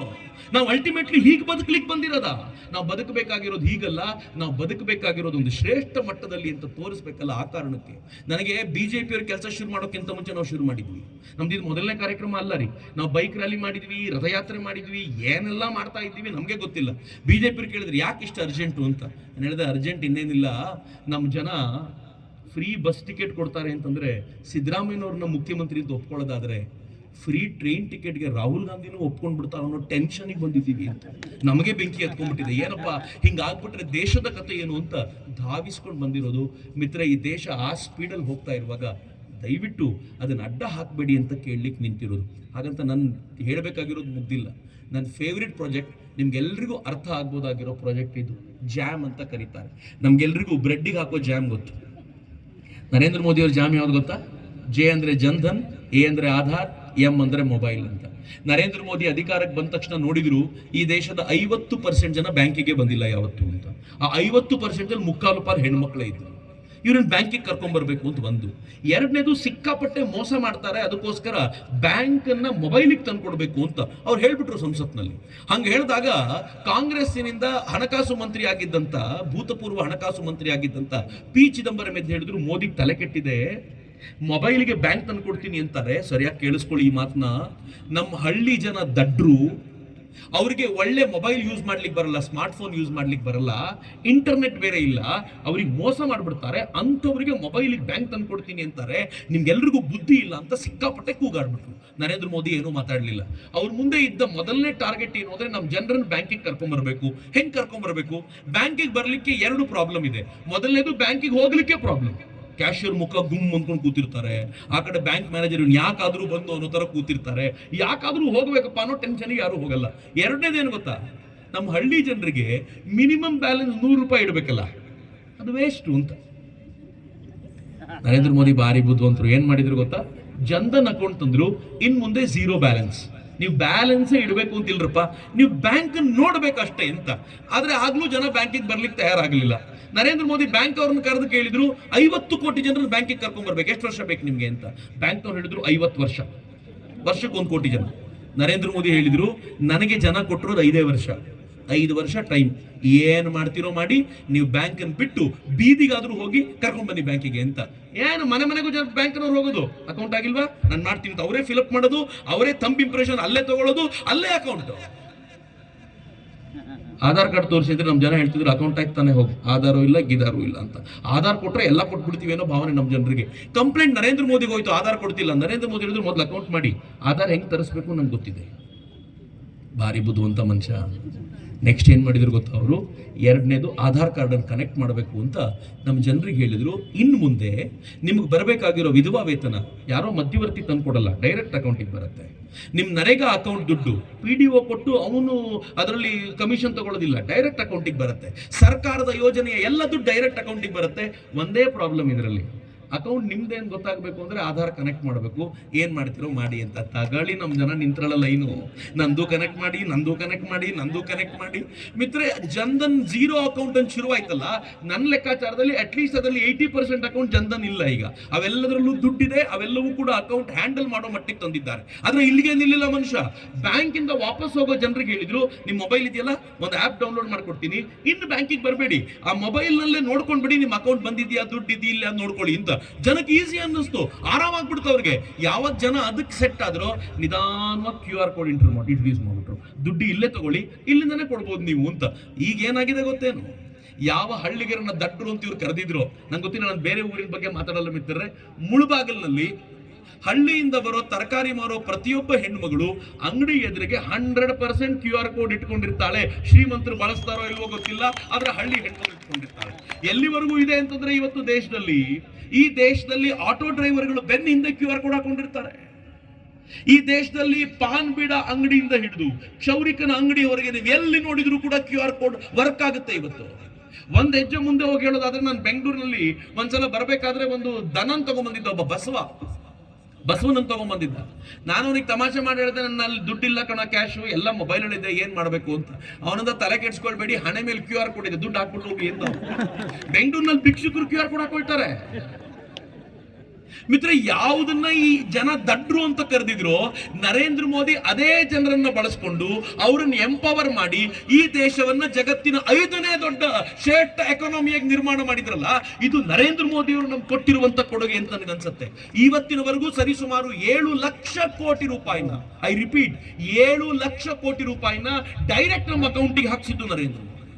ನಾವು ಅಲ್ಟಿಮೇಟ್ಲಿ ಹೀಗೆ ಬದುಕಲಿಕ್ಕೆ ಬಂದಿರೋದ? ನಾವು ಬದುಕಬೇಕಾಗಿರೋದು ಹೀಗಲ್ಲ, ನಾವು ಬದುಕಬೇಕಾಗಿರೋದು ಒಂದು ಶ್ರೇಷ್ಠ ಮಟ್ಟದಲ್ಲಿ ಅಂತ ತೋರಿಸ್ಬೇಕಲ್ಲ. ಆ ಕಾರಣಕ್ಕೆ ನನಗೆ ಬಿಜೆಪಿ ಅವ್ರ ಕೆಲಸ ಶುರು ಮಾಡೋಕ್ಕಿಂತ ಮುಂಚೆ ನಾವು ಶುರು ಮಾಡಿದ್ವಿ. ನಮ್ದು ಇದು ಮೊದಲನೇ ಕಾರ್ಯಕ್ರಮ ಅಲ್ಲ ರೀ. ನಾವು ಬೈಕ್ ರ್ಯಾಲಿ ಮಾಡಿದ್ವಿ, ರಥಯಾತ್ರೆ ಮಾಡಿದ್ವಿ, ಏನೆಲ್ಲ ಮಾಡ್ತಾ ಇದ್ದೀವಿ ನಮಗೆ ಗೊತ್ತಿಲ್ಲ. ಬಿಜೆಪಿ ಅವ್ರು ಕೇಳಿದ್ರೆ ಯಾಕೆ ಇಷ್ಟು ಅರ್ಜೆಂಟು ಅಂತ. ನಾನು ಹೇಳಿದೆ, ಅರ್ಜೆಂಟ್ ಇನ್ನೇನಿಲ್ಲ, ನಮ್ಮ ಜನ ಫ್ರೀ ಬಸ್ ಟಿಕೆಟ್ ಕೊಡ್ತಾರೆ ಅಂತಂದ್ರೆ ಸಿದ್ದರಾಮಯ್ಯನವ್ರನ್ನ ಮುಖ್ಯಮಂತ್ರಿ ಅಂತ ಒಪ್ಕೊಳ್ಳೋದಾದ್ರೆ, ಫ್ರೀ ಟ್ರೈನ್ ಟಿಕೆಟ್ಗೆ ರಾಹುಲ್ ಗಾಂಧಿನೂ ಒಪ್ಕೊಂಡ್ ಬಿಡ್ತಾರ ಅನ್ನೋ ಟೆನ್ಷನ್ಗೆ ಬಂದಿದ್ದೀವಿ ಅಂತ ನಮಗೆ ಬೆಂಕಿ ಎತ್ಕೊಂಡ್ಬಿಟ್ಟಿದೆ. ಏನಪ್ಪಾ ಹಿಂಗಾಗ್ಬಿಟ್ರೆ ದೇಶದ ಕತೆ ಏನು ಅಂತ ಧಾವಿಸ್ಕೊಂಡು ಬಂದಿರೋದು. ಮಿತ್ರ, ಈ ದೇಶ ಆ ಸ್ಪೀಡಲ್ಲಿ ಹೋಗ್ತಾ ಇರುವಾಗ ದಯವಿಟ್ಟು ಅದನ್ನ ಅಡ್ಡ ಹಾಕಬೇಡಿ ಅಂತ ಕೇಳಲಿಕ್ಕೆ ನಿಂತಿರೋದು. ಹಾಗಂತ ನಾನು ಹೇಳಬೇಕಾಗಿರೋದು ಮುಗ್ದಿಲ್ಲ. ನನ್ನ ಫೇವ್ರೆಟ್ ಪ್ರಾಜೆಕ್ಟ್, ನಿಮ್ಗೆಲ್ರಿಗೂ ಅರ್ಥ ಆಗ್ಬೋದಾಗಿರೋ ಪ್ರಾಜೆಕ್ಟ್ ಇದು. ಜಾಮ್ ಅಂತ ಕರೀತಾರೆ. ನಮ್ಗೆಲ್ರಿಗೂ ಬ್ರೆಡ್ಡಿಗೆ ಹಾಕೋ ಜಾಮ್ ಗೊತ್ತು. ನರೇಂದ್ರ ಮೋದಿ ಅವ್ರ ಜಾಮ್ ಯಾವ್ದು ಗೊತ್ತಾ? ಜೆ ಅಂದ್ರೆ ಜನ್ಧನ್, ಎ ಅಂದ್ರೆ ಆಧಾರ್, ಎಂ ಅಂದ್ರೆ ಮೊಬೈಲ್ ಅಂತ. ನರೇಂದ್ರ ಮೋದಿ ಅಧಿಕಾರಕ್ಕೆ ಬಂದ ತಕ್ಷಣ ನೋಡಿದ್ರು, ಈ ದೇಶದ 50% ಜನ ಬ್ಯಾಂಕಿಗೆ ಬಂದಿಲ್ಲ ಯಾವತ್ತು ಅಂತ. ಆ 50% ಅಲ್ಲಿ 3/4 ಹೆಣ್ಮಕ್ಳೇ ಇದ್ರು. ಇವ್ರನ್ನ ಬ್ಯಾಂಕಿಗೆ ಕರ್ಕೊಂಡ್ ಬರ್ಬೇಕು ಅಂತ ಬಂದು. ಎರಡನೇದು, ಸಿಕ್ಕಾಪಟ್ಟೆ ಮೋಸ ಮಾಡ್ತಾರೆ, ಅದಕ್ಕೋಸ್ಕರ ಬ್ಯಾಂಕ್ ಅನ್ನ ಮೊಬೈಲಿಗೆ ತಂದ್ಕೊಡ್ಬೇಕು ಅಂತ ಅವ್ರು ಹೇಳ್ಬಿಟ್ರು ಸಂಸತ್ನಲ್ಲಿ. ಹಂಗ ಹೇಳಿದಾಗ ಕಾಂಗ್ರೆಸ್ಸಿನಿಂದ ಹಣಕಾಸು ಮಂತ್ರಿ ಆಗಿದ್ದಂತ, ಭೂತಪೂರ್ವ ಹಣಕಾಸು ಮಂತ್ರಿ ಆಗಿದ್ದಂತ ಪಿ ಚಿದಂಬರಂ ಎದ್ದು ಹೇಳಿದ್ರು, ಮೋದಿಗೆ ತಲೆ ಕೆಟ್ಟಿದೆ, ಮೊಬೈಲ್ಗೆ ಬ್ಯಾಂಕ್ ತಂದು ಕೊಡ್ತೀನಿ ಅಂತಾರೆ. ಸರಿಯಾಗಿ ಕೇಳಿಸ್ಕೊಳ್ಳಿ ಈ ಮಾತನ್ನ. ನಮ್ಮ ಹಳ್ಳಿ ಜನ ದಡ್ರು, ಅವರಿಗೆ ಒಳ್ಳೆ ಮೊಬೈಲ್ ಯೂಸ್ ಮಾಡ್ಲಿಕ್ಕೆ ಬರಲ್ಲ, ಸ್ಮಾರ್ಟ್ ಫೋನ್ ಯೂಸ್ ಮಾಡ್ಲಿಕ್ಕೆ ಬರಲ್ಲ, ಇಂಟರ್ನೆಟ್ ಬೇರೆ ಇಲ್ಲ, ಅವ್ರಿಗೆ ಮೋಸ ಮಾಡ್ಬಿಡ್ತಾರೆ. ಅಂಥವ್ರಿಗೆ ಮೊಬೈಲಿಗೆ ಬ್ಯಾಂಕ್ ತಂದು ಕೊಡ್ತೀನಿ ಅಂತಾರೆ. ನಿಮ್ಗೆಲ್ರಿಗೂ ಬುದ್ಧಿ ಇಲ್ಲ ಅಂತ ಸಿಕ್ಕಾಪಟ್ಟೆ ಕೂಗಾಡ್ಬಿಟ್ರು. ನರೇಂದ್ರ ಮೋದಿ ಏನೂ ಮಾತಾಡಲಿಲ್ಲ. ಅವ್ರ ಮುಂದೆ ಇದ್ದ ಮೊದಲನೇ ಟಾರ್ಗೆಟ್ ಏನು ಅಂದ್ರೆ ನಮ್ಮ ಜನರನ್ನು ಬ್ಯಾಂಕಿಗೆ ಕರ್ಕೊಂಡ್ಬರ್ಬೇಕು. ಹೆಂಗ್ ಕರ್ಕೊಂಡ್ಬರ್ಬೇಕು? ಬ್ಯಾಂಕಿಗೆ ಬರ್ಲಿಕ್ಕೆ 2 ಪ್ರಾಬ್ಲಮ್ ಇದೆ. ಮೊದಲನೇದು ಬ್ಯಾಂಕಿಗೆ ಹೋಗ್ಲಿಕ್ಕೆ ಪ್ರಾಬ್ಲಮ್. ಕ್ಯಾಶಿಯರ್ ಮುಖ ಗುಮ್ ಅಂದ್ಕೊಂಡು ಕೂತಿರ್ತಾರೆ. ಆ ಕಡೆ ಬ್ಯಾಂಕ್ ಮ್ಯಾನೇಜರ್ ಯಾಕಾದ್ರೂ ಬಂದು ಅನ್ನೋ ತರ ಕೂತಿರ್ತಾರೆ. ಯಾಕಾದ್ರೂ ಹೋಗ್ಬೇಕಪ್ಪ ಅನ್ನೋ ಟೆನ್ಷನ್ಗೆ ಯಾರು ಹೋಗಲ್ಲ. ಎರಡನೇದೇನು ಗೊತ್ತಾ? ನಮ್ಮ ಹಳ್ಳಿ ಜನರಿಗೆ ಮಿನಿಮಮ್ ಬ್ಯಾಲೆನ್ಸ್ 100 ರೂಪಾಯಿ ಇಡಬೇಕಲ್ಲ, ಅದು ವೇಸ್ಟು ಅಂತ. ನರೇಂದ್ರ ಮೋದಿ ಬಾರಿ ಬುದ್ಧಿವಂತರು. ಏನ್ ಮಾಡಿದ್ರು ಗೊತ್ತಾ? ಜನ್ಧನ್ ಅಕೌಂಟ್ ತಂದ್ರು. ಇನ್ ಮುಂದೆ 0 ಬ್ಯಾಲೆನ್ಸ್. ನೀವು ಬ್ಯಾಲೆನ್ಸ್ ಇಡಬೇಕು ಅಂತಿಲ್ರಪ್ಪ, ನೀವು ಬ್ಯಾಂಕ್ ನೋಡ್ಬೇಕಷ್ಟೇ ಅಂತ. ಆದ್ರೆ ಆಗ್ಲೂ ಜನ ಬ್ಯಾಂಕಿಗೆ ಬರ್ಲಿಕ್ಕೆ ತಯಾರಾಗಲಿಲ್ಲ. ನರೇಂದ್ರ ಮೋದಿ ಬ್ಯಾಂಕ್ ಅವ್ರನ್ನ ಕರೆದು ಕೇಳಿದ್ರು, 50 ಕೋಟಿ ಜನರನ್ನು ಬ್ಯಾಂಕಿಗೆ ಕರ್ಕೊಂಡ್ ಬರ್ಬೇಕು, ಎಷ್ಟು ವರ್ಷ ಬೇಕು ನಿಮ್ಗೆ ಅಂತ. ಬ್ಯಾಂಕ್ ಅವ್ರು ಹೇಳಿದ್ರು 50 ವರ್ಷ, ವರ್ಷಕ್ಕೆ 1 ಕೋಟಿ ಜನ. ನರೇಂದ್ರ ಮೋದಿ ಹೇಳಿದ್ರು, ನನಗೆ ಜನ ಕೊಟ್ಟಿರೋದು 5 ವರ್ಷ, 5 ವರ್ಷ ಟೈಮ್. ಏನು ಮಾಡ್ತಿರೋ ಮಾಡಿ, ನೀವು ಬ್ಯಾಂಕ್ ಅನ್ನು ಬಿಟ್ಟು ಬೀದಿಗಾದ್ರೂ ಹೋಗಿ ಕರ್ಕೊಂಡ್ ಬನ್ನಿ ಬ್ಯಾಂಕಿಗೆ ಅಂತ. ಏನು ಮನೆ ಮನೆಗೂ ಜನ ಬ್ಯಾಂಕ್ನವ್ರು ಹೋಗೋದು, ಅಕೌಂಟ್ ಆಗಿಲ್ವಾ ನಾನು ಮಾಡ್ತೀನಿ ಅಂತ ಅವರೇ ಫಿಲಪ್ ಮಾಡೋದು, ಅವರೇ ಥಂಬ್ ಇಂಪ್ರೆಷನ್ ಅಲ್ಲೇ ತಗೊಳ್ಳೋದು, ಅಲ್ಲೇ ಅಕೌಂಟ್. ಆಧಾರ್ ಕಾರ್ಡ್ ತೋರಿಸಿದ್ರೆ ನಮ್ಮ ಜನ ಹೇಳ್ತಿದ್ರು ಅಕೌಂಟ್ ಆಗ್ತಾನೆ ಹೋಗಿ, ಆಧಾರು ಇಲ್ಲ ಗಿದಾರು ಇಲ್ಲ ಅಂತ. ಆಧಾರ್ ಕೊಟ್ರೆ ಎಲ್ಲ ಕೊಟ್ಬಿಡ್ತೀವಿ ಅನ್ನೋ ಭಾವನೆ ನಮ್ಮ ಜನರಿಗೆ. ಕಂಪ್ಲೇಂಟ್ ನರೇಂದ್ರ ಮೋದಿಗೆ ಹೋಯ್ತು, ಆಧಾರ್ ಕೊಡ್ತಿಲ್ಲ. ನರೇಂದ್ರ ಮೋದಿ ಹೇಳಿದ್ರು ಮೊದಲು ಅಕೌಂಟ್ ಮಾಡಿ, ಆಧಾರ್ ಹೆಂಗ್ ತರಿಸ್ಬೇಕು ನಮ್ಗೆ ಗೊತ್ತಿದೆ. ಭಾರಿ ಬುದ್ಧಿವಂತ ಮನುಷ್ಯ. ನೆಕ್ಸ್ಟ್ ಏನು ಮಾಡಿದ್ರು ಗೊತ್ತಾ ಅವರು? ಎರಡನೇದು ಆಧಾರ್ ಕಾರ್ಡನ್ನು ಕನೆಕ್ಟ್ ಮಾಡಬೇಕು ಅಂತ ನಮ್ಮ ಜನರಿಗೆ ಹೇಳಿದ್ರು. ಇನ್ನು ಮುಂದೆ ನಿಮ್ಗೆ ಬರಬೇಕಾಗಿರೋ ವಿಧವಾ ವೇತನ ಯಾರೋ ಮಧ್ಯವರ್ತಿ ತಂದು ಕೊಡಲ್ಲ, ಡೈರೆಕ್ಟ್ ಅಕೌಂಟಿಗೆ ಬರುತ್ತೆ. ನಿಮ್ಮ ನರೇಗಾ ಅಕೌಂಟ್ ದುಡ್ಡು PDO ಕೊಟ್ಟು ಅವನು ಅದರಲ್ಲಿ ಕಮಿಷನ್ ತಗೊಳ್ಳೋದಿಲ್ಲ, ಡೈರೆಕ್ಟ್ ಅಕೌಂಟಿಗೆ ಬರುತ್ತೆ. ಸರ್ಕಾರದ ಯೋಜನೆಯ ಎಲ್ಲ ದುಡ್ಡು ಡೈರೆಕ್ಟ್ ಅಕೌಂಟಿಗೆ ಬರುತ್ತೆ. ಒಂದೇ ಪ್ರಾಬ್ಲಮ್ ಇದರಲ್ಲಿ, ಅಕೌಂಟ್ ನಿಮ್ದೇನು ಗೊತ್ತಾಗಬೇಕು ಅಂದ್ರೆ ಆಧಾರ್ ಕನೆಕ್ಟ್ ಮಾಡಬೇಕು. ಏನ್ ಮಾಡ್ತಿರೋ ಮಾಡಿ ಅಂತ. ತಗೊಳ್ಳಿ ನಮ್ಮ ಜನ ನಿಂತ್ರಲ್ಲ ಲೈನು, ನಂದು ಕನೆಕ್ಟ್ ಮಾಡಿ, ನಂದು ಕನೆಕ್ಟ್ ಮಾಡಿ, ನಂದು ಕನೆಕ್ಟ್ ಮಾಡಿ. ಮಿತ್ರೆ, ಜನ್ಧನ್ 0 ಅಕೌಂಟ್ ಅಂತ ಶುರುವಾಯ್ತಲ್ಲ, ನನ್ನ ಲೆಕ್ಕಾಚಾರದಲ್ಲಿ ಅಟ್ಲೀಸ್ಟ್ ಅದರಲ್ಲಿ 80% ಅಕೌಂಟ್ ಜನ್ಧನ್ ಇಲ್ಲ ಈಗ. ಅವೆಲ್ಲದರಲ್ಲೂ ದುಡ್ಡಿದೆ, ಅವೆಲ್ಲವೂ ಕೂಡ ಅಕೌಂಟ್ ಹ್ಯಾಂಡಲ್ ಮಾಡೋ ಮಟ್ಟಿಗೆ ತಂದಿದ್ದಾರೆ. ಆದ್ರೆ ಇಲ್ಲಿಗೆ ನಿಲ್ಲಿಲ್ಲ ಮನುಷ್ಯ. ಬ್ಯಾಂಕ್ ಇಂದ ವಾಪಸ್ ಹೋಗೋ ಜನರಿಗೆ ಹೇಳಿದ್ರು, ನಿಮ್ಮ ಮೊಬೈಲ್ ಇದೆಯಲ್ಲ, ಒಂದು ಆಪ್ ಡೌನ್ಲೋಡ್ ಮಾಡ್ಕೊಡ್ತೀನಿ, ಇನ್ನು ಬ್ಯಾಂಕಿಗೆ ಬರಬೇಡಿ, ಆ ಮೊಬೈಲ್ ನಲ್ಲೇ ನೋಡ್ಕೊಂಡ್ಬಿಡಿ ನಿಮ್ಮ ಅಕೌಂಟ್ ಬಂದಿದ್ಯಾ, ದುಡ್ಡು ಇದೆಯಲ್ಲ ನೋಡ್ಕೊಳ್ಳಿ ಅಂತ. ಜನಕ್ಕೆ ಈಸಿ ಅನ್ನಿಸ್ತು, ಆರಾಮಾಗ್ಬಿಡ್ತು ಅವ್ರಿಗೆ. ಯಾವಾಗ ಜನ ಅದಕ್ಕೆ ಸೆಟ್ ಆದ್ರೋ, ನಿಧಾನವಾಗಿ QR ಕೋಡ್ ಇಂಟ್ರೊಡ್ಯೂಸ್ ಮಾಡ್ಬಿಟ್ರು. ದುಡ್ಡು ಇಲ್ಲೇ ತಗೊಳ್ಳಿ, ಇಲ್ಲಿಂದನೇ ಕೊಡ್ಬೋದು ನೀವು ಅಂತ. ಈಗ ಏನಾಗಿದೆ ಗೊತ್ತೇನು? ಯಾವ ಹಳ್ಳಿಗರನ್ನ ದಟ್ಟರು ಅಂತ ಇವ್ರು ಕರೆದಿದ್ರು ನಂಗೆ ಗೊತ್ತಿಲ್ಲ. ನಾನು ಬೇರೆ ಊರಿನ ಬಗ್ಗೆ ಮಾತಾಡಲ್ಲ ಮಿತ್ರರೆ. ಮುಳುಬಾಗಿಲಿನಲ್ಲಿ ಹಳ್ಳಿಯಿಂದ ಬರೋ ತರಕಾರಿ ಮಾರೋ ಪ್ರತಿಯೊಬ್ಬ ಹೆಣ್ಮಗಳು ಅಂಗಡಿ ಎದುರಿಗೆ 100% QR ಕೋಡ್ ಇಟ್ಕೊಂಡಿರ್ತಾಳೆ. ಶ್ರೀಮಂತರು ಬಳಸ್ತಾರೋ ಇಲ್ವೋ ಗೊತ್ತಿಲ್ಲ, ಆದ್ರೆ ಹಳ್ಳಿ ಹೆಣ್ಮಗಳು ಇಟ್ಕೊಂಡಿರ್ತಾಳೆ. ಎಲ್ಲಿವರೆಗೂ ಇದೆ ಅಂತಂದ್ರೆ ಇವತ್ತು ಈ ದೇಶದಲ್ಲಿ ಆಟೋ ಡ್ರೈವರ್ಗಳು ಬೆನ್ನ ಹಿಂದೆ QR ಕೋಡ್ ಹಾಕೊಂಡಿರ್ತಾರೆ. ಈ ದೇಶದಲ್ಲಿ ಪಾನ್ ಬೀಡ ಅಂಗಡಿಯಿಂದ ಹಿಡಿದು ಕ್ಷೌರಿಕನ ಅಂಗಡಿಯವರೆಗೆ ನೀವು ಎಲ್ಲಿ ನೋಡಿದ್ರು ಕೂಡ QR ಕೋಡ್ ವರ್ಕ್ ಆಗುತ್ತೆ. ಇವತ್ತು ಒಂದ್ ಹೆಜ್ಜೆ ಮುಂದೆ ಹೋಗಿ ಹೇಳೋದಾದ್ರೆ, ನಾನು ಬೆಂಗಳೂರಿನಲ್ಲಿ ಒಂದ್ಸಲ ಬರ್ಬೇಕಾದ್ರೆ ಒಂದು ದನನ್ ತಗೊಂಡ್ಬಂದಿದ್ದ, ಒಬ್ಬ ಬಸವನನ್ನು ತಗೊಂಡ್ಬಂದಿದ್ದ. ನಾನು ಅವನಿಗೆ ತಮಾಷೆ ಮಾಡಿ ಹೇಳಿದೆ, ನನ್ನಲ್ಲಿ ದುಡ್ಡಿಲ್ಲ ಕಣ, ಕ್ಯಾಶು ಎಲ್ಲ ಮೊಬೈಲಲ್ಲಿದೆ, ಏನ್ ಮಾಡ್ಬೇಕು ಅಂತ. ಅವನಂದ ತಲೆ ಕೆಡ್ಸ್ಕೊಳ್ಬೇಡಿ, ಹಣೆ ಮೇಲೆ QR ಕೋಡ್ ಇದೆ, ದುಡ್ಡು ಹಾಕ್ಬಿಟ್ಟು ಹೋಗಿ ಅಂತ. ಬೆಂಗಳೂರಿನಲ್ಲಿ ಭಿಕ್ಷುಕರು QR ಕೋಡ್ ಹಾಕೊಳ್ತಾರೆ. ಮಿತ್ರ, ಯಾವುದನ್ನ ಈ ಜನ ದಡ್ರು ಅಂತ ಕರೆದಿದ್ರು, ನರೇಂದ್ರ ಮೋದಿ ಅದೇ ಜನರನ್ನ ಬಳಸ್ಕೊಂಡು ಅವರನ್ನು ಎಂಪವರ್ ಮಾಡಿ ಈ ದೇಶವನ್ನ ಜಗತ್ತಿನ 5ನೇ ದೊಡ್ಡ ಶ್ರೇಷ್ಠ ಎಕಾನಮಿಯಾಗಿ ನಿರ್ಮಾಣ ಮಾಡಿದ್ರಲ್ಲ, ಇದು ನರೇಂದ್ರ ಮೋದಿ ಅವರು ನಮ್ಗೆ ಕೊಟ್ಟಿರುವಂತ ಕೊಡುಗೆ ಅಂತ ನನಗನ್ಸುತ್ತೆ. ಇವತ್ತಿನವರೆಗೂ ಸರಿಸುಮಾರು 7 ಲಕ್ಷ ಕೋಟಿ ರೂಪಾಯಿನ, ಐ ರಿಪೀಟ್ 7 ಲಕ್ಷ ಕೋಟಿ ರೂಪಾಯಿನ ಡೈರೆಕ್ಟ್ ನಮ್ಮ ಅಕೌಂಟಿಗೆ ಹಾಕ್ಸಿದ್ದು ನರೇಂದ್ರ ಮೋದಿ.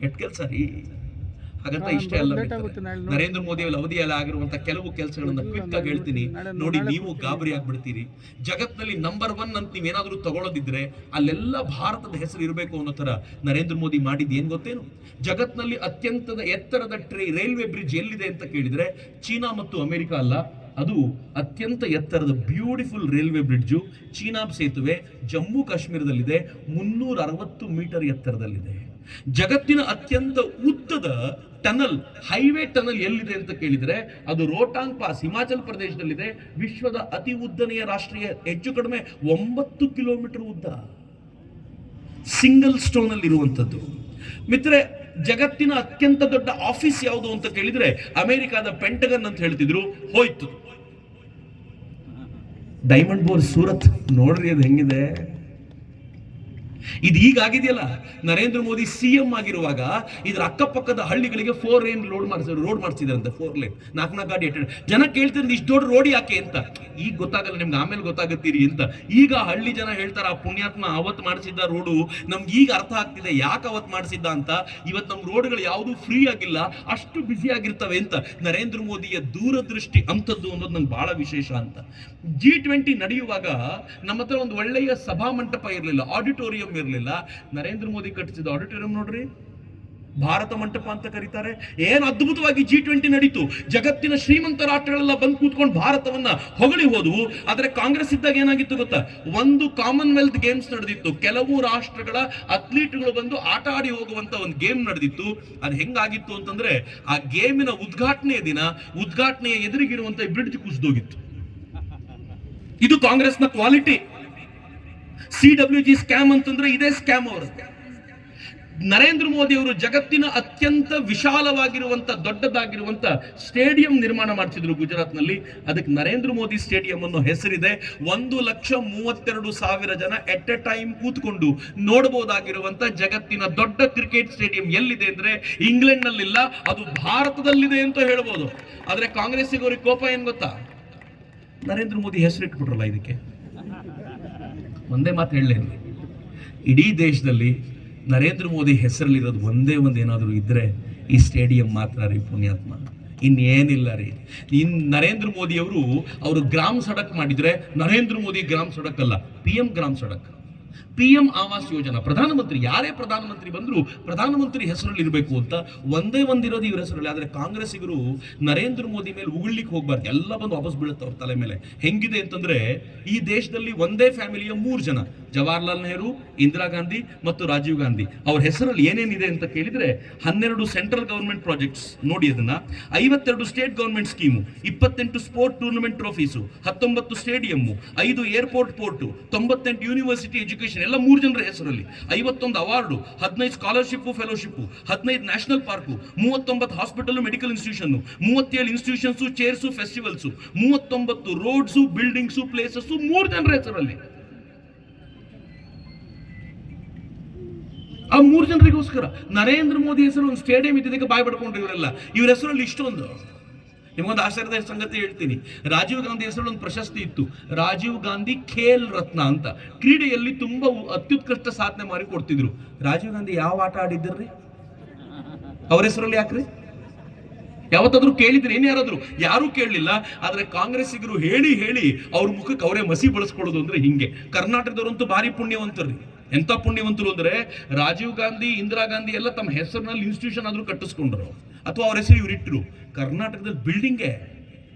ಎಟ್ ಕೆಲಸ ರೀ. ಹಾಗಂತ ಇಷ್ಟೇ ಅಲ್ಲ, ನರೇಂದ್ರ ಮೋದಿ ಅವಧಿಯಲ್ಲಿ ಆಗಿರುವಂತಹ ಕೆಲವು ಕೆಲಸಗಳನ್ನ ಕ್ವಿಕ್ ಆಗಿ ಹೇಳ್ತೀನಿ ನೋಡಿ, ನೀವು ಗಾಬರಿ ಆಗ್ಬಿಡ್ತೀರಿ. ಜಗತ್ನಲ್ಲಿ ನಂಬರ್ 1 ಅಂತ ನೀವೇನಾದ್ರೂ ತಗೊಳ್ಳೋದಿದ್ರೆ ಅಲ್ಲೆಲ್ಲ ಭಾರತದ ಹೆಸರು ಇರಬೇಕು ಅನ್ನೋ ತರ ನರೇಂದ್ರ ಮೋದಿ ಮಾಡಿದ್ದು ಏನ್ ಗೊತ್ತೇನು? ಜಗತ್ನಲ್ಲಿ ಅತ್ಯಂತ ಎತ್ತರದ ರೈಲ್ವೆ ಬ್ರಿಡ್ಜ್ ಎಲ್ಲಿದೆ ಅಂತ ಕೇಳಿದ್ರೆ ಚೀನಾ ಮತ್ತು ಅಮೆರಿಕ ಅಲ್ಲ, ಅದು ಅತ್ಯಂತ ಎತ್ತರದ ಬ್ಯೂಟಿಫುಲ್ ರೈಲ್ವೆ ಬ್ರಿಡ್ಜು ಚೀನಾ ಸೇತುವೆ ಜಮ್ಮು ಕಾಶ್ಮೀರದಲ್ಲಿದೆ. 360 ಮೀಟರ್ ಎತ್ತರದಲ್ಲಿದೆ. ಜಗತ್ತಿನ ಅತ್ಯಂತ ಉದ್ದದ ಟನಲ್, ಹೈವೇ ಟನಲ್ ಎಲ್ಲಿದೆ ಅಂತ ಕೇಳಿದ್ರೆ ಅದು ರೋಹ್ತಾಂಗ್ ಪಾಸ್ ಹಿಮಾಚಲ್ ಪ್ರದೇಶದಲ್ಲಿದೆ. ವಿಶ್ವದ ಅತಿ ಉದ್ದನೆಯ ರಾಷ್ಟ್ರೀಯ, ಹೆಚ್ಚು ಕಡಿಮೆ 9 ಕಿಲೋಮೀಟರ್ ಉದ್ದ, ಸಿಂಗಲ್ ಸ್ಟೋನ್ ಅಲ್ಲಿ ಇರುವಂತದ್ದು. ಮಿತ್ರೆ, ಜಗತ್ತಿನ ಅತ್ಯಂತ ದೊಡ್ಡ ಆಫೀಸ್ ಯಾವುದು ಅಂತ ಕೇಳಿದ್ರೆ ಅಮೆರಿಕಾದ ಪೆಂಟಗನ್ ಅಂತ ಹೇಳ್ತಿದ್ರು, ಹೋಯ್ತು. ಡೈಮಂಡ್ ಬೋರ್ ಸೂರತ್ ನೋಡ್ರಿ, ಅದು ಹೆಂಗಿದೆ. ಇದು ಹೀಗಾಗಿದೆಯಲ್ಲ, ನರೇಂದ್ರ ಮೋದಿ CM ಆಗಿರುವಾಗ ಇದ್ರ ಅಕ್ಕಪಕ್ಕದ ಹಳ್ಳಿಗಳಿಗೆ 4 ಲೇನ್ ರೋಡ್ ಮಾಡಿಸಿದಾರಂತೆ. 4 ಲೇನ್, 4 ಗಾಡಿ ಜನ ಕೇಳ್ತಿದ್ರು, ಇಷ್ಟು ದೊಡ್ಡ ರೋಡ್ ಯಾಕೆ ಅಂತ. ಈಗ ಗೊತ್ತಾಗಲ್ಲ ನಿಮ್ಗೆ, ಆಮೇಲೆ ಗೊತ್ತಾಗತ್ತೀರಿ ಅಂತ. ಈಗ ಹಳ್ಳಿ ಜನ ಹೇಳ್ತಾರ ಆ ಪುಣ್ಯಾತ್ಮ ಅವತ್ತು ಮಾಡಿಸಿದ್ದ ರೋಡು ನಮ್ಗೆ ಈಗ ಅರ್ಥ ಆಗ್ತಿದೆ ಯಾಕೆ ಅವತ್ತು ಮಾಡಿಸಿದ್ದ ಅಂತ. ಇವತ್ತು ನಮ್ಮ ರೋಡ್ಗಳು ಯಾವುದು ಫ್ರೀ ಆಗಿಲ್ಲ, ಅಷ್ಟು ಬ್ಯುಸಿ ಆಗಿರ್ತವೆ ಅಂತ. ನರೇಂದ್ರ ಮೋದಿಯ ದೂರದೃಷ್ಟಿ ಅಂತದ್ದು ಅನ್ನೋದು ನಂಗೆ ಬಹಳ ವಿಶೇಷ ಅಂತ. G20 ನಡೆಯುವಾಗ ನಮ್ಮ ಹತ್ರ ಒಂದು ಒಳ್ಳೆಯ ಸಭಾ ಮಂಟಪ ಇರಲಿಲ್ಲ, ಆಡಿಟೋರಿಯಂ ಇರಲಿಲ್ಲ. ನರೇಂದ್ರ ಮೋದಿ ಕಟ್ಟಿಸಿದ ಆಡಿಟೋರಿಯಂ ನೋಡ್ರಿ, ಭಾರತ ಮಂಟಪ ಅಂತ ಕರೀತಾರೆ. ಏನು ಅದ್ಭುತವಾಗಿ G20 ನಡೀತು. ಜಗತ್ತಿನ ಶ್ರೀಮಂತ ರಾಷ್ಟ್ರಗಳೆಲ್ಲ ಬಂದು ಕೂತ್ಕೊಂಡು ಭಾರತವನ್ನ ಹೊಗಳಿ ಹೋದವು. ಆದರೆ ಕಾಂಗ್ರೆಸ್ ಇದ್ದಾಗ ಏನಾಗಿತ್ತು ಗೊತ್ತಾ, ಒಂದು ಕಾಮನ್ವೆಲ್ತ್ ಗೇಮ್ಸ್ ನಡೆದಿತ್ತು, ಕೆಲವು ರಾಷ್ಟ್ರಗಳ ಅಥ್ಲೀಟ್ಗಳು ಬಂದು ಆಟ ಆಡಿ ಹೋಗುವಂತ ಒಂದು ಗೇಮ್ ನಡೆದಿತ್ತು. ಅದು ಹೆಂಗಾಗಿತ್ತು ಅಂತಂದ್ರೆ, ಆ ಗೇಮಿನ ಉದ್ಘಾಟನೆಯ ದಿನ ಉದ್ಘಾಟನೆಯ ಎದುರಿಗಿರುವಂತ ಬ್ರಿಡ್ಜ್ ಕುಸಿದೋಗಿತ್ತು. ಇದು ಕಾಂಗ್ರೆಸ್ನ ಕ್ವಾಲಿಟಿ. CWG ಸ್ಕ್ಯಾಮ್ ಅಂತಂದ್ರೆ ಇದೇ ಸ್ಕ್ಯಾಮ್ ಅವರು. ನರೇಂದ್ರ ಮೋದಿ ಅವರು ಜಗತ್ತಿನ ಅತ್ಯಂತ ವಿಶಾಲವಾಗಿರುವಂತ ದೊಡ್ಡದಾಗಿರುವಂತ ಸ್ಟೇಡಿಯಂ ನಿರ್ಮಾಣ ಮಾಡ್ತಿದ್ರು ಗುಜರಾತ್ನಲ್ಲಿ. ಅದಕ್ಕೆ ನರೇಂದ್ರ ಮೋದಿ ಸ್ಟೇಡಿಯಂ ಅನ್ನೋ ಹೆಸರಿದೆ. 1,32,000 ಜನ ಎಟ್ ಎ ಟೈಮ್ ಕೂತ್ಕೊಂಡು ನೋಡಬಹುದಾಗಿರುವಂತ ಜಗತ್ತಿನ ದೊಡ್ಡ ಕ್ರಿಕೆಟ್ ಸ್ಟೇಡಿಯಂ ಎಲ್ಲಿದೆ ಅಂದ್ರೆ ಇಂಗ್ಲೆಂಡ್ ನಲ್ಲಿಲ್ಲ, ಅದು ಭಾರತದಲ್ಲಿದೆ ಅಂತ ಹೇಳ್ಬೋದು. ಆದ್ರೆ ಕಾಂಗ್ರೆಸ್ಸಿಗೆ ಅವ್ರಿಗೆ ಕೋಪ ಏನ್ ಗೊತ್ತಾ, ನರೇಂದ್ರ ಮೋದಿ ಹೆಸರಿಟ್ಬಿಟ್ರಲ್ಲ ಇದಕ್ಕೆ. ಒಂದೇ ಮಾತು ಹೇಳಲೇನು, ಇಡೀ ದೇಶದಲ್ಲಿ ನರೇಂದ್ರ ಮೋದಿ ಹೆಸರಲ್ಲಿರೋದು ಒಂದೇ ಒಂದು ಏನಾದರೂ ಇದ್ರೆ ಈ ಸ್ಟೇಡಿಯಂ ಮಾತ್ರ ರೀ ಪುಣ್ಯಾತ್ಮ, ಇನ್ನೇನಿಲ್ಲ ರೀ. ನರೇಂದ್ರ ಮೋದಿ ಅವರು ಗ್ರಾಮ್ ಸಡಕ್ ಮಾಡಿದ್ರೆ ನರೇಂದ್ರ ಮೋದಿ ಗ್ರಾಮ್ ಸಡಕ್ ಅಲ್ಲ, PM ಗ್ರಾಮ್ ಸಡಕ್. PM ಆವಾಸ್ ಯೋಜನಾ, ಪ್ರಧಾನಮಂತ್ರಿ ಯಾರೇ ಪ್ರಧಾನಮಂತ್ರಿ ಬಂದ್ರು ಪ್ರಧಾನಮಂತ್ರಿ ಹೆಸರಲ್ಲಿ ಇರಬೇಕು ಅಂತ ಒಂದೇ ಒಂದಿರೋದು ಇವ್ರ ಹೆಸರಲ್ಲಿ. ಆದ್ರೆ ಕಾಂಗ್ರೆಸ್ಸಿಗರು ನರೇಂದ್ರ ಮೋದಿ ಮೇಲೆ ಉಗುಳ್ಲಿಕ್ಕೆ ಹೋಗ್ಬಾರ್ದು, ಎಲ್ಲ ಬಂದು ವಾಪಸ್ ಬೀಳುತ್ತೆ ಅವ್ರ ತಲೆ ಮೇಲೆ. ಹೆಂಗಿದೆ ಅಂತಂದ್ರೆ, ಈ ದೇಶದಲ್ಲಿ ಒಂದೇ ಫ್ಯಾಮಿಲಿಯ 3 ಜನ, ಜವಾಹರ್ಲಾಲ್ ನೆಹರು, ಇಂದಿರಾ ಗಾಂಧಿ ಮತ್ತು ರಾಜೀವ್ ಗಾಂಧಿ, ಅವ್ರ ಹೆಸರಲ್ಲಿ ಏನೇನಿದೆ ಅಂತ ಕೇಳಿದ್ರೆ 12 ಸೆಂಟ್ರಲ್ ಗವರ್ಮೆಂಟ್ ಪ್ರಾಜೆಕ್ಟ್ಸ್ ನೋಡಿ ಅದನ್ನ, 52 state government scheme, 28 sport tournament trophies, 19 stadium, 5 airport port, 98 university education, ಎಲ್ಲ 3 ಜನರ ಹೆಸರಲ್ಲಿ, 51 award, 15 scholarship fellowship, 15 national park, 39 hospital medical institution, 37 institutions chairs festivals, 39 roads buildings places 3 ಜನರ ಹೆಸರಲ್ಲಿ. ಆ 3 ಜನರಿಗೋಸ್ಕರ ನರೇಂದ್ರ ಮೋದಿ ಹೆಸರು ಒಂದು ಸ್ಟೇಡಿಯಂ ಇದ್ದಿದ್ದಕ್ಕೆ ಬಾಯ್ ಪಡ್ಕೊಂಡ್ರು ಇವರೆಲ್ಲ. ಇವ್ರ ಹೆಸರಲ್ಲಿ ಇಷ್ಟೊಂದು. ನಿಮಗೊಂದು ಆಶ್ಚರ್ಯದ ಸಂಗತಿ ಹೇಳ್ತೀನಿ, ರಾಜೀವ್ ಗಾಂಧಿ ಹೆಸರಲ್ಲಿ ಒಂದು ಪ್ರಶಸ್ತಿ ಇತ್ತು, ರಾಜೀವ್ ಗಾಂಧಿ ಖೇಲ್ ರತ್ನ ಅಂತ. ಕ್ರೀಡೆಯಲ್ಲಿ ತುಂಬಾ ಅತ್ಯುತ್ಕೃಷ್ಟ ಸಾಧನೆ ಮಾಡಿ ಕೊಡ್ತಿದ್ರು. ರಾಜೀವ್ ಗಾಂಧಿ ಯಾವ ಆಟ ಆಡಿದ್ರಿ ಅವ್ರ ಹೆಸರಲ್ಲಿ ಯಾಕ್ರಿ? ಯಾವತ್ತಾದ್ರೂ ಕೇಳಿದ್ರೆ ಏನ್ ಯಾರಾದ್ರು? ಯಾರು ಕೇಳಲಿಲ್ಲ. ಆದ್ರೆ ಕಾಂಗ್ರೆಸ್ಸಿಗರು ಹೇಳಿ ಹೇಳಿ ಅವ್ರ ಮುಖಕ್ಕೆ ಅವರೇ ಮಸಿ ಬಳಸ್ಕೊಳ್ಳೋದು ಅಂದ್ರೆ ಹಿಂಗೆ. ಕರ್ನಾಟಕದವರಂತೂ ಭಾರಿ ಪುಣ್ಯವಂತರು. ಎಂತ ಪುಣ್ಯವಂತರು ಅಂದ್ರೆ, ರಾಜೀವ್ ಗಾಂಧಿ, ಇಂದಿರಾ ಗಾಂಧಿ ಎಲ್ಲ ತಮ್ಮ ಹೆಸರಿನಲ್ಲಿ ಇನ್ಸ್ಟಿಟ್ಯೂಷನ್ ಆದ್ರೂ ಕಟ್ಟಿಸ್ಕೊಂಡ್ರು, ಅಥವಾ ಅವ್ರ ಹೆಸರು ಇವ್ರು ಇಟ್ಟರು. ಕರ್ನಾಟಕದಲ್ಲಿ ಬಿಲ್ಡಿಂಗೇ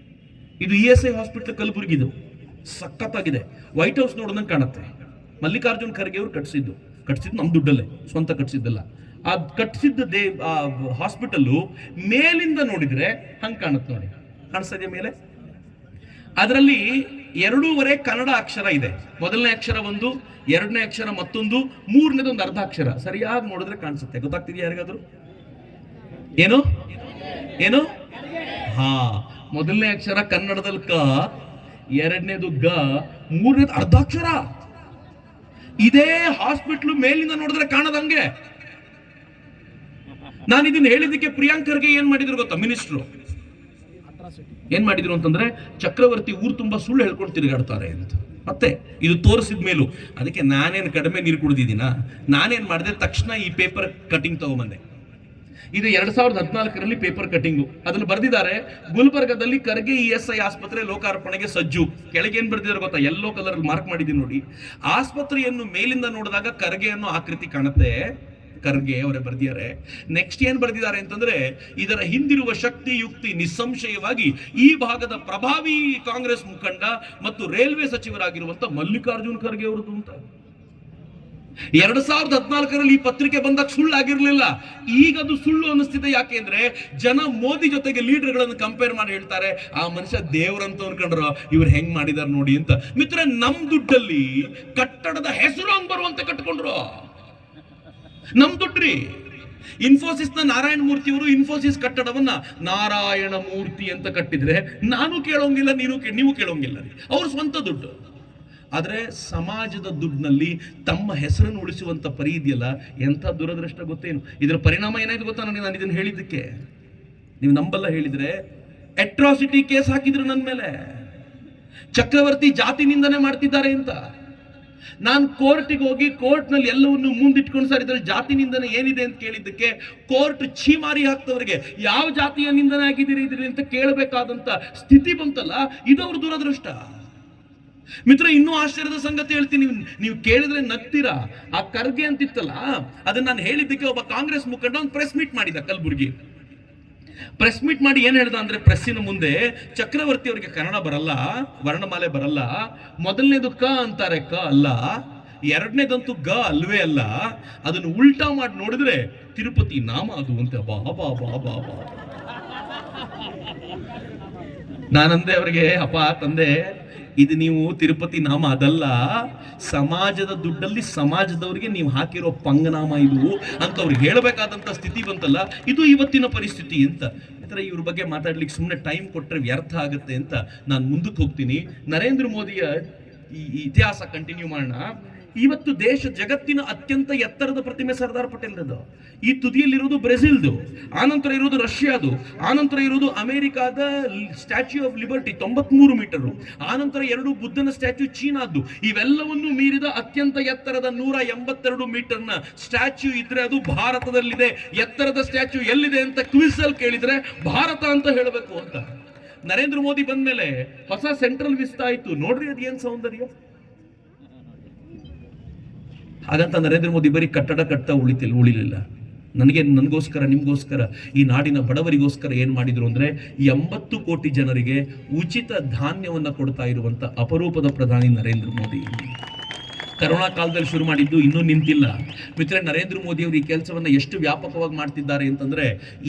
ಇದು ESI ಹಾಸ್ಪಿಟಲ್ ಕಲಬುರಗಿದು, ಸಖತ್ತಾಗಿದೆ. ವೈಟ್ ಹೌಸ್ ನೋಡೋದಂಗೆ ಕಾಣುತ್ತೆ. ಮಲ್ಲಿಕಾರ್ಜುನ್ ಖರ್ಗೆ ಅವರು ಕಟ್ಸಿದ್ದು ನಮ್ಮ ದುಡ್ಡಲ್ಲೇ, ಸ್ವಂತ ಕಟ್ಸಿದ್ದಲ್ಲ. ಆ ಕಟ್ಸಿದ್ದ ಹಾಸ್ಪಿಟಲ್ಲು ಮೇಲಿಂದ ನೋಡಿದ್ರೆ ಹಂಗೆ ಕಾಣುತ್ತೆ ನೋಡಿ, ಕಾಣಿಸ್ತಾ ಇದೆಯಾ ಮೇಲೆ? ಅದರಲ್ಲಿ 2.5 ಕನ್ನಡ ಅಕ್ಷರ ಇದೆ. ಮೊದಲನೇ ಅಕ್ಷರ ಒಂದು, ಎರಡನೇ ಅಕ್ಷರ ಮತ್ತೊಂದು, ಮೂರನೇದು ಒಂದು ಅರ್ಧ ಅಕ್ಷರ. ಸರಿಯಾಗಿ ನೋಡಿದ್ರೆ ಕಾಣಿಸುತ್ತೆ. ಗೊತ್ತಾಗ್ತಿದೆಯಾ ಯಾರಿಗಾದ್ರು? ಏನು ಏನು? ಹಾ, ಮೊದಲನೇ ಅಕ್ಷರ ಕನ್ನಡದಲ್ಲಿ ಕ, ಎರಡನೇದು ಗ, ಮೂರನೇದು ಅರ್ಧಾಕ್ಷರ. ಇದೇ ಹಾಸ್ಪಿಟ್ಲು ಮೇಲಿಂದ ನೋಡಿದ್ರೆ ಕಾಣದಂಗೆ. ನಾನು ಇದನ್ನ ಹೇಳಿದ್ದಕ್ಕೆ ಪ್ರಿಯಾಂಕ್ ಖರ್ಗೆ ಏನ್ ಮಾಡಿದ್ರು ಗೊತ್ತಾ? ಮಿನಿಸ್ಟ್ರು ಏನ್ ಮಾಡಿದ್ರು ಅಂತಂದ್ರೆ, ಚಕ್ರವರ್ತಿ ಊರು ತುಂಬಾ ಸುಳ್ಳು ಹೇಳ್ಕೊಂಡು ತಿರುಗಾಡ್ತಾರೆ ಅಂತ. ಮತ್ತೆ ಇದು ತೋರಿಸಿದ ಮೇಲೂ ಅದಕ್ಕೆ ನಾನೇನು ಕಡಿಮೆ ನೀರು ಕುಡಿದಿದ್ದೀನ, ನಾನೇನ್ ಮಾಡಿದೆ, ತಕ್ಷಣ ಈ ಪೇಪರ್ ಕಟಿಂಗ್ ತಗೊಂಬಂದೆ. ಇದು 2014ರಲ್ಲಿ ಪೇಪರ್ ಕಟಿಂಗು. ಅದ್ರಲ್ಲಿ ಬರೆದಿದ್ದಾರೆ, ಗುಲ್ಬರ್ಗದಲ್ಲಿ ಖರ್ಗೆ ESI ಆಸ್ಪತ್ರೆ ಲೋಕಾರ್ಪಣೆಗೆ ಸಜ್ಜು. ಕೆಳಗೆ ಏನ್ ಬರೆದಿದ್ದಾರೆ ಗೊತ್ತಾ? ಯೆಲ್ಲೋ ಕಲರ್ ಮಾರ್ಕ್ ಮಾಡಿದ್ದೀನಿ ನೋಡಿ. ಆಸ್ಪತ್ರೆಯನ್ನು ಮೇಲಿಂದ ನೋಡಿದಾಗ ಖರ್ಗೆ ಅನ್ನೋ ಆಕೃತಿ ಕಾಣುತ್ತೆ, ಖರ್ಗೆ ಅವರೇ ಬರೆದಿದ್ದಾರೆ. ನೆಕ್ಸ್ಟ್ ಏನ್ ಬರೆದಿದ್ದಾರೆ ಅಂತಂದ್ರೆ, ಇದರ ಹಿಂದಿರುವ ಶಕ್ತಿ ಯುಕ್ತಿ ನಿಸ್ಸಂಶಯವಾಗಿ ಈ ಭಾಗದ ಪ್ರಭಾವಿ ಕಾಂಗ್ರೆಸ್ ಮುಖಂಡ ಮತ್ತು ರೈಲ್ವೆ ಸಚಿವರಾಗಿರುವಂತ ಮಲ್ಲಿಕಾರ್ಜುನ್ ಖರ್ಗೆ ಅವರದು ಅಂತ. 2014ರಲ್ಲಿ ಈ ಪತ್ರಿಕೆ ಬಂದಾಗ ಸುಳ್ಳಾಗಿರ್ಲಿಲ್ಲ, ಈಗ ಅದು ಸುಳ್ಳು ಅನಿಸ್ತಿದೆ. ಯಾಕೆಂದ್ರೆ ಜನ ಮೋದಿ ಜೊತೆಗೆ ಲೀಡರ್ಗಳನ್ನು ಕಂಪೇರ್ ಮಾಡಿ ಹೇಳ್ತಾರೆ, ಆ ಮನುಷ್ಯ ದೇವರಂತ ಅನ್ಕೊಂಡ್ರು, ಇವ್ರು ಹೆಂಗ್ ಮಾಡಿದಾರೆ ನೋಡಿ ಅಂತ. ಮಿತ್ರ, ನಮ್ ದುಡ್ಡಲ್ಲಿ ಕಟ್ಟಡದ ಹೆಸರು ಹಂಗ್ ಬರುವಂತೆ ಕಟ್ಕೊಂಡ್ರು. ನಮ್ ದುಡ್ಡ್ರಿ. ಇನ್ಫೋಸಿಸ್ ನ ನಾರಾಯಣ ಮೂರ್ತಿ ಅವರು ಇನ್ಫೋಸಿಸ್ ಕಟ್ಟಡವನ್ನ ನಾರಾಯಣ ಮೂರ್ತಿ ಅಂತ ಕಟ್ಟಿದ್ರೆ ನಾನು ಕೇಳೋಂಗಿಲ್ಲ, ನೀವು ಕೇಳೋಂಗಿಲ್ಲ. ಅವ್ರ ಸ್ವಂತ ದುಡ್ಡು. ಆದ್ರೆ ಸಮಾಜದ ದುಡ್ಡಿನಲ್ಲಿ ತಮ್ಮ ಹೆಸರನ್ನು ಉಳಿಸುವಂತ ಪರಿ ಇದೆಯಲ್ಲ, ಎಂಥ ದುರದೃಷ್ಟ ಗೊತ್ತೇನು. ಇದರ ಪರಿಣಾಮ ಏನಾಯ್ತು ಗೊತ್ತಾ? ನಾನು ಇದನ್ನ ಹೇಳಿದ್ದಕ್ಕೆ ನೀವು ನಂಬಲ್ಲ. ಹೇಳಿದ್ರೆ ಅಟ್ರಾಸಿಟಿ ಕೇಸ್ ಹಾಕಿದ್ರು ನನ್ನ ಮೇಲೆ. ಚಕ್ರವರ್ತಿ ಜಾತಿ ನಿಂದನೆ ಮಾಡ್ತಿದ್ದಾರೆ ಅಂತ. ನಾನು ಕೋರ್ಟಿಗೆ ಹೋಗಿ ಕೋರ್ಟ್ನಲ್ಲಿ ಎಲ್ಲವನ್ನು ಮುಂದಿಟ್ಕೊಂಡು ಸರ್ ಇದ್ರಲ್ಲಿ ಜಾತಿ ನಿಂದನೆ ಏನಿದೆ ಅಂತ ಕೇಳಿದ್ದಕ್ಕೆ ಕೋರ್ಟ್ ಛೀಮಾರಿ ಹಾಕ್ತವ್ರಿಗೆ ಯಾವ ಜಾತಿಯ ನಿಂದನೆ ಆಗಿದ್ದೀರಿ ಇದ್ರಿ ಅಂತ ಕೇಳಬೇಕಾದಂತ ಸ್ಥಿತಿ ಬಂತಲ್ಲ, ಇದು ಅವ್ರ ದುರದೃಷ್ಟ. ಮಿತ್ರ, ಇನ್ನೂ ಆಶ್ಚರ್ಯದ ಸಂಗತಿ ಹೇಳ್ತೀನಿ, ನೀವು ಕೇಳಿದ್ರೆ ನಗ್ತೀರಾ. ಆ ಖರ್ಗೆ ಅಂತಿತ್ತಲ್ಲ, ಅದನ್ನ ನಾನು ಹೇಳಿದ್ದಕ್ಕೆ ಒಬ್ಬ ಕಾಂಗ್ರೆಸ್ ಮುಖಂಡ ಒಂದು ಪ್ರೆಸ್ ಮೀಟ್ ಮಾಡಿದ ಕಲಬುರ್ಗಿ. ಪ್ರೆಸ್ ಮೀಟ್ ಮಾಡಿ ಏನ್ ಹೇಳ್ದ ಅಂದ್ರೆ, ಪ್ರೆಸ್ಸಿನ ಮುಂದೆ ಚಕ್ರವರ್ತಿ ಅವರಿಗೆ ಕನ್ನಡ ಬರಲ್ಲ, ವರ್ಣಮಾಲೆ ಬರಲ್ಲ, ಮೊದಲನೇದು ಕ ಅಂತಾರೆ, ಕ ಅಲ್ಲ, ಎರಡನೇದಂತೂ ಗ ಅಲ್ವೇ ಅಲ್ಲ, ಅದನ್ನು ಉಲ್ಟಾ ಮಾಡಿ ನೋಡಿದ್ರೆ ತಿರುಪತಿ ನಾಮ ಅದು ಅಂತ. ಬಾ ಬಾ ಬಾ ಬಾ ಬಾ. ನಾನಂದೆ ಅವರಿಗೆ, ಅಪ್ಪ ತಂದೆ, ಇದು ನೀವು ತಿರುಪತಿ ನಾಮ ಅದಲ್ಲ, ಸಮಾಜದ ದುಡ್ಡಲ್ಲಿ ಸಮಾಜದವರಿಗೆ ನೀವು ಹಾಕಿರೋ ಪಂಗನಾಮ ಇದು ಅಂತ ಅವ್ರಿಗೆ ಹೇಳಬೇಕಾದಂತ ಸ್ಥಿತಿ ಬಂತಲ್ಲ, ಇದು ಇವತ್ತಿನ ಪರಿಸ್ಥಿತಿ ಅಂತ. ಇವ್ರ ಬಗ್ಗೆ ಮಾತಾಡ್ಲಿಕ್ಕೆ ಸುಮ್ಮನೆ ಟೈಮ್ ಕೊಟ್ಟರೆ ವ್ಯರ್ಥ ಆಗುತ್ತೆ ಅಂತ ನಾನು ಮುಂದಕ್ಕೆ ಹೋಗ್ತೀನಿ. ನರೇಂದ್ರ ಮೋದಿಯ ಈ ಇತಿಹಾಸ ಕಂಟಿನ್ಯೂ ಮಾಡೋಣ. ಇವತ್ತು ಜಗತ್ತಿನ ಅತ್ಯಂತ ಎತ್ತರದ ಪ್ರತಿಮೆ ಸರ್ದಾರ್ ಪಟೇಲ್ರದ್ದು. ಈ ತುದಿಯಲ್ಲಿರೋದು ಬ್ರೆಜಿಲ್ದು, ಆನಂತರ ಇರೋದು ರಷ್ಯಾದು, ಆನಂತರ ಇರೋದು ಅಮೆರಿಕಾದ ಸ್ಟ್ಯಾಚ್ಯೂ ಆಫ್ ಲಿಬರ್ಟಿ 93 ಮೀಟರ್, ಆನಂತರ 2 ಬುದ್ಧನ ಸ್ಟ್ಯಾಚ್ಯೂ ಚೀನಾದ್ದು. ಇವೆಲ್ಲವನ್ನು ಮೀರಿದ ಅತ್ಯಂತ ಎತ್ತರದ 182 ಮೀಟರ್ನ ಸ್ಟ್ಯಾಚ್ಯೂ ಇದ್ರೆ ಅದು ಭಾರತದಲ್ಲಿದೆ. ಎತ್ತರದ ಸ್ಟ್ಯಾಚ್ಯೂ ಎಲ್ಲಿದೆ ಅಂತ ಕ್ವಿಜ್ ಅಲ್ಲಿ ಕೇಳಿದ್ರೆ ಭಾರತ ಅಂತ ಹೇಳಬೇಕು ಅಂತ. ನರೇಂದ್ರ ಮೋದಿ ಬಂದ್ಮೇಲೆ ಹೊಸ ಸೆಂಟ್ರಲ್ ವಿಸ್ತಾ ಆಯ್ತು, ನೋಡ್ರಿ ಅದು ಏನ್ ಸೌಂದರ್ಯ. ಹಾಗಂತ ನರೇಂದ್ರ ಮೋದಿ ಬರೀ ಕಟ್ಟಡ ಕಟ್ತಾ ಉಳಿಲಿಲ್ಲ. ನನಗೋಸ್ಕರ, ನಿಮ್ಗೋಸ್ಕರ, ಈ ನಾಡಿನ ಬಡವರಿಗೋಸ್ಕರ ಏನ್ ಮಾಡಿದ್ರು ಅಂದ್ರೆ 80 ಕೋಟಿ ಜನರಿಗೆ ಉಚಿತ ಧಾನ್ಯವನ್ನ ಕೊಡ್ತಾ ಇರುವಂತ ಅಪರೂಪದ ಪ್ರಧಾನಿ ನರೇಂದ್ರ ಮೋದಿ. ಕರೋನಾ ಕಾಲದಲ್ಲಿ ಶುರು ಮಾಡಿದ್ದು ಇನ್ನೂ ನಿಂತಿಲ್ಲ. ಮಿತ್ರ, ನರೇಂದ್ರ ಮೋದಿ ಅವರು ಈ ಕೆಲಸವನ್ನ ಎಷ್ಟು ವ್ಯಾಪಕವಾಗಿ ಮಾಡ್ತಿದ್ದಾರೆ ಅಂತಂದ್ರೆ,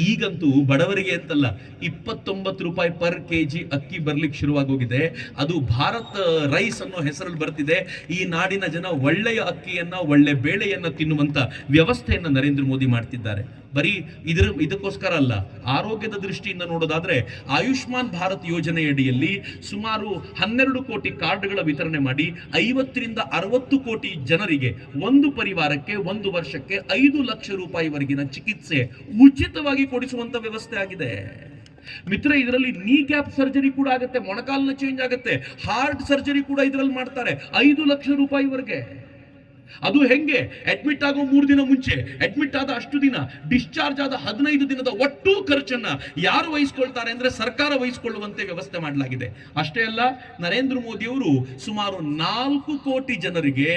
ಈಗಂತೂ ಬಡವರಿಗೆ ಅಂತಲ್ಲ 29 ರೂಪಾಯಿ ಪರ್ ಕೆಜಿ ಅಕ್ಕಿ ಬರ್ಲಿಕ್ಕೆ ಶುರುವಾಗೋಗಿದೆ. ಅದು ಭಾರತ್ ರೈಸ್ ಅನ್ನೋ ಹೆಸರಲ್ಲಿ ಬರ್ತಿದೆ. ಈ ನಾಡಿನ ಜನ ಒಳ್ಳೆಯ ಅಕ್ಕಿಯನ್ನ, ಒಳ್ಳೆ ಬೇಳೆಯನ್ನ ತಿನ್ನುವಂತ ವ್ಯವಸ್ಥೆಯನ್ನ ನರೇಂದ್ರ ಮೋದಿ ಮಾಡ್ತಿದ್ದಾರೆ. ಬರೀ ಇದಕ್ಕೋಸ್ಕರ ಅಲ್ಲ, ಆರೋಗ್ಯದ ದೃಷ್ಟಿಯಿಂದ ನೋಡೋದಾದ್ರೆ ಆಯುಷ್ಮಾನ್ ಭಾರತ್ ಯೋಜನೆಯಡಿಯಲ್ಲಿ ಸುಮಾರು 12 ಕೋಟಿ ಕಾರ್ಡ್ಗಳ ವಿತರಣೆ ಮಾಡಿ 50 ರಿಂದ 60 ಕೋಟಿ ಜನರಿಗೆ ಒಂದು ಪರಿವಾರಕ್ಕೆ 1 ವರ್ಷಕ್ಕೆ 5 ಲಕ್ಷ ರೂಪಾಯಿವರೆಗಿನ ಚಿಕಿತ್ಸೆ ಉಚಿತವಾಗಿ ಕೊಡಿಸುವಂತ ವ್ಯವಸ್ಥೆ ಆಗಿದೆ. ಮಿತ್ರ, ಇದರಲ್ಲಿ ನೀ ಗ್ಯಾಪ್ ಸರ್ಜರಿ ಕೂಡ ಆಗುತ್ತೆ, ಮೊಣಕಾಲಿನ ಚೇಂಜ್ ಆಗುತ್ತೆ, ಹಾರ್ಟ್ ಸರ್ಜರಿ ಕೂಡ ಇದರಲ್ಲಿ ಮಾಡ್ತಾರೆ 5 ಲಕ್ಷ ರೂಪಾಯಿವರೆಗೆ. ಅದು ಹೆಂಗೆ? ಅಡ್ಮಿಟ್ ಆಗೋ 3 ದಿನ ಮುಂಚೆ, ಅಡ್ಮಿಟ್ ಆದ ಅಷ್ಟು ದಿನ, ಡಿಸ್ಚಾರ್ಜ್ ಆದ 15 ದಿನದ ಒಟ್ಟು ಖರ್ಚನ್ನ ಯಾರು ವಹಿಸ್ಕೊಳ್ತಾರೆ ಅಂದ್ರೆ ಸರ್ಕಾರ ವಹಿಸಿಕೊಳ್ಳುವಂತೆ ವ್ಯವಸ್ಥೆ ಮಾಡಲಾಗಿದೆ. ಅಷ್ಟೇ ಅಲ್ಲ, ನರೇಂದ್ರ ಮೋದಿ ಅವರು ಸುಮಾರು 4 ಕೋಟಿ ಜನರಿಗೆ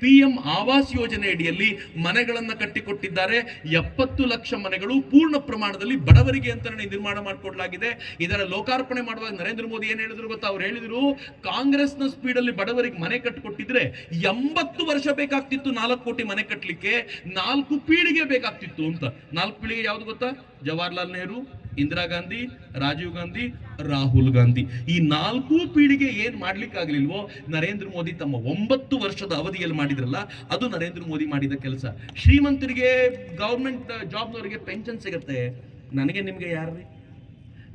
PM ಆವಾಸ್ ಯೋಜನೆ ಅಡಿಯಲ್ಲಿ ಮನೆಗಳನ್ನ ಕಟ್ಟಿಕೊಟ್ಟಿದ್ದಾರೆ. 70 ಲಕ್ಷ ಮನೆಗಳು ಪೂರ್ಣ ಪ್ರಮಾಣದಲ್ಲಿ ಬಡವರಿಗೆ ಅಂತ ನಿರ್ಮಾಣ ಮಾಡಿಕೊಡಲಾಗಿದೆ. ಇದರ ಲೋಕಾರ್ಪಣೆ ಮಾಡುವಾಗ ನರೇಂದ್ರ ಮೋದಿ ಏನ್ ಹೇಳಿದ್ರು ಗೊತ್ತಾ? ಅವ್ರು ಹೇಳಿದ್ರು, ಕಾಂಗ್ರೆಸ್ನ ಸ್ಪೀಡ್ ಅಲ್ಲಿ ಬಡವರಿಗೆ ಮನೆ ಕಟ್ಟಿಕೊಟ್ಟಿದ್ರೆ 80 ವರ್ಷ ಬೇಕಾಗ್ತಿತ್ತು 4 ಕೋಟಿ ಮನೆ ಕಟ್ಟಲಿಕ್ಕೆ, 4 ಪೀಳಿಗೆ ಬೇಕಾಗ್ತಿತ್ತು ಅಂತ. 4 ಪೀಳಿಗೆ ಯಾವ್ದು ಗೊತ್ತಾ? ಜವಾಹರ್ಲಾಲ್ ನೆಹರು, ಇಂದಿರಾ ಗಾಂಧಿ, ರಾಜೀವ್ ಗಾಂಧಿ, ರಾಹುಲ್ ಗಾಂಧಿ. ಈ 4 ಪೀಳಿಗೆ ಏನ್ ಮಾಡ್ಲಿಕ್ಕೆ ಆಗ್ಲಿಲ್ವೋ ನರೇಂದ್ರ ಮೋದಿ ತಮ್ಮ 9 ವರ್ಷದ ಅವಧಿಯಲ್ಲಿ ಮಾಡಿದ್ರಲ್ಲ, ಅದು ನರೇಂದ್ರ ಮೋದಿ ಮಾಡಿದ ಕೆಲಸ. ಶ್ರೀಮಂತರಿಗೆ, ಗವರ್ಮೆಂಟ್ ಜಾಬ್ನವರಿಗೆ ಪೆನ್ಷನ್ ಸಿಗತ್ತೆ, ನನಗೆ ನಿಮ್ಗೆ ಯಾರ್ರಿ?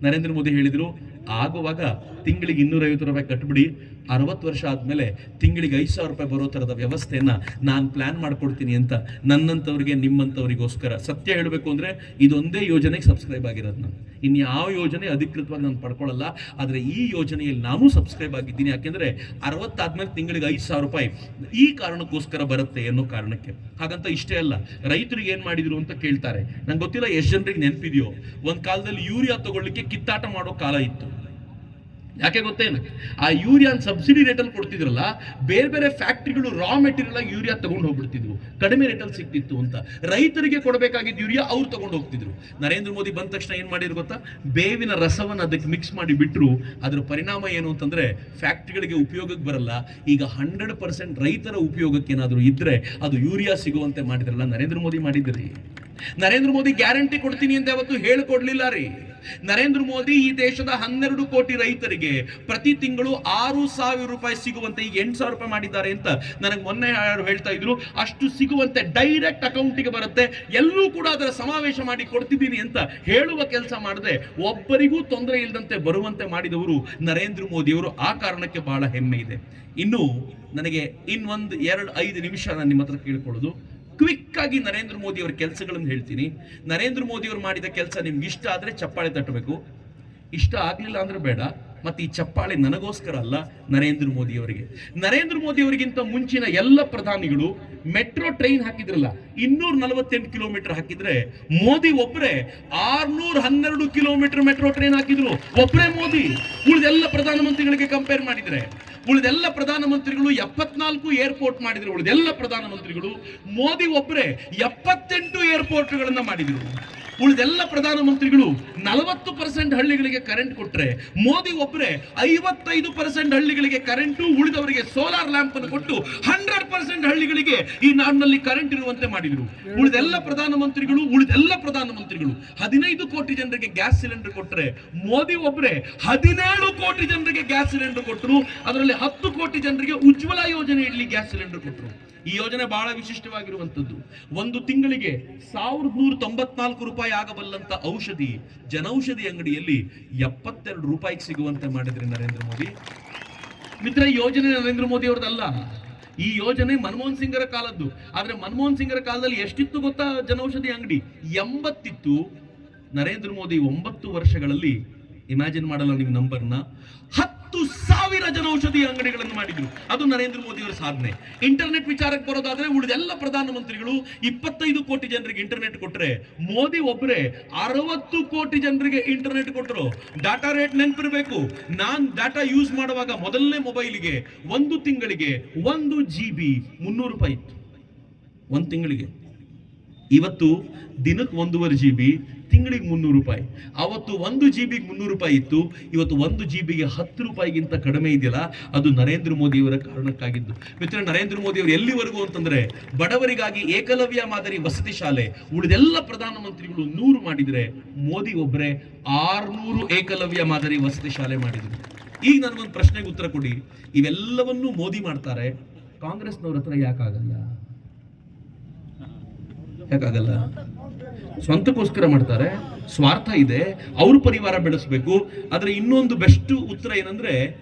ನರೇಂದ್ರ ಮೋದಿ ಹೇಳಿದ್ರು, ಆಗುವಾಗ ತಿಂಗಳಿಗೆ 250 ರೂಪಾಯಿ ಕಟ್ಬಿಡಿ, 60 ವರ್ಷ ಆದ್ಮೇಲೆ ತಿಂಗಳಿಗೆ 5,000 ರೂಪಾಯಿ ಬರೋ ತರದ ವ್ಯವಸ್ಥೆಯನ್ನ ನಾನು ಪ್ಲಾನ್ ಮಾಡ್ಕೊಡ್ತೀನಿ ಅಂತ. ನನ್ನಂತವ್ರಿಗೆ, ನಿಮ್ಮಂತವರಿಗೋಸ್ಕರ. ಸತ್ಯ ಹೇಳಬೇಕು ಅಂದ್ರೆ ಇದೊಂದೇ ಯೋಜನೆಗೆ ಸಬ್ಸ್ಕ್ರೈಬ್ ಆಗಿರೋದು ನಾನು. ಇನ್ಯಾವ ಯೋಜನೆ ಅಧಿಕೃತವಾಗಿ ನಾನು ಪಡ್ಕೊಳ್ಳಲ್ಲ, ಆದ್ರೆ ಈ ಯೋಜನೆಯಲ್ಲಿ ನಾನು ಸಬ್ಸ್ಕ್ರೈಬ್ ಆಗಿದ್ದೀನಿ. ಯಾಕೆಂದ್ರೆ 60 ಆದ್ಮೇಲೆ ತಿಂಗಳಿಗೆ 5,000 ರೂಪಾಯಿ ಈ ಕಾರಣಕ್ಕೋಸ್ಕರ ಬರುತ್ತೆ ಅನ್ನೋ ಕಾರಣಕ್ಕೆ. ಹಾಗಂತ ಇಷ್ಟೇ ಅಲ್ಲ, ರೈತರಿಗೆ ಏನ್ ಮಾಡಿದ್ರು ಅಂತ ಕೇಳ್ತಾರೆ. ನಂಗೆ ಗೊತ್ತಿಲ್ಲ ಎಷ್ಟು ಜನರಿಗೆ ನೆನಪಿದೆಯೋ, ಒಂದ್ ಕಾಲದಲ್ಲಿ ಯೂರಿಯಾ ತಗೊಳ್ಳಿಕ್ಕೆ ಕಿತ್ತಾಟ ಮಾಡೋ ಕಾಲ ಇತ್ತು. ಯಾಕೆ ಗೊತ್ತೇನು? ಆ ಯೂರಿಯಾ ಸಬ್ಸಿಡಿ ರೇಟಲ್ಲಿ ಕೊಡ್ತಿದ್ರಲ್ಲ, ಬೇರೆ ಬೇರೆ ಫ್ಯಾಕ್ಟ್ರಿಗಳು ರಾ ಮೆಟೀರಿಯಲ್ ಆಗಿ ಯೂರಿಯಾ ತಗೊಂಡು ಹೋಗ್ಬಿಡ್ತಿದ್ವು, ಕಡಿಮೆ ರೇಟಲ್ಲಿ ಸಿಗ್ತಿತ್ತು ಅಂತ. ರೈತರಿಗೆ ಕೊಡಬೇಕಾಗಿದ್ದ ಯೂರಿಯಾ ಅವ್ರು ತಗೊಂಡು ಹೋಗ್ತಿದ್ರು. ನರೇಂದ್ರ ಮೋದಿ ಬಂದ ತಕ್ಷಣ ಏನ್ ಮಾಡಿದ್ರು ಗೊತ್ತಾ? ಬೇವಿನ ರಸವನ್ನು ಅದಕ್ಕೆ ಮಿಕ್ಸ್ ಮಾಡಿ ಬಿಟ್ರು. ಅದ್ರ ಪರಿಣಾಮ ಏನು ಅಂತಂದ್ರೆ, ಫ್ಯಾಕ್ಟ್ರಿಗಳಿಗೆ ಉಪಯೋಗಕ್ಕೆ ಬರಲ್ಲ. ಈಗ 100% ರೈತರ ಉಪಯೋಗಕ್ಕೆ ಏನಾದ್ರು ಇದ್ರೆ ಅದು ಯೂರಿಯಾ ಸಿಗುವಂತೆ ಮಾಡಿದ್ರಲ್ಲ, ನರೇಂದ್ರ ಮೋದಿ ಮಾಡಿದ್ರಿ. ನರೇಂದ್ರ ಮೋದಿ ಗ್ಯಾರಂಟಿ ಕೊಡ್ತೀನಿ ಅಂತ ಯಾವತ್ತು ಹೇಳಿಕೊಡ್ಲಿಲ್ಲ ರೀ. ನರೇಂದ್ರ ಮೋದಿ ಈ ದೇಶದ 12 ಕೋಟಿ ರೈತರಿಗೆ ಪ್ರತಿ ತಿಂಗಳು 6,000 ರೂಪಾಯಿ ಸಿಗುವಂತೆ, ಈಗ 8,000 ರೂಪಾಯಿ ಮಾಡಿದ್ದಾರೆ ಅಂತ ನನಗೆ ಮೊನ್ನೆ ಯಾರು ಹೇಳ್ತಾ ಇದ್ರು. ಅಷ್ಟು ಸಿಗುವಂತೆ ಡೈರೆಕ್ಟ್ ಅಕೌಂಟಿಗೆ ಬರುತ್ತೆ. ಎಲ್ಲೂ ಕೂಡ ಅದರ ಸಮಾವೇಶ ಮಾಡಿ ಕೊಡ್ತಿದ್ದೀನಿ ಅಂತ ಹೇಳುವ ಕೆಲಸ ಮಾಡದೆ ಒಬ್ಬರಿಗೂ ತೊಂದರೆ ಇಲ್ಲದಂತೆ ಬರುವಂತೆ ಮಾಡಿದವರು ನರೇಂದ್ರ ಮೋದಿಯವರು. ಆ ಕಾರಣಕ್ಕೆ ಬಹಳ ಹೆಮ್ಮೆ ಇದೆ. ಇನ್ನು ನನಗೆ 1-2-5 ನಿಮಿಷ ನಾನು ನಿಮ್ಮ ಹತ್ರ ಕೇಳ್ಕೊಳ್ಳೋದು, ಕ್ವಿಕ್ ಆಗಿ ನರೇಂದ್ರ ಮೋದಿ ಅವರ ಕೆಲಸಗಳನ್ನು ಹೇಳ್ತೀನಿ. ನರೇಂದ್ರ ಮೋದಿ ಅವರು ಮಾಡಿದ ಕೆಲಸ ನಿಮ್ಗೆ ಇಷ್ಟ ಆದ್ರೆ ಚಪ್ಪಾಳೆ ತಟ್ಟಬೇಕು, ಇಷ್ಟ ಆಗ್ಲಿಲ್ಲ ಅಂದ್ರೆ ಬೇಡ. ಮತ್ತೆ ಈ ಚಪ್ಪಾಳೆ ನನಗೋಸ್ಕರ ಅಲ್ಲ, ನರೇಂದ್ರ ಮೋದಿ ಅವರಿಗೆ. ನರೇಂದ್ರ ಮೋದಿ ಅವರಿಗಿಂತ ಮುಂಚಿನ ಎಲ್ಲ ಪ್ರಧಾನಿಗಳು ಮೆಟ್ರೋ ಟ್ರೈನ್ ಹಾಕಿದ್ರಲ್ಲ, 248 ಕಿಲೋಮೀಟರ್ ಹಾಕಿದ್ರೆ ಮೋದಿ ಒಬ್ಬರೇ 612 ಕಿಲೋಮೀಟರ್ ಮೆಟ್ರೋ ಟ್ರೈನ್ ಹಾಕಿದ್ರು, ಒಬ್ಬರೇ ಮೋದಿ. ಉಳಿದೆಲ್ಲ ಪ್ರಧಾನಮಂತ್ರಿಗಳಿಗೆ ಕಂಪೇರ್ ಮಾಡಿದ್ರೆ, ಉಳಿದೆಲ್ಲ ಪ್ರಧಾನಮಂತ್ರಿಗಳು 74 ಏರ್ಪೋರ್ಟ್ ಮಾಡಿದ್ರು, ಉಳಿದೆಲ್ಲ ಪ್ರಧಾನಮಂತ್ರಿಗಳು. ಮೋದಿ ಒಬ್ಬರೇ 78 ಏರ್ಪೋರ್ಟ್ಗಳನ್ನ ಮಾಡಿದ್ರು. ಉಳಿದೆಲ್ಲ ಪ್ರಧಾನಮಂತ್ರಿಗಳು 40% ಹಳ್ಳಿಗಳಿಗೆ ಕರೆಂಟ್ ಕೊಟ್ರೆ, ಮೋದಿ ಒಬ್ಬರೇ 55% ಹಳ್ಳಿಗಳಿಗೆ ಕರೆಂಟು, ಉಳಿದವರಿಗೆ ಸೋಲಾರ್ ಲ್ಯಾಂಪ್ ಅನ್ನು ಕೊಟ್ಟು 100% ಹಳ್ಳಿಗಳಿಗೆ ಈ ನಾಡಿನಲ್ಲಿ ಕರೆಂಟ್ ಇರುವಂತೆ ಮಾಡಿದ್ರು. ಉಳಿದೆಲ್ಲ ಪ್ರಧಾನಮಂತ್ರಿಗಳು 15 ಕೋಟಿ ಜನರಿಗೆ ಗ್ಯಾಸ್ ಸಿಲಿಂಡರ್ ಕೊಟ್ಟರೆ, ಮೋದಿ ಒಬ್ಬರೇ 17 ಕೋಟಿ ಜನರಿಗೆ ಗ್ಯಾಸ್ ಸಿಲಿಂಡರ್ ಕೊಟ್ಟರು. ಅದರಲ್ಲಿ 10 ಕೋಟಿ ಜನರಿಗೆ ಉಜ್ವಲ ಯೋಜನೆಯಲ್ಲಿ ಗ್ಯಾಸ್ ಸಿಲಿಂಡರ್ ಕೊಟ್ಟರು. ಈ ಯೋಜನೆ ಬಹಳ ವಿಶಿಷ್ಟವಾಗಿರುವಂತದ್ದು. ಒಂದು ತಿಂಗಳಿಗೆ 1194 ರೂಪಾಯಿ ಆಗಬಲ್ಲಂತ ಔಷಧಿ ಜನೌಷಧಿ ಅಂಗಡಿಯಲ್ಲಿ 72 ರೂಪಾಯಿಗೆ ಸಿಗುವಂತೆ ಮಾಡಿದ್ರೆ ನರೇಂದ್ರ ಮೋದಿ. ಮಿತ್ರ, ಈ ಯೋಜನೆ ನರೇಂದ್ರ ಮೋದಿ ಅವರದಲ್ಲ. ಈ ಯೋಜನೆ ಮನಮೋಹನ್ ಸಿಂಗರ ಕಾಲದ್ದು. ಆದ್ರೆ ಮನಮೋಹನ್ ಸಿಂಗರ ಕಾಲದಲ್ಲಿ ಎಷ್ಟಿತ್ತು ಗೊತ್ತಾ ಜನೌಷಧಿ ಅಂಗಡಿ? 80 ಇತ್ತು. ನರೇಂದ್ರ ಮೋದಿ 9 ವರ್ಷಗಳಲ್ಲಿ, ಇಮ್ಯಾಜಿನ್ ಮಾಡಲ್ಲ ನೀವು ನಂಬರ್ನ, 10,000 ಜನೌಷಧಿ ಅಂಗಡಿಗಳನ್ನು ಮಾಡಿದ್ರು. ಅದು ನರೇಂದ್ರ ಮೋದಿ ಅವರ ಸಾಧನೆ. ಇಂಟರ್ನೆಟ್ ವಿಚಾರಕ್ಕೆ ಬರೋದಾದ್ರೆ, ಉಳಿದೆಲ್ಲ ಪ್ರಧಾನಮಂತ್ರಿಗಳು 25 ಕೋಟಿ ಜನರಿಗೆ ಇಂಟರ್ನೆಟ್ ಕೊಟ್ಟರೆ, ಮೋದಿ ಒಬ್ಬರೇ 60 ಕೋಟಿ ಜನರಿಗೆ ಇಂಟರ್ನೆಟ್ ಕೊಟ್ಟರು. ಡಾಟಾ ರೇಟ್ ನೆನಪಿರಬೇಕು. ನಾನ್ ಡಾಟಾ ಯೂಸ್ ಮಾಡುವಾಗ ಮೊದಲನೇ ಮೊಬೈಲಿಗೆ 1 ತಿಂಗಳಿಗೆ 1 GB 300 ರೂಪಾಯಿ ಇತ್ತು, 1 ತಿಂಗಳಿಗೆ. ಇವತ್ತು ದಿನಕ್ಕೆ 1.5 GB, ತಿಂಗಳಿಗೆ 300 ರೂಪಾಯಿ. ಅವತ್ತು 1 GB 300 ರೂಪಾಯಿ ಇತ್ತು, ಇವತ್ತು 1 GB 10 ರೂಪಾಯಿಗಿಂತ ಕಡಿಮೆ ಇದೆಯಲ್ಲ, ಅದು ನರೇಂದ್ರ ಮೋದಿ ಅವರ ಕಾರಣಕ್ಕಾಗಿದ್ದು. ಮಿತ್ರ, ನರೇಂದ್ರ ಮೋದಿ ಅವರು ಎಲ್ಲಿವರೆಗೂ ಅಂತಂದ್ರೆ, ಬಡವರಿಗಾಗಿ ಏಕಲವ್ಯ ಮಾದರಿ ವಸತಿ ಶಾಲೆ ಉಳಿದೆಲ್ಲ ಪ್ರಧಾನಮಂತ್ರಿಗಳು 100 ಮಾಡಿದ್ರೆ, ಮೋದಿ ಒಬ್ಬರೇ 600 ಏಕಲವ್ಯ ಮಾದರಿ ವಸತಿ ಶಾಲೆ ಮಾಡಿದ್ರು. ಈಗ ನನಗೊಂದು ಪ್ರಶ್ನೆಗೆ ಉತ್ತರ ಕೊಡಿ. ಇವೆಲ್ಲವನ್ನೂ ಮೋದಿ ಮಾಡ್ತಾರೆ, ಕಾಂಗ್ರೆಸ್ನವ್ರ ಹತ್ರ ಯಾಕಾಗಲ್ಲ? ಸ್ವಂತಕ್ಕೋಸ್ಕರ ಮಾಡ್ತಾರೆ, ಸ್ವಾರ್ಥ ಇದೆ, ಅವ್ರ ಪರಿವಾರ ಬೆಳೆಸಬೇಕು. ಆದ್ರೆ ಇನ್ನೊಂದು ಬೆಸ್ಟ್ ಉತ್ತರ ಏನಂದ್ರೆ,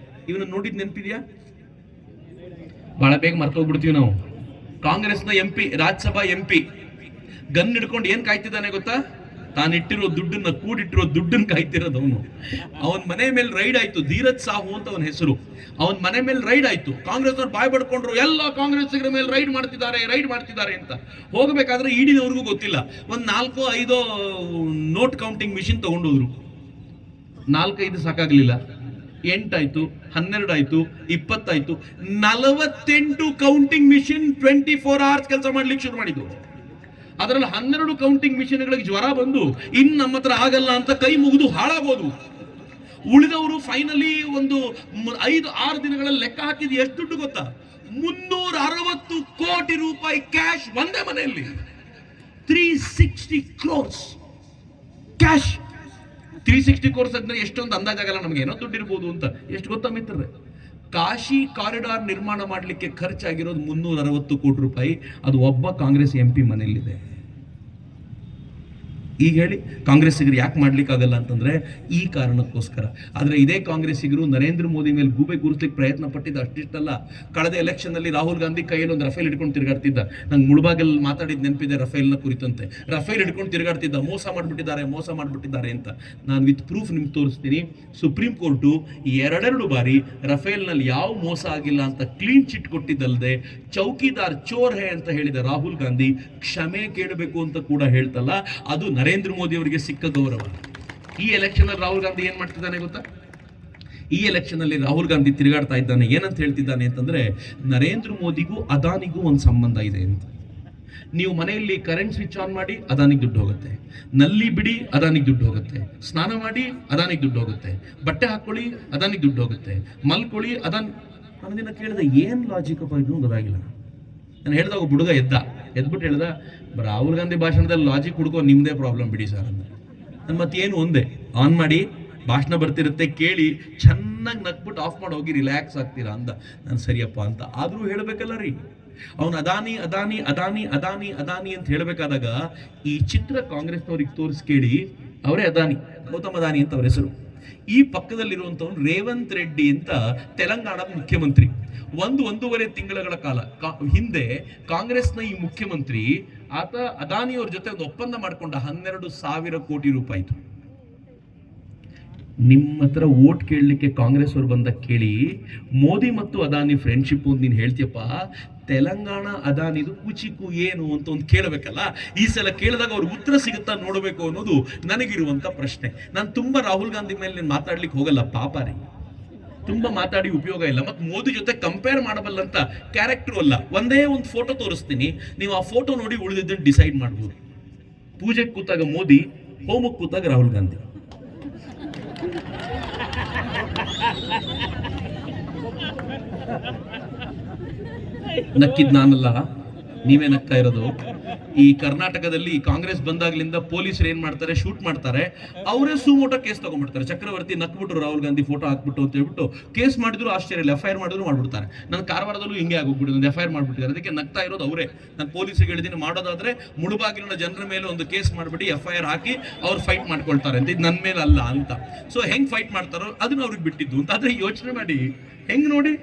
ಇವನ್ನ ನೋಡಿದ್ ನೆನಪಿದ್ಯಾ? ಬಹಳ ಬೇಗ ಮರ್ತೋಗ್ಬಿಡ್ತೀವಿ ನಾವು. ಕಾಂಗ್ರೆಸ್ನ MP, ರಾಜ್ಯಸಭಾ MP ಗನ್ ಹಿಡ್ಕೊಂಡು ಏನ್ ಕಾಯ್ತಿದ್ದಾನೆ ಗೊತ್ತಾ? ತಾನಿಟ್ಟಿರೋ ದುಡ್ಡನ್ನ, ಕೂಡಿಟ್ಟಿರೋ ದುಡ್ಡನ್ನ ಕಾಯ್ತಿರೋದು ಅವನು. ಅವನ ಮನೆ ಮೇಲೆ ರೈಡ್ ಆಯ್ತು, ಧೀರಜ್ ಸಾಹು ಅಂತ ಅವನ ಹೆಸರು. ಅವನ ಮನೆ ಮೇಲೆ ರೈಡ್ ಆಯ್ತು. ಕಾಂಗ್ರೆಸ್ ಅವ್ರು ಬಾಯ್ ಪಡ್ಕೊಂಡ್ರು, ಎಲ್ಲ ಕಾಂಗ್ರೆಸ್ಸಿಗರ ಮೇಲೆ ರೈಡ್ ಮಾಡ್ತಿದ್ದಾರೆ ಅಂತ. ಹೋಗಬೇಕಾದ್ರೆ ಈಡಿನವ್ರಿಗೂ ಗೊತ್ತಿಲ್ಲ. ಒಂದ್ 4-5 ನೋಟ್ ಕೌಂಟಿಂಗ್ ಮಿಷಿನ್ ತಗೊಂಡೋದ್ರು. 4-5 ಸಾಕಾಗ್ಲಿಲ್ಲ, 8 ಆಯ್ತು, 12 ಆಯ್ತು, 20 ಆಯ್ತು, 48 ಕೌಂಟಿಂಗ್ ಮಿಷಿನ್ 24 hours ಕೆಲಸ ಮಾಡ್ಲಿಕ್ಕೆ ಶುರು ಮಾಡಿದ್ರು. ಅದರಲ್ಲಿ 12 ಕೌಂಟಿಂಗ್ ಮಿಷಿನ್ಗಳಿಗೆ ಜ್ವರ ಬಂದು, ಇನ್ನು ನಮ್ಮ ಹತ್ರ ಆಗಲ್ಲ ಅಂತ ಕೈ ಮುಗಿದು ಹಾಳಾಗೋದು. ಉಳಿದವರು ಫೈನಲಿ ಒಂದು 5-6 ದಿನಗಳಲ್ಲಿ ಲೆಕ್ಕ ಹಾಕಿದ್ದು ಎಷ್ಟು ದುಡ್ಡು ಗೊತ್ತಾ? 360 ಕೋಟಿ ರೂಪಾಯಿ ಕ್ಯಾಶ್ ಒಂದೇ ಮನೆಯಲ್ಲಿ. 360 crores ಕ್ಯಾಶ್. 360 crores ಅಂದ್ರೆ ಎಷ್ಟೊಂದು ಅಂದಾಜಾಗಲ್ಲ ನಮ್ಗೆ, ಏನೋ ದುಡ್ಡು ಇರ್ಬೋದು ಅಂತ. ಎಷ್ಟು ಗೊತ್ತಾ ಮಿತ್ರರೇ? ಕಾಶಿ ಕಾರಿಡಾರ್ ನಿರ್ಮಾಣ ಮಾಡಲಿಕ್ಕೆ ಖರ್ಚಾಗಿರೋದು 360 ಕೋಟಿ ರೂಪಾಯಿ. ಅದು ಒಬ್ಬ ಕಾಂಗ್ರೆಸ್ MP ಮನೆಯಲ್ಲಿದೆ. ಈಗ ಹೇಳಿ, ಕಾಂಗ್ರೆಸ್ಸಿಗರು ಯಾಕೆ ಮಾಡ್ಲಿಕ್ಕಾಗಲ್ಲ ಅಂತಂದ್ರೆ ಈ ಕಾರಣಕ್ಕೋಸ್ಕರ. ಆದ್ರೆ ಇದೇ ಕಾಂಗ್ರೆಸ್ಸಿಗರು ನರೇಂದ್ರ ಮೋದಿ ಮೇಲೆ ಗೂಬೆ ಕೂರಿಸ್ಲಿಕ್ಕೆ ಪ್ರಯತ್ನ ಪಟ್ಟಿದ್ದ ಅಷ್ಟಿಷ್ಟಲ್ಲ. ಕಳೆದ ಎಲೆಕ್ಷನ್ ನಲ್ಲಿ ರಾಹುಲ್ ಗಾಂಧಿ ಕೈಯಲ್ಲಿ ಒಂದು ರಫೇಲ್ ಹಿಡ್ಕೊಂಡು ತಿರುಗಾಡ್ತಿದ್ದ. ನಂಗೆ ಮುಳಬಾಗಲ್ಲಿ ಮಾತಾಡಿದ ನೆನಪಿದೆ ರಫೇಲ್ನ ಕುರಿತಂತೆ. ರಫೇಲ್ ಹಿಡ್ಕೊಂಡು ತಿರುಗಾಡ್ತಿದ್ದ, ಮೋಸ ಮಾಡ್ಬಿಟ್ಟಿದ್ದಾರೆ ಅಂತ. ನಾನು ವಿತ್ ಪ್ರೂಫ್ ನಿಮ್ಗೆ ತೋರಿಸ್ತೀನಿ. ಸುಪ್ರೀಂ ಕೋರ್ಟು 2 ಬಾರಿ ರಫೇಲ್ ನಲ್ಲಿ ಯಾವ ಮೋಸ ಆಗಿಲ್ಲ ಅಂತ ಕ್ಲೀನ್ ಚಿಟ್ ಕೊಟ್ಟಿದ್ದಲ್ಲದೆ, ಚೌಕಿದಾರ್ ಚೋರ್ ಹೇ ಅಂತ ಹೇಳಿದ ರಾಹುಲ್ ಗಾಂಧಿ ಕ್ಷಮೆ ಕೇಳಬೇಕು ಅಂತ ಕೂಡ ಹೇಳ್ತಲ್ಲ, ಅದು ನರೇಂದ್ರ ಮೋದಿ ಅವರಿಗೆ ಸಿಕ್ಕ ಗೌರವ. ಈ ಎಲೆಕ್ಷನ್ ಅಲ್ಲಿ ರಾಹುಲ್ ಗಾಂಧಿ ಏನ್ ಮಾಡ್ತಿದ್ದಾನೆ ಗೊತ್ತಾ? ಈ ಎಲೆಕ್ಷನ್ ಅಲ್ಲಿ ರಾಹುಲ್ ಗಾಂಧಿ ತಿರುಗಾಡ್ತಾ ಇದ್ದಾನೆ. ಏನಂತ ಹೇಳ್ತಿದ್ದಾನೆ ಅಂತಂದ್ರೆ, ನರೇಂದ್ರ ಮೋದಿಗೂ ಅದಾನಿಗೂ ಒಂದು ಸಂಬಂಧ ಇದೆ ಅಂತ. ನೀವು ಮನೆಯಲ್ಲಿ ಕರೆಂಟ್ ಸ್ವಿಚ್ ಆನ್ ಮಾಡಿ ಅದಾನಿಗೆ ದುಡ್ಡು ಹೋಗುತ್ತೆ, ನಲ್ಲಿ ಬಿಡಿ ಅದಾನಿಗೆ ದುಡ್ಡು ಹೋಗುತ್ತೆ, ಸ್ನಾನ ಮಾಡಿ ಅದಾನಿಗೆ ದುಡ್ಡು ಹೋಗುತ್ತೆ, ಬಟ್ಟೆ ಹಾಕೊಳ್ಳಿ ಅದಾನಿಗೆ ದುಡ್ಡು ಹೋಗುತ್ತೆ, ಮಲ್ಕೊಳ್ಳಿ ಅದಾನಿ. ನಾನು ದಿನ ಕೇಳಿದೆ, ಏನ್ ಲಾಜಿಕ್ ಅಪ್ಪ ಇದು ಗೊತ್ತಾಗಿಲ್ಲ. ನಾನು ಹೇಳಿದಾಗ ಹುಡುಗ ಎದ್ಬಿಟ್ಟು ಹೇಳ್ದ, ರಾಹುಲ್ ಗಾಂಧಿ ಭಾಷಣದಲ್ಲಿ ಲಾಜಿಕ್ ಹುಡುಕೋ ನಿಮ್ದೇ ಪ್ರಾಬ್ಲಮ್ ಬಿಡಿ ಸರ್ ಅಂದ್ರೆ. ನನ್ನ ಮತ್ತೇನು ಒಂದೇ, ಆನ್ ಮಾಡಿ ಭಾಷಣ ಬರ್ತಿರುತ್ತೆ, ಕೇಳಿ ಚೆನ್ನಾಗಿ ನಕ್ಬಿಟ್ಟು ಆಫ್ ಮಾಡಿ ಹೋಗಿ ರಿಲ್ಯಾಕ್ಸ್ ಆಗ್ತೀರಾ ಅಂದ. ನಾನು ಸರಿಯಪ್ಪ ಅಂತ. ಆದ್ರೂ ಹೇಳ್ಬೇಕಲ್ಲ ರೀ, ಅವನು ಅದಾನಿ ಅದಾನಿ ಅದಾನಿ ಅದಾನಿ ಅದಾನಿ ಅಂತ ಹೇಳ್ಬೇಕಾದಾಗ ಈ ಚಿತ್ರ ಕಾಂಗ್ರೆಸ್ನವ್ರಿಗೆ ತೋರಿಸಿ ಕೇಳಿ, ಅವರೇ ಅದಾನಿ, ಗೌತಮ್ ಅದಾನಿ ಅಂತ ಅವ್ರ ಹೆಸರು. ಈ ಪಕ್ಕದಲ್ಲಿರುವಂತವನು ರೇವಂತ್ ರೆಡ್ಡಿ ಅಂತ ತೆಲಂಗಾಣದ ಮುಖ್ಯಮಂತ್ರಿ. 1-1.5 ತಿಂಗಳ ಕಾಲ ಹಿಂದೆ ಕಾಂಗ್ರೆಸ್ನ ಈ ಮುಖ್ಯಮಂತ್ರಿ ಆತ ಅದಾನಿಯವ್ರ ಜೊತೆ ಒಂದು ಒಪ್ಪಂದ ಮಾಡಿಕೊಂಡ 12,000 ಕೋಟಿ ರೂಪಾಯಿ. ನಿಮ್ಮ ಹತ್ರ ಓಟ್ ಕೇಳಲಿಕ್ಕೆ ಕಾಂಗ್ರೆಸ್ ಅವ್ರು ಬಂದಾಗ ಕೇಳಿ, ಮೋದಿ ಮತ್ತು ಅದಾನಿ ಫ್ರೆಂಡ್ಶಿಪ್ ಅಂತ ನೀನು ಹೇಳ್ತೀಯಪ್ಪ, ತೆಲಂಗಾಣ ಅದಾನಿದು ಕುಚಿಕು ಏನು ಅಂತ ಒಂದು ಕೇಳಬೇಕಲ್ಲ. ಈ ಸಲ ಕೇಳಿದಾಗ ಅವ್ರಿಗೆ ಉತ್ತರ ಸಿಗುತ್ತಾ ನೋಡಬೇಕು ಅನ್ನೋದು ನನಗಿರುವಂತ ಪ್ರಶ್ನೆ. ನಾನು ತುಂಬಾ ರಾಹುಲ್ ಗಾಂಧಿ ಮೇಲೆ ನೀನು ಮಾತಾಡ್ಲಿಕ್ಕೆ ಹೋಗಲ್ಲ, ಪಾಪ ರೀ, ತುಂಬಾ ಮಾತಾಡಿ ಉಪಯೋಗ ಇಲ್ಲ. ಮತ್ತು ಮೋದಿ ಜೊತೆ ಕಂಪೇರ್ ಮಾಡಬಲ್ಲಂತ ಕ್ಯಾರೆಕ್ಟರ್ ಅಲ್ಲ. ಒಂದೇ ಒಂದು ಫೋಟೋ ತೋರಿಸ್ತೀನಿ, ನೀವು ಆ ಫೋಟೋ ನೋಡಿ ಉಳಿದಿದ್ದನ್ನು ಡಿಸೈಡ್ ಮಾಡ್ಬೋದು. ಪೂಜೆಗೆ ಕೂತಾಗ ಮೋದಿ, ಹೋಮಕ್ಕೆ ಕೂತಾಗ ರಾಹುಲ್ ಗಾಂಧಿ. ನಕ್ಕಿದ್ ನಾನಲ್ಲ, ನೀವೇ ನಗ್ತಾ ಇರೋದು. ಈ ಕರ್ನಾಟಕದಲ್ಲಿ ಕಾಂಗ್ರೆಸ್ ಬಂದಾಗ್ಲಿಂದ ಪೊಲೀಸರು ಏನ್ ಮಾಡ್ತಾರೆ, ಶೂಟ್ ಮಾಡ್ತಾರೆ, ಅವರೇ ಸುಮೋಟೋ ಕೇಸ್ ತಗೊಂಡ್ಬಿಡ್ತಾರೆ. ಚಕ್ರವರ್ತಿ ನಕ್ಬಿಟ್ರು ರಾಹುಲ್ ಗಾಂಧಿ ಫೋಟೋ ಹಾಕ್ಬಿಟ್ಟು ಅಂತ ಹೇಳ್ಬಿಟ್ಟು ಕೇಸ್ ಮಾಡಿದ್ರು ಆಶ್ಚರ್ಯ ಇಲ್ಲ, FIR ಮಾಡಿದ್ರು ಮಾಡ್ಬಿಡ್ತಾರೆ. ನನ್ನ ಕಾರವಾರದಲ್ಲೂ ಹಿಂಗೆ ಆಗೋಗ್ಬಿಟ್ಟು ಒಂದು FIR ಮಾಡ್ಬಿಟ್ಟಿದ್ದಾರೆ. ಅದಕ್ಕೆ ನಗ್ತಾ ಇರೋದು ಅವರೇ. ನಾನು ಪೊಲೀಸರಿಗೆ ಹೇಳಿದ್ದೀನಿ, ಮಾಡೋದಾದ್ರೆ ಮುಳುಬಾಗಿಲಿನ ಜನರ ಮೇಲೆ ಒಂದು ಕೇಸ್ ಮಾಡ್ಬಿಟ್ಟು FIR ಹಾಕಿ ಅವ್ರು ಫೈಟ್ ಮಾಡ್ಕೊಳ್ತಾರೆ ಅಂತ, ಇದು ನನ್ನ ಮೇಲೆ ಅಲ್ಲ ಅಂತ. ಸೊ ಹೆಂಗ್ ಫೈಟ್ ಮಾಡ್ತಾರೋ ಅದನ್ನ ಅವ್ರಿಗೆ ಬಿಟ್ಟಿದ್ದು ಅಂತ. ಆದ್ರೆ ಯೋಚನೆ ಮಾಡಿ, ಹೆಂಗ್ ನೋಡಿ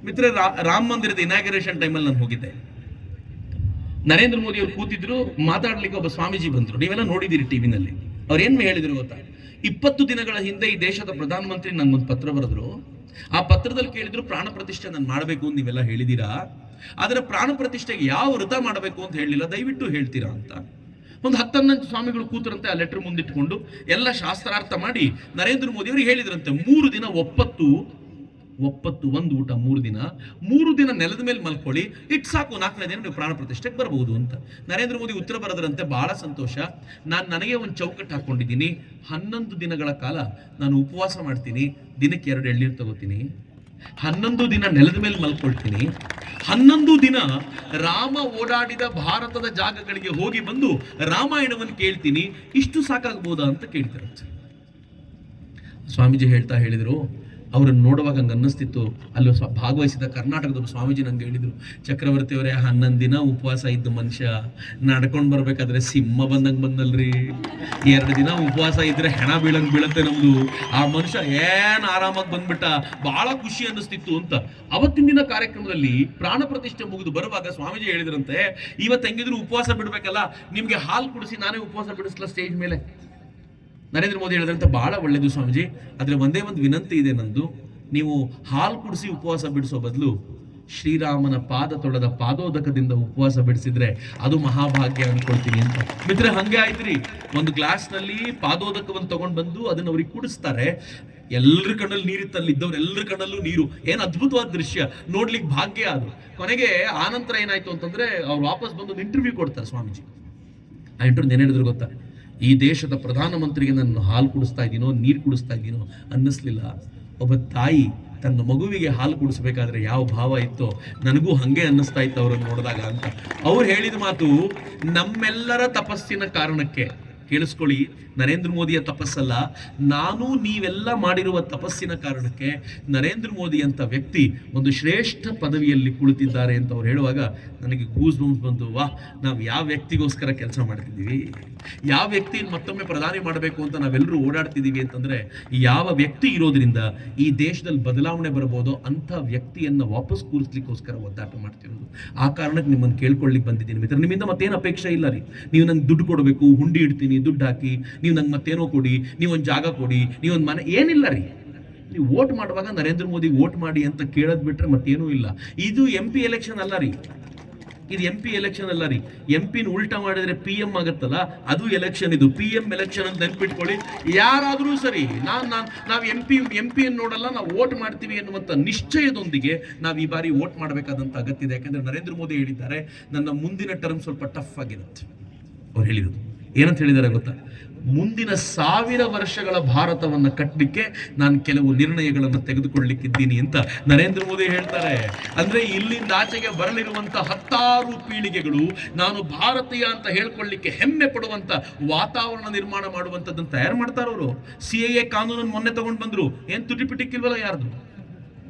ಮಿತ್ರ, ರಾಮ ಮಂದಿರದ ಇನಾಗ್ರೇಷನ್ ಟೈಮಲ್ಲಿ ನಾನು ಹೋಗಿದ್ದೆ. ನರೇಂದ್ರ ಮೋದಿ ಅವರು ಕೂತಿದ್ರು, ಮಾತಾಡ್ಲಿಕ್ಕೆ ಒಬ್ಬ ಸ್ವಾಮೀಜಿ ಬಂದ್ರು. ನೀವೆಲ್ಲ ನೋಡಿದ್ದೀರಿ ಟಿವಿನಲ್ಲಿ. ಅವ್ರು ಏನ್ ಹೇಳಿದ್ರು ಗೊತ್ತಾ? 20 ದಿನಗಳ ಹಿಂದೆ ಈ ದೇಶದ ಪ್ರಧಾನಮಂತ್ರಿ ನಂಗೊಂದು ಪತ್ರ ಬರೆದ್ರು. ಆ ಪತ್ರದಲ್ಲಿ ಕೇಳಿದ್ರು, ಪ್ರಾಣ ಪ್ರತಿಷ್ಠೆ ನಾನು ಮಾಡಬೇಕು ಅಂತ ನೀವೆಲ್ಲ ಹೇಳಿದೀರಾ, ಆದ್ರೆ ಪ್ರಾಣ ಪ್ರತಿಷ್ಠೆಗೆ ಯಾವ ವ್ರತ ಮಾಡಬೇಕು ಅಂತ ಹೇಳಿಲ್ಲ, ದಯವಿಟ್ಟು ಹೇಳ್ತೀರಾ ಅಂತ. ಒಂದು 10-11 ಸ್ವಾಮಿಗಳು ಕೂತರಂತೆ ಆ ಲೆಟರ್ ಮುಂದಿಟ್ಕೊಂಡು ಎಲ್ಲ ಶಾಸ್ತ್ರಾರ್ಥ ಮಾಡಿ ನರೇಂದ್ರ ಮೋದಿ ಅವರು ಹೇಳಿದ್ರಂತೆ, 3 ದಿನ ಒಪ್ಪತ್ತು ಒಂದು ಊಟ, 3 ದಿನ ನೆಲದ ಮೇಲೆ ಮಲ್ಕೊಳ್ಳಿ, ಇಟ್ ಸಾಕು, 4ನೇ ದಿನ ನೀವು ಪ್ರಾಣ ಪ್ರತಿಷ್ಠೆಗೆ ಬರಬಹುದು ಅಂತ. ನರೇಂದ್ರ ಮೋದಿ ಉತ್ತರ ಬರೋದ್ರಂತೆ, ಬಹಳ ಸಂತೋಷ, ನನಗೆ ಒಂದು ಚೌಕಟ್ಟು ಹಾಕೊಂಡಿದ್ದೀನಿ, 11 ದಿನಗಳ ಕಾಲ ನಾನು ಉಪವಾಸ ಮಾಡ್ತೀನಿ, ದಿನಕ್ಕೆ 2 ಎಳ್ನೀರು ತಗೋತೀನಿ, 11 ದಿನ ನೆಲದ ಮೇಲೆ ಮಲ್ಕೊಳ್ತೀನಿ, 11 ದಿನ ರಾಮ ಓಡಾಡಿದ ಭಾರತದ ಜಾಗಗಳಿಗೆ ಹೋಗಿ ಬಂದು ರಾಮಾಯಣವನ್ನು ಕೇಳ್ತೀನಿ, ಇಷ್ಟು ಸಾಕಾಗ್ಬೋದಾ ಅಂತ ಕೇಳ್ತಾರೆ. ಸ್ವಾಮೀಜಿ ಹೇಳಿದ್ರು, ಅವ್ರನ್ನ ನೋಡುವಾಗ ಹಂಗೆ ಅನ್ನಿಸ್ತಿತ್ತು. ಅಲ್ಲಿ ಭಾಗವಹಿಸಿದ ಕರ್ನಾಟಕದ ಸ್ವಾಮೀಜಿ ನಂಗೆ ಹೇಳಿದ್ರು, ಚಕ್ರವರ್ತಿ ಅವರೇ, 11 ದಿನ ಉಪವಾಸ ಇದ್ದು ಮನುಷ್ಯ ನಡ್ಕೊಂಡು ಬರ್ಬೇಕಾದ್ರೆ ಸಿಂಹ ಬಂದಂಗೆ ಬಂದಲ್ರಿ, 2 ದಿನ ಉಪವಾಸ ಇದ್ರೆ ಹೆಣ ಬೀಳತ್ತೆ ನಮ್ದು, ಆ ಮನುಷ್ಯ ಏನ್ ಆರಾಮಾಗಿ ಬಂದ್ಬಿಟ್ಟ, ಬಹಳ ಖುಷಿ ಅನ್ನಿಸ್ತಿತ್ತು ಅಂತ. ಅವತ್ತಿನ ದಿನ ಕಾರ್ಯಕ್ರಮದಲ್ಲಿ ಪ್ರಾಣ ಪ್ರತಿಷ್ಠೆ ಮುಗಿದು ಬರುವಾಗ ಸ್ವಾಮೀಜಿ ಹೇಳಿದ್ರಂತೆ, ಇವತ್ತು ಹೆಂಗಿದ್ರು ಉಪವಾಸ ಬಿಡ್ಬೇಕಲ್ಲ, ನಿಮ್ಗೆ ಹಾಲು ಕುಡಿಸಿ ನಾನೇ ಉಪವಾಸ ಬಿಡಿಸ್ಲಾ ಸ್ಟೇಜ್ ಮೇಲೆ. ನರೇಂದ್ರ ಮೋದಿ ಹೇಳಿದ್ರಂತೆ, ಬಹಳ ಒಳ್ಳೇದು ಸ್ವಾಮೀಜಿ, ಆದ್ರೆ ಒಂದೇ ಒಂದು ವಿನಂತಿ ಇದೆ ನಂದು, ನೀವು ಹಾಲು ಕುಡಿಸಿ ಉಪವಾಸ ಬಿಡಿಸೋ ಬದಲು ಶ್ರೀರಾಮನ ಪಾದ ತೊಳೆದ ಪಾದೋದಕದಿಂದ ಉಪವಾಸ ಬಿಡಿಸಿದ್ರೆ ಅದು ಮಹಾಭಾಗ್ಯ ಅನ್ಕೊಳ್ತೀನಿ ಅಂತ. ಮಿತ್ರ, ಹಂಗೆ ಆಯ್ತ್ರಿ. ಒಂದು ಗ್ಲಾಸ್ ನಲ್ಲಿ ಪಾದೋದಕವನ್ನು ತಗೊಂಡ್ ಬಂದು ಅದನ್ನ ಅವ್ರಿಗೆ ಕುಡಿಸ್ತಾರೆ. ಎಲ್ಲರ ಕಣ್ಣಲ್ಲಿ ನೀರಿತ್ತಲ್ಲಿ ಇದ್ದವ್ರು ಎಲ್ಲರ ಕಣ್ಣಲ್ಲೂ ನೀರು. ಏನ್ ಅದ್ಭುತವಾದ ದೃಶ್ಯ, ನೋಡ್ಲಿಕ್ಕೆ ಭಾಗ್ಯ ಅದು. ಕೊನೆಗೆ ಆನಂತರ ಏನಾಯ್ತು ಅಂತಂದ್ರೆ, ಅವ್ರು ವಾಪಸ್ ಬಂದು ಒಂದು ಇಂಟರ್ವ್ಯೂ ಕೊಡ್ತಾರೆ ಸ್ವಾಮೀಜಿ. ಆ ಇಂಟರ್ವ್ಯೂ ಏನ್ ಹೇಳಿದ್ರು ಗೊತ್ತಾ? ಈ ದೇಶದ ಪ್ರಧಾನಮಂತ್ರಿಗೆ ನಾನು ಹಾಲು ಕುಡಿಸ್ತಾ ಇದ್ದೀನೋ, ನೀರು ಕುಡಿಸ್ತಾ ಇದ್ದೀನೋ ಅನ್ನಿಸ್ಲಿಲ್ಲ. ಒಬ್ಬ ತಾಯಿ ತನ್ನ ಮಗುವಿಗೆ ಹಾಲು ಕುಡಿಸ್ಬೇಕಾದ್ರೆ ಯಾವ ಭಾವ ಇತ್ತೋ ನನಗೂ ಹಂಗೆ ಅನ್ನಿಸ್ತಾ ಇತ್ತು ಅವ್ರನ್ನ ನೋಡಿದಾಗ ಅಂತ. ಅವ್ರು ಹೇಳಿದ ಮಾತು ನಮ್ಮೆಲ್ಲರ ತಪಸ್ಸಿನ ಕಾರಣಕ್ಕೆ. ಕೇಳಿಸ್ಕೊಳ್ಳಿ, ನರೇಂದ್ರ ಮೋದಿಯ ತಪಸ್ಸಲ್ಲ, ನೀವೆಲ್ಲ ಮಾಡಿರುವ ತಪಸ್ಸಿನ ಕಾರಣಕ್ಕೆ ನರೇಂದ್ರ ಮೋದಿ ಅಂತ ವ್ಯಕ್ತಿ ಒಂದು ಶ್ರೇಷ್ಠ ಪದವಿಯಲ್ಲಿ ಕುಳಿತಿದ್ದಾರೆ ಅಂತ ಅವ್ರು ಹೇಳುವಾಗ ನನಗೆ ಗೂಸ್ ಬಂಪ್ಸ್ ಬಂತು. ನಾವು ಯಾವ ವ್ಯಕ್ತಿಗೋಸ್ಕರ ಕೆಲಸ ಮಾಡ್ತಿದ್ದೀವಿ, ಯಾವ ವ್ಯಕ್ತಿಯನ್ನು ಮತ್ತೊಮ್ಮೆ ಪ್ರಧಾನಿ ಮಾಡಬೇಕು ಅಂತ ನಾವೆಲ್ಲರೂ ಓಡಾಡ್ತಿದ್ದೀವಿ ಅಂತಂದ್ರೆ, ಯಾವ ವ್ಯಕ್ತಿ ಇರೋದ್ರಿಂದ ಈ ದೇಶದಲ್ಲಿ ಬದಲಾವಣೆ ಬರಬಹುದೋ ಅಂಥ ವ್ಯಕ್ತಿಯನ್ನ ವಾಪಸ್ ಕೂರಿಸ್ಲಿಕ್ಕೋಸ್ಕರ ಒದ್ದಾಟ ಮಾಡ್ತಿರೋದು. ಆ ಕಾರಣಕ್ಕೆ ನಿಮ್ಮನ್ನು ಕೇಳ್ಕೊಳ್ಳಿಕ್ಕೆ ಬಂದಿದ್ದೀನಿ ಮಿತ್ರ. ನಿಮ್ಮಿಂದ ಮತ್ತೇನು ಅಪೇಕ್ಷೆ ಇಲ್ಲ ರೀ. ನೀವು ನಂಗೆ ದುಡ್ಡು ಕೊಡಬೇಕು, ಹುಂಡಿ ಇಡ್ತೀನಿ, ದುಡ್ಡು ಹಾಕಿ, ನೀವು ನಂಗೆ ಮತ್ತೇನೋ ಕೊಡಿ, ನೀವೊಂದು ಜಾಗ ಕೊಡಿ, ನೀವೊಂದು ಮನೆ, ಏನಿಲ್ಲ ರೀ. ನೀವು ವೋಟ್ ಮಾಡುವಾಗ ನರೇಂದ್ರ ಮೋದಿ ವೋಟ್ ಮಾಡಿ ಅಂತ ಕೇಳೋದ್ ಬಿಟ್ರೆ ಮತ್ತೇನೂ ಇಲ್ಲ. ಇದು MP ಎಲೆಕ್ಷನ್ ಅಲ್ಲ ರೀ, ಇದು MP ಎಲೆಕ್ಷನ್ ಅಲ್ಲ ರೀ. MP-ನ ಉಲ್ಟಾ ಮಾಡಿದ್ರೆ PM ಆಗತ್ತಲ್ಲ, ಅದು ಎಲೆಕ್ಷನ್. ಇದು PM ಎಲೆಕ್ಷನ್ ಅಂತ ನೆನ್ಪಿಟ್ಕೊಳ್ಳಿ. ಯಾರಾದ್ರೂ ಸರಿ, ನಾವು MP ನೋಡಲ್ಲ, ನಾವು ವೋಟ್ ಮಾಡ್ತೀವಿ ಎನ್ನುವಂತ ನಿಶ್ಚಯದೊಂದಿಗೆ ನಾವು ಈ ಬಾರಿ ವೋಟ್ ಮಾಡಬೇಕಾದಂತ ಅಗತ್ಯ ಇದೆ. ಯಾಕಂದ್ರೆ ನರೇಂದ್ರ ಮೋದಿ ಹೇಳಿದ್ದಾರೆ, ನನ್ನ ಮುಂದಿನ ಟರ್ಮ್ ಸ್ವಲ್ಪ ಟಫ್ ಆಗಿರುತ್ತೆ. ಅವ್ರು ಹೇಳಿರೋದು ಏನಂತ ಹೇಳಿದ್ದಾರೆ ಗೊತ್ತಾ? ಮುಂದಿನ 1000 ವರ್ಷಗಳ ಭಾರತವನ್ನ ಕಟ್ಟಲಿಕ್ಕೆ ನಾನು ಕೆಲವು ನಿರ್ಣಯಗಳನ್ನು ತೆಗೆದುಕೊಳ್ಳಲಿಕ್ಕಿದ್ದೀನಿ ಅಂತ ನರೇಂದ್ರ ಮೋದಿ ಹೇಳ್ತಾರೆ. ಅಂದ್ರೆ ಇಲ್ಲಿಂದ ಆಚೆಗೆ ಬರಲಿರುವಂತ 10 ಪೀಳಿಗೆಗಳು ನಾನು ಭಾರತೀಯ ಅಂತ ಹೇಳ್ಕೊಳ್ಳಿಕ್ಕೆ ಹೆಮ್ಮೆ ಪಡುವಂತ ವಾತಾವರಣ ನಿರ್ಮಾಣ ಮಾಡುವಂತದ್ದನ್ನು ತಯಾರು ಮಾಡ್ತಾರ ಅವರು. CAA ಕಾನೂನನ್ನು ಮೊನ್ನೆ ತಗೊಂಡು ಬಂದ್ರು, ಏನ್ ತುಟಿಪಿಟಿಕ್ಕಿಲ್ವಲ್ಲ ಯಾರ್ದೂ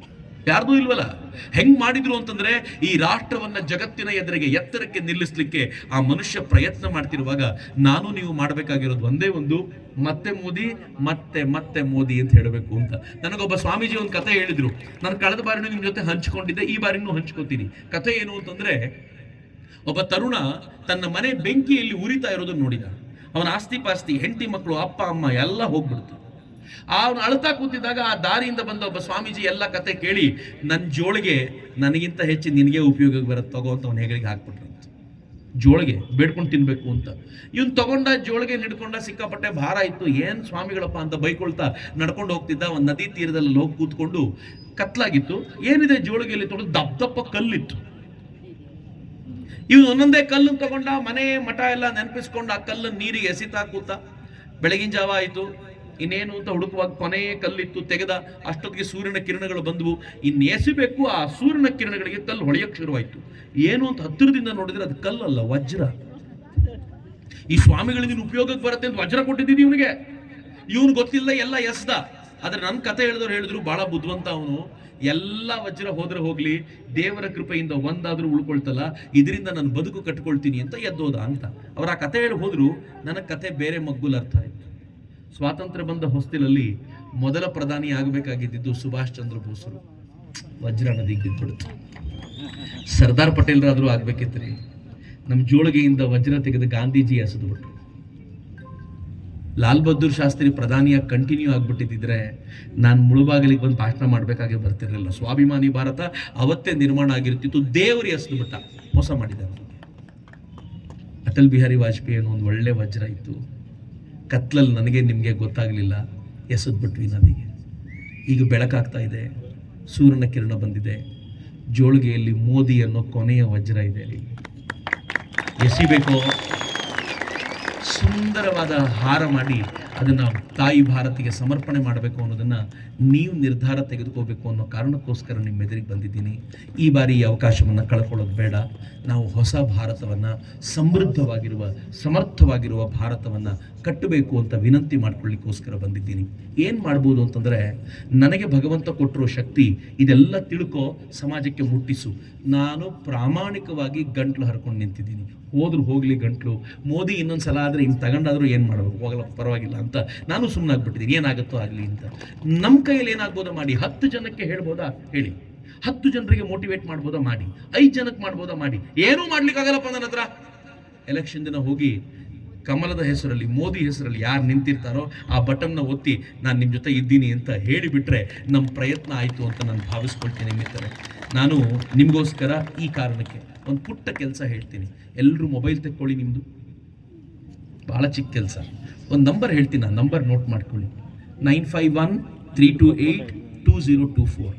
ಇಲ್ವಲ್ಲ. ಹೆಂಗ್ ಮಾಡಿದ್ರು ಅಂತಂದ್ರೆ, ಈ ರಾಷ್ಟ್ರವನ್ನ ಜಗತ್ತಿನ ಎದುರಿಗೆ ಎತ್ತರಕ್ಕೆ ನಿಲ್ಲಿಸ್ಲಿಕ್ಕೆ ಆ ಮನುಷ್ಯ ಪ್ರಯತ್ನ ಮಾಡ್ತಿರುವಾಗ ನೀವು ಮಾಡಬೇಕಾಗಿರೋದು ಒಂದೇ ಒಂದು, ಮತ್ತೆ ಮೋದಿ ಮತ್ತೆ ಮೋದಿ ಅಂತ ಹೇಳಬೇಕು ಅಂತ. ನನಗೊಬ್ಬ ಸ್ವಾಮೀಜಿ ಒಂದು ಕಥೆ ಹೇಳಿದ್ರು. ನಾನು ಕಳೆದ ಬಾರಿನೂ ನಿಮ್ ಜೊತೆ ಹಂಚ್ಕೊಂಡಿದ್ದೆ, ಈ ಬಾರಿನೂ ಹಂಚ್ಕೋತೀನಿ. ಕಥೆ ಏನು ಅಂತಂದ್ರೆ, ಒಬ್ಬ ತರುಣ ತನ್ನ ಮನೆ ಬೆಂಕಿಯಲ್ಲಿ ಉರಿತಾ ಇರೋದನ್ನ ನೋಡಿದ. ಅವನ ಆಸ್ತಿ ಪಾಸ್ತಿ, ಹೆಂಡತಿ ಮಕ್ಕಳು, ಅಪ್ಪ ಅಮ್ಮ ಎಲ್ಲ ಹೋಗ್ಬಿಡ್ತು. ಅವನು ಅಳ್ತಾ ಕೂತಿದ್ದಾಗ ಆ ದಾರಿಯಿಂದ ಬಂದ ಒಬ್ಬ ಸ್ವಾಮೀಜಿ ಎಲ್ಲ ಕತೆ ಕೇಳಿ ನನ್ನ ಜೋಳಿಗೆ ನನಗಿಂತ ಹೆಚ್ಚು ನಿನಗೆ ಉಪಯೋಗ ಬರುತ್ತೆ ತಗೋ ಅಂತ ಅವನ ಹೆಗಲಿಗೆ ಹಾಕ್ಬಿಟ್ರಂತ. ಜೋಳಿಗೆ ಬೇಡ್ಕೊಂಡು ತಿನ್ಬೇಕು ಅಂತ ಇವನು ತಗೊಂಡ ಜೋಳಿಗೆ ಹಿಡ್ಕೊಂಡ, ಸಿಕ್ಕಾಪಟ್ಟೆ ಭಾರ ಇತ್ತು. ಏನ್ ಸ್ವಾಮಿಗಳಪ್ಪ ಅಂತ ಬೈಕೊಳ್ತಾ ನಡ್ಕೊಂಡು ಹೋಗ್ತಿದ್ದ. ಒಂದು ನದಿ ತೀರದಲ್ಲಿ ಹೋಗಿ ಕೂತ್ಕೊಂಡು ಕತ್ಲಾಗಿತ್ತು. ಏನಿದೆ ಜೋಳಿಗೆಯಲ್ಲಿ ತೊಗೊಂಡು ದಪ್ಪ ಕಲ್ಲಿತ್ತು. ಇವನು ಒಂದೊಂದೇ ಕಲ್ಲು ತಗೊಂಡ ಮನೆ ಮಠ ಎಲ್ಲ ನೆನಪಿಸ್ಕೊಂಡು ಆ ಕಲ್ಲನ್ನು ನೀರಿಗೆ ಎಸಿತಾ ಕೂತ. ಬೆಳಗಿನ ಜಾವ ಆಯಿತು, ಇನ್ನೇನು ಅಂತ ಹುಡುಕುವಾಗ ಕೊನೆಯ ಕಲ್ಲಿತ್ತು, ತೆಗೆದ. ಅಷ್ಟೊತ್ತಿಗೆ ಸೂರ್ಯನ ಕಿರಣಗಳು ಬಂದವು. ಇನ್ನು ಎಸಿಬೇಕು, ಆ ಸೂರ್ಯನ ಕಿರಣಗಳಿಗೆ ಕಲ್ಲು ಹೊಳೆಯಕ್ಕೆ ಶುರುವಾಯಿತು. ಏನು ಅಂತ ಹತ್ತಿರದಿಂದ ನೋಡಿದ್ರೆ ಅದು ಕಲ್ಲಲ್ಲ, ವಜ್ರ. ಈ ಸ್ವಾಮಿಗಳಿಗೆ ಉಪಯೋಗಕ್ಕೆ ಬರುತ್ತೆ ಅಂತ ವಜ್ರ ಕೊಟ್ಟಿದ್ದೀವಿ ಇವನಿಗೆ. ಇವನು ಗೊತ್ತಿಲ್ಲ, ಎಲ್ಲ ಎಸ್ದ. ಆದ್ರೆ ನನ್ನ ಕತೆ ಹೇಳಿದ್ರು ಬಹಳ ಬುದ್ಧಿವಂತ ಅವನು. ಎಲ್ಲ ವಜ್ರ ಹೋದ್ರೆ ಹೋಗ್ಲಿ, ದೇವರ ಕೃಪೆಯಿಂದ ಒಂದಾದ್ರೂ ಉಳ್ಕೊಳ್ತಲ್ಲ, ಇದರಿಂದ ನಾನು ಬದುಕು ಕಟ್ಕೊಳ್ತೀನಿ ಅಂತ ಎದ್ದೋದ ಅಂತ. ಅವ್ರ ಆ ಕತೆ ಹೇಳಿ ಹೋದ್ರು. ನನ್ನ ಕತೆ ಬೇರೆ ಮಗ್ಗುಲ್ ಅರ್ಥ ಆಯ್ತು. ಸ್ವಾತಂತ್ರ್ಯ ಬಂದ ಹೊಸ್ತಿಲಲ್ಲಿ ಮೊದಲ ಪ್ರಧಾನಿ ಆಗಬೇಕಾಗಿದ್ದು ಸುಭಾಷ್ ಚಂದ್ರ ಬೋಸರು. ವಜ್ರ ನದಿಗೆ ಬಿದ್ದುಬಿಡುತ್ತೆ. ಸರ್ದಾರ್ ಪಟೇಲ್ರಾದ್ರೂ ಆಗ್ಬೇಕಿತ್ರಿ. ನಮ್ಮ ಜೋಳಿಗೆಯಿಂದ ವಜ್ರ ತೆಗೆದು ಗಾಂಧೀಜಿ ಎಸೆದು ಬಿಟ್ರು. ಲಾಲ್ ಬಹದ್ದೂರ್ ಶಾಸ್ತ್ರಿ ಪ್ರಧಾನಿಯಾಗಿ ಕಂಟಿನ್ಯೂ ಆಗ್ಬಿಟ್ಟಿದ್ರೆ ನಾನು ಮುಳುಬಾಗಿಲಿಗೆ ಬಂದು ಭಾಷಣ ಮಾಡಬೇಕಾಗಿ ಬರ್ತಿರ್ಲಿಲ್ಲ. ಸ್ವಾಭಿಮಾನಿ ಭಾರತ ಅವತ್ತೇ ನಿರ್ಮಾಣ ಆಗಿರ್ತಿತ್ತು. ದೇವರು ಎಸೆದು ಬಿಟ್ಟ, ಮೋಸ ಮಾಡಿದ. ಅಟಲ್ ಬಿಹಾರಿ ವಾಜಪೇಯಿ ಅನ್ನೋ ಒಂದು ಒಳ್ಳೆ ವಜ್ರ ಇತ್ತು. ಕತ್ಲಲ್ಲಿ ನನಗೆ ನಿಮಗೆ ಗೊತ್ತಾಗಲಿಲ್ಲ, ಎಸೆದು ಬಿಟ್ವಿ ನದಿಗೆ. ಈಗ ಬೆಳಕಾಗ್ತಾ ಇದೆ, ಸೂರ್ಯನ ಕಿರಣ ಬಂದಿದೆ. ಜೋಳಿಗೆಯಲ್ಲಿ ಮೋದಿ ಅನ್ನೋ ಕೊನೆಯ ವಜ್ರ ಇದೆ. ಎಸಿಬೇಕೋ, ಸುಂದರವಾದ ಹಾರ ಮಾಡಿ ಅದನ್ನು ತಾಯಿ ಭಾರತಿಗೆ ಸಮರ್ಪಣೆ ಮಾಡಬೇಕು ಅನ್ನೋದನ್ನ ನೀವು ನಿರ್ಧಾರ ತೆಗೆದುಕೋಬೇಕು ಅನ್ನೋ ಕಾರಣಕ್ಕೋಸ್ಕರ ನಿಮ್ಮ ಎದುರಿಗೆ ಬಂದಿದ್ದೀನಿ. ಈ ಬಾರಿ ಈ ಅವಕಾಶವನ್ನು ಕಳ್ಕೊಳ್ಳೋದು ಬೇಡ. ನಾವು ಹೊಸ ಭಾರತವನ್ನು, ಸಮೃದ್ಧವಾಗಿರುವ ಸಮರ್ಥವಾಗಿರುವ ಭಾರತವನ್ನು ಕಟ್ಟಬೇಕು ಅಂತ ವಿನಂತಿ ಮಾಡ್ಕೊಳ್ಳಿಕ್ಕೋಸ್ಕರ ಬಂದಿದ್ದೀನಿ. ಏನು ಮಾಡ್ಬೋದು ಅಂತಂದರೆ, ನನಗೆ ಭಗವಂತ ಕೊಟ್ಟಿರೋ ಶಕ್ತಿ ಇದೆಲ್ಲ ತಿಳ್ಕೊ, ಸಮಾಜಕ್ಕೆ ಮುಟ್ಟಿಸು. ನಾನು ಪ್ರಾಮಾಣಿಕವಾಗಿ ಗಂಟ್ಲು ಹರ್ಕೊಂಡು ನಿಂತಿದ್ದೀನಿ. ಹೋದ್ರು ಹೋಗ್ಲಿ ಗಂಟ್ಲು. ಮೋದಿ ಇನ್ನೊಂದು ಸಲ ಆದರೆ ಇನ್ನು ತಗೊಂಡಾದ್ರೂ ಏನು ಮಾಡಬೇಕು, ಹೋಗಲ್ಲ ಪರವಾಗಿಲ್ಲ ಅಂತ ನಾನು ಸುಮ್ಮನಾಗ್ಬಿಟ್ಟಿದ್ದೀನಿ. ಏನಾಗುತ್ತೋ ಆಗಲಿ ಅಂತ. ನಮ್ಮ ಕೈಯಲ್ಲಿ ಏನಾಗ್ಬೋದೋ ಮಾಡಿ. 10 ಜನಕ್ಕೆ ಹೇಳ್ಬೋದಾ ಹೇಳಿ, 10 ಜನರಿಗೆ ಮೋಟಿವೇಟ್ ಮಾಡ್ಬೋದಾ ಮಾಡಿ, 5 ಜನಕ್ಕೆ ಮಾಡ್ಬೋದಾ ಮಾಡಿ. ಏನೂ ಮಾಡ್ಲಿಕ್ಕಾಗಲ್ಲಪ್ಪ ನನ್ನ ಹತ್ರ. ಎಲೆಕ್ಷನ್ ದಿನ ಹೋಗಿ ಕಮಲದ ಹೆಸರಲ್ಲಿ, ಮೋದಿ ಹೆಸರಲ್ಲಿ ಯಾರು ನಿಂತಿರ್ತಾರೋ ಆ ಬಟನ್ನ ಒತ್ತಿ ನಾನು ನಿಮ್ಮ ಜೊತೆ ಇದ್ದೀನಿ ಅಂತ ಹೇಳಿಬಿಟ್ರೆ ನಮ್ಮ ಪ್ರಯತ್ನ ಆಯಿತು ಅಂತ ನಾನು ಭಾವಿಸ್ಕೊಳ್ತೀನಿ. ಮಿತ್ರರೆ, ನಾನು ನಿಮಗೋಸ್ಕರ ಈ ಕಾರಣಕ್ಕೆ ಒಂದು ಪುಟ್ಟ ಕೆಲಸ ಹೇಳ್ತೀನಿ. ಎಲ್ಲರೂ ಮೊಬೈಲ್ ತೆಕ್ಕೊಳ್ಳಿ. ನಿಮ್ಮದು ಭಾಳ ಚಿಕ್ಕ ಕೆಲಸ. ಒಂದು ನಂಬರ್ ಹೇಳ್ತೀನಿ, ಆ ನಂಬರ್ ನೋಟ್ ಮಾಡ್ಕೊಳ್ಳಿ. 9513282024.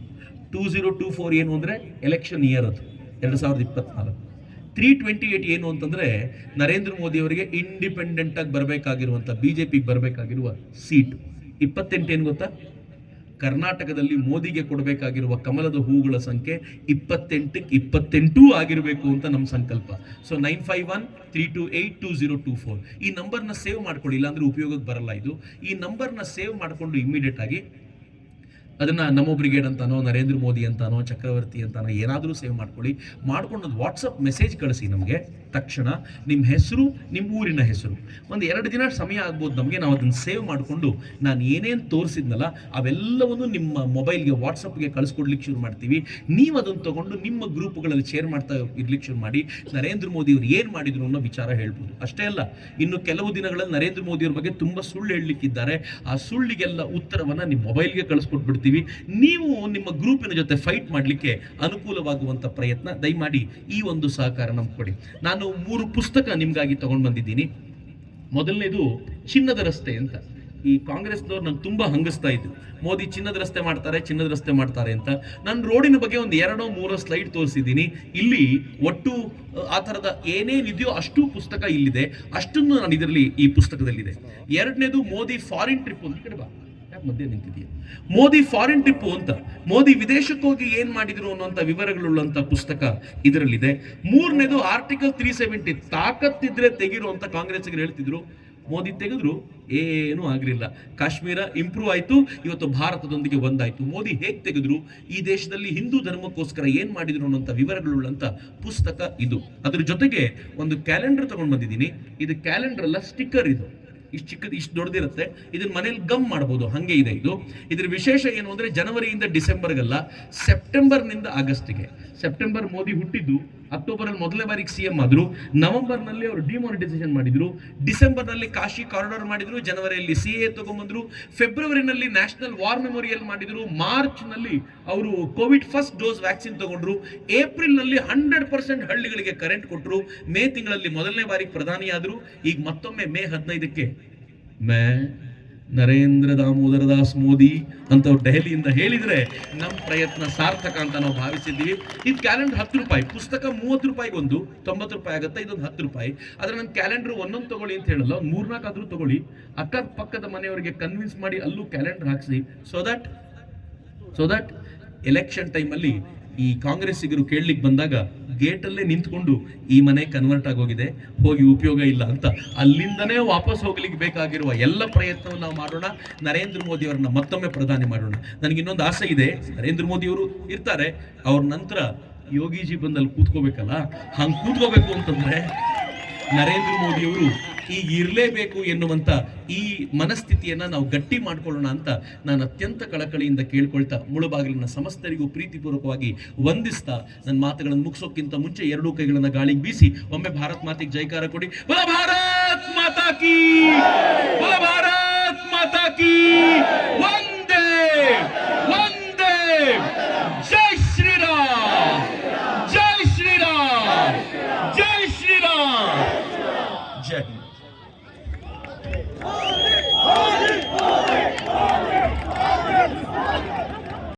2024 ಏನು ಅಂದರೆ ಎಲೆಕ್ಷನ್ ಇಯರ್, ಅದು 2024. 328 ಏನು ಅಂತಂದರೆ ನರೇಂದ್ರ ಮೋದಿ ಅವರಿಗೆ ಇಂಡಿಪೆಂಡೆಂಟ್ ಆಗಿ ಬರಬೇಕಾಗಿರುವಂಥ, BJPಗೆ ಬರಬೇಕಾಗಿರುವ ಸೀಟು. 28 ಏನು ಗೊತ್ತಾ? ಕರ್ನಾಟಕದಲ್ಲಿ ಮೋದಿಗೆ ಕೊಡಬೇಕಾಗಿರುವ ಕಮಲದ ಹೂವುಗಳ ಸಂಖ್ಯೆ 28ಕ್ಕೆ 28 ಆಗಿರಬೇಕು ಅಂತ ನಮ್ಮ ಸಂಕಲ್ಪ. ಸೊ 9513282024 ಈ ನಂಬರ್ನ ಸೇವ್ ಮಾಡ್ಕೊಳ್ಳಿ, ಇಲ್ಲಾಂದ್ರೆ ಉಪಯೋಗಕ್ಕೆ ಬರಲ್ಲ ಇದು. ಈ ನಂಬರ್ನ ಸೇವ್ ಮಾಡಿಕೊಂಡು ಇಮ್ಮಿಡಿಯೇಟ್ ಆಗಿ ಅದನ್ನು ನಮೋ ಬ್ರಿಗೇಡ್ ಅಂತಾನೋ, ನರೇಂದ್ರ ಮೋದಿ ಅಂತಾನೋ, ಚಕ್ರವರ್ತಿ ಅಂತಾನೋ ಏನಾದರೂ ಸೇವ್ ಮಾಡ್ಕೊಳ್ಳಿ. ಮಾಡ್ಕೊಂಡು ಒಂದು ವಾಟ್ಸಪ್ ಮೆಸೇಜ್ ಕಳಿಸಿ ನಮಗೆ. ತಕ್ಷಣ ನಿಮ್ಮ ಹೆಸರು, ನಿಮ್ಮ ಊರಿನ ಹೆಸರು. ಒಂದು 2 ದಿನ ಸಮಯ ಆಗ್ಬೋದು ನಮಗೆ. ನಾವು ಅದನ್ನು ಸೇವ್ ಮಾಡಿಕೊಂಡು ನಾನು ಏನೇನು ತೋರಿಸಿದ್ನಲ್ಲ ಅವೆಲ್ಲವನ್ನು ನಿಮ್ಮ ಮೊಬೈಲ್ಗೆ, ವಾಟ್ಸಪ್ಗೆ ಕಳಿಸ್ಕೊಡ್ಲಿಕ್ಕೆ ಶುರು ಮಾಡ್ತೀವಿ. ನೀವು ಅದನ್ನು ತೊಗೊಂಡು ನಿಮ್ಮ ಗ್ರೂಪ್ಗಳಲ್ಲಿ ಶೇರ್ ಮಾಡ್ತಾ ಇರ್ಲಿಕ್ಕೆ ಶುರು ಮಾಡಿ. ನರೇಂದ್ರ ಮೋದಿ ಅವರು ಏನು ಮಾಡಿದ್ರು ಅನ್ನೋ ವಿಚಾರ ಹೇಳ್ಬೋದು. ಅಷ್ಟೇ ಅಲ್ಲ, ಇನ್ನು ಕೆಲವು ದಿನಗಳಲ್ಲಿ ನರೇಂದ್ರ ಮೋದಿಯವ್ರ ಬಗ್ಗೆ ತುಂಬ ಸುಳ್ಳು ಹೇಳಲಿಕ್ಕಿದ್ದಾರೆ. ಆ ಸುಳ್ಳಿಗೆಲ್ಲ ಉತ್ತರವನ್ನು ನಿಮ್ಮ ಮೊಬೈಲ್ಗೆ ಕಳಿಸ್ಕೊಟ್ಬಿಡ್ತೀವಿ. ನೀವು ನಿಮ್ಮ ಗ್ರೂಪಿನ ಜೊತೆ ಫೈಟ್ ಮಾಡಲಿಕ್ಕೆ ಅನುಕೂಲವಾಗುವಂಥ ಪ್ರಯತ್ನ ದಯಮಾಡಿ ಈ ಒಂದು ಸಹಕಾರ ನಮ್ಗೆ ಕೊಡಿ. ನಾನು 3 ಪುಸ್ತಕ ನಿಮಗಾಗಿ ತಗೊಂಡು ಬಂದಿದ್ದೀನಿ. ಮೊದಲನೇದು ಚಿನ್ನದ ರಸ್ತೆ ಅಂತ. ಈ ಕಾಂಗ್ರೆಸ್ನವ್ರು ನಂಗೆ ತುಂಬ ಹಂಗಿಸ್ತಾ ಇದ್ರು, ಮೋದಿ ಚಿನ್ನದ ರಸ್ತೆ ಮಾಡ್ತಾರೆ ಅಂತ. ನಾನು ರೋಡಿನ ಬಗ್ಗೆ ಒಂದು 2-3 ಸ್ಲೈಡ್ ತೋರಿಸಿದ್ದೀನಿ. ಇಲ್ಲಿ ಒಟ್ಟು ಆ ಥರದ ಏನೇನಿದೆಯೋ ಅಷ್ಟು ಪುಸ್ತಕ ಇಲ್ಲಿದೆ. ಅಷ್ಟನ್ನು ನಾನು ಇದರಲ್ಲಿ ಈ ಪುಸ್ತಕದಲ್ಲಿದೆ. 2ನೇದು ಮೋದಿ ಫಾರಿನ್ ಟ್ರಿಪ್ ಅಂತ. ಕಡೆ ಬಾ, ಮಧ್ಯೆ ನಿಂತಿದೆಯಾ? ಮೋದಿ ಫಾರಿನ್ ಟ್ರಿಪ್ ಅಂತ, ಮೋದಿ ವಿದೇಶಕ್ಕೆ ಹೋಗಿ ಏನ್ ಮಾಡಿದ್ರು ಅನ್ನುವಂಥ ವಿವರಗಳುಳ್ಳಂಥ ಪುಸ್ತಕ ಇದರಲ್ಲಿದೆ. 3ನೇದು ಆರ್ಟಿಕಲ್ 370, ತಾಕತ್ತಿದ್ರೆ ತೆಗಿರು ಅಂತ ಕಾಂಗ್ರೆಸ್ಸಿಗರು ಹೇಳ್ತಿದ್ರು. ಮೋದಿ ತೆಗೆದ್ರು, ಏನೂ ಆಗಲಿಲ್ಲ. ಕಾಶ್ಮೀರ ಇಂಪ್ರೂವ್ ಆಯಿತು, ಇವತ್ತು ಭಾರತದೊಂದಿಗೆ ಒಂದಾಯಿತು. ಮೋದಿ ಹೇಗೆ ತೆಗೆದ್ರು, ಈ ದೇಶದಲ್ಲಿ ಹಿಂದೂ ಧರ್ಮಕ್ಕೋಸ್ಕರ ಏನು ಮಾಡಿದ್ರು ಅನ್ನೋಂಥ ವಿವರಗಳುಳ್ಳಂಥ ಪುಸ್ತಕ ಇದು. ಅದ್ರ ಜೊತೆಗೆ ಒಂದು ಕ್ಯಾಲೆಂಡರ್ ತಗೊಂಡು ಬಂದಿದ್ದೀನಿ. ಇದು ಕ್ಯಾಲೆಂಡರ್ ಅಲ್ಲ, ಸ್ಟಿಕ್ಕರ್. ಇದು ಇಷ್ಟು ದೊಡ್ಡದಿರುತ್ತೆ. ಇದನ್ನ ಮನೇಲಿ ಗಮ್ ಮಾಡ್ಬೋದು, ಹಾಗೆ ಇದೆ ಇದು. ಇದ್ರ ವಿಶೇಷ ಏನು ಅಂದರೆ ಜನವರಿಯಿಂದ ಡಿಸೆಂಬರ್ಗಲ್ಲ, ಸೆಪ್ಟೆಂಬರ್ನಿಂದ ಆಗಸ್ಟ್ಗೆ. ಸೆಪ್ಟೆಂಬರ್ ಮೋದಿ ಹುಟ್ಟಿದ್ದು, ಅಕ್ಟೋಬರ್ ಅಲ್ಲಿ ಮೊದಲನೇ ಬಾರಿಗೆ ಸಿಎಂ ಆದ್ರು, ನವೆಂಬರ್ ನಲ್ಲಿ ಅವರು ಡಿಮಾನಿಟೈಸೇಷನ್ ಮಾಡಿದ್ರು, ಡಿಸೆಂಬರ್ ನಲ್ಲಿ ಕಾಶಿ ಕಾರಿಡಾರ್ ಮಾಡಿದ್ರು, ಜನವರಿಯಲ್ಲಿ ಸಿಎ ತಗೊಂಡ್ಬಂದ್ರು, ಫೆಬ್ರವರಿನಲ್ಲಿ ನ್ಯಾಷನಲ್ ವಾರ್ ಮೆಮೋರಿಯಲ್ ಮಾಡಿದ್ರು, ಮಾರ್ಚ್ ನಲ್ಲಿ ಅವರು ಕೋವಿಡ್ ಫಸ್ಟ್ ಡೋಸ್ ವ್ಯಾಕ್ಸಿನ್ ತಗೊಂಡ್ರು, ಏಪ್ರಿಲ್ ನಲ್ಲಿ 100% ಹಳ್ಳಿಗಳಿಗೆ ಕರೆಂಟ್ ಕೊಟ್ಟರು, ಮೇ ತಿಂಗಳಲ್ಲಿ ಮೊದಲನೇ ಬಾರಿಗೆ ಪ್ರಧಾನಿ ಆದ್ರು, ಈಗ ಮತ್ತೊಮ್ಮೆ ಮೇ 15ಕ್ಕೆ ಮೇ ನರೇಂದ್ರ ದಾಮೋದರ ದಾಸ್ ಮೋದಿ ಅಂತ ದೆಹಲಿಯಿಂದ ಹೇಳಿದ್ರೆ ನಮ್ಮ ಪ್ರಯತ್ನ ಸಾರ್ಥಕ ಅಂತ ನಾವು ಭಾವಿಸಿದ್ದೀವಿ. ಇದು ಕ್ಯಾಲೆಂಡರ್ 10 ರೂಪಾಯಿ, ಪುಸ್ತಕ 30 ರೂಪಾಯಿಗೊಂದು, 90 ರೂಪಾಯಿ ಆಗುತ್ತೆ, ಇದೊಂದು 10 ರೂಪಾಯಿ. ಆದ್ರೆ ನನ್ನ ಕ್ಯಾಲೆಂಡರ್ ಒಂದೊಂದು ತಗೊಳ್ಳಿ ಅಂತ ಹೇಳಲ್ಲ, ಒಂದು 3-4 ಆದ್ರೂ ತಗೊಳ್ಳಿ, ಅಕ್ಕ ಪಕ್ಕದ ಮನೆಯವರಿಗೆ ಕನ್ವಿನ್ಸ್ ಮಾಡಿ ಅಲ್ಲೂ ಕ್ಯಾಲೆಂಡರ್ ಹಾಕ್ಸಿ. ಸೊ ದಟ್ ಎಲೆಕ್ಷನ್ ಟೈಮಲ್ಲಿ ಈ ಕಾಂಗ್ರೆಸ್ಸಿಗರು ಕೇಳಲಿಕ್ಕೆ ಬಂದಾಗ ಗೇಟಲ್ಲೇ ನಿಂತ್ಕೊಂಡು ಈ ಮನೆ ಕನ್ವರ್ಟ್ ಆಗೋಗಿದೆ, ಹೋಗಿ ಉಪಯೋಗ ಇಲ್ಲ ಅಂತ ಅಲ್ಲಿಂದನೇ ವಾಪಸ್ ಹೋಗ್ಲಿಕ್ಕೆ ಬೇಕಾಗಿರುವ ಎಲ್ಲ ಪ್ರಯತ್ನವನ್ನು ನಾವು ಮಾಡೋಣ. ನರೇಂದ್ರ ಮೋದಿ ಅವರನ್ನ ಮತ್ತೊಮ್ಮೆ ಪ್ರಧಾನಿ ಮಾಡೋಣ. ನನಗೆ ಇನ್ನೊಂದು ಆಸೆ ಇದೆ, ನರೇಂದ್ರ ಮೋದಿ ಅವರು ಇರ್ತಾರೆ, ಅವ್ರ ನಂತರ ಯೋಗಿಜಿ ಬಂದಲ್ಲಿ ಕೂತ್ಕೋಬೇಕಲ್ಲ, ಹಂಗೆ ಕೂತ್ಕೋಬೇಕು ಅಂತಂದ್ರೆ ನರೇಂದ್ರ ಮೋದಿ ಅವರು ಈಗ ಇರಲೇಬೇಕು ಎನ್ನುವಂತ ಈ ಮನಸ್ಥಿತಿಯನ್ನ ನಾವು ಗಟ್ಟಿ ಮಾಡ್ಕೊಳ್ಳೋಣ ಅಂತ ನಾನು ಅತ್ಯಂತ ಕಳಕಳಿಯಿಂದ ಕೇಳ್ಕೊಳ್ತಾ, ಮುಳುಬಾಗಿಲಿನ ಸಮಸ್ತರಿಗೂ ಪ್ರೀತಿಪೂರ್ವಕವಾಗಿ ವಂದಿಸ್ತಾ ನನ್ನ ಮಾತುಗಳನ್ನು ಮುಗಿಸೋಕ್ಕಿಂತ ಮುಂಚೆ ಎರಡೂ ಕೈಗಳನ್ನ ಗಾಳಿಗೆ ಬೀಸಿ ಒಮ್ಮೆ ಭಾರತ್ ಮಾತೆಗೆ ಜೈಕಾರ ಕೊಡಿ. ಬೋಲೋ ಭಾರತ್ ಮಾತಾ ಕೀ, ಬೋಲೋ ಭಾರತ್ ಮಾತಾ ಕೀ, ವಂದೇ ವಂದೇ, ಜೈ ಶ್ರೀರಾಮ್, ಜೈ ಶ್ರೀರಾಮ್, ಜೈ ಶ್ರೀರಾಮ್, ಜೈ ಹಿಂದ್.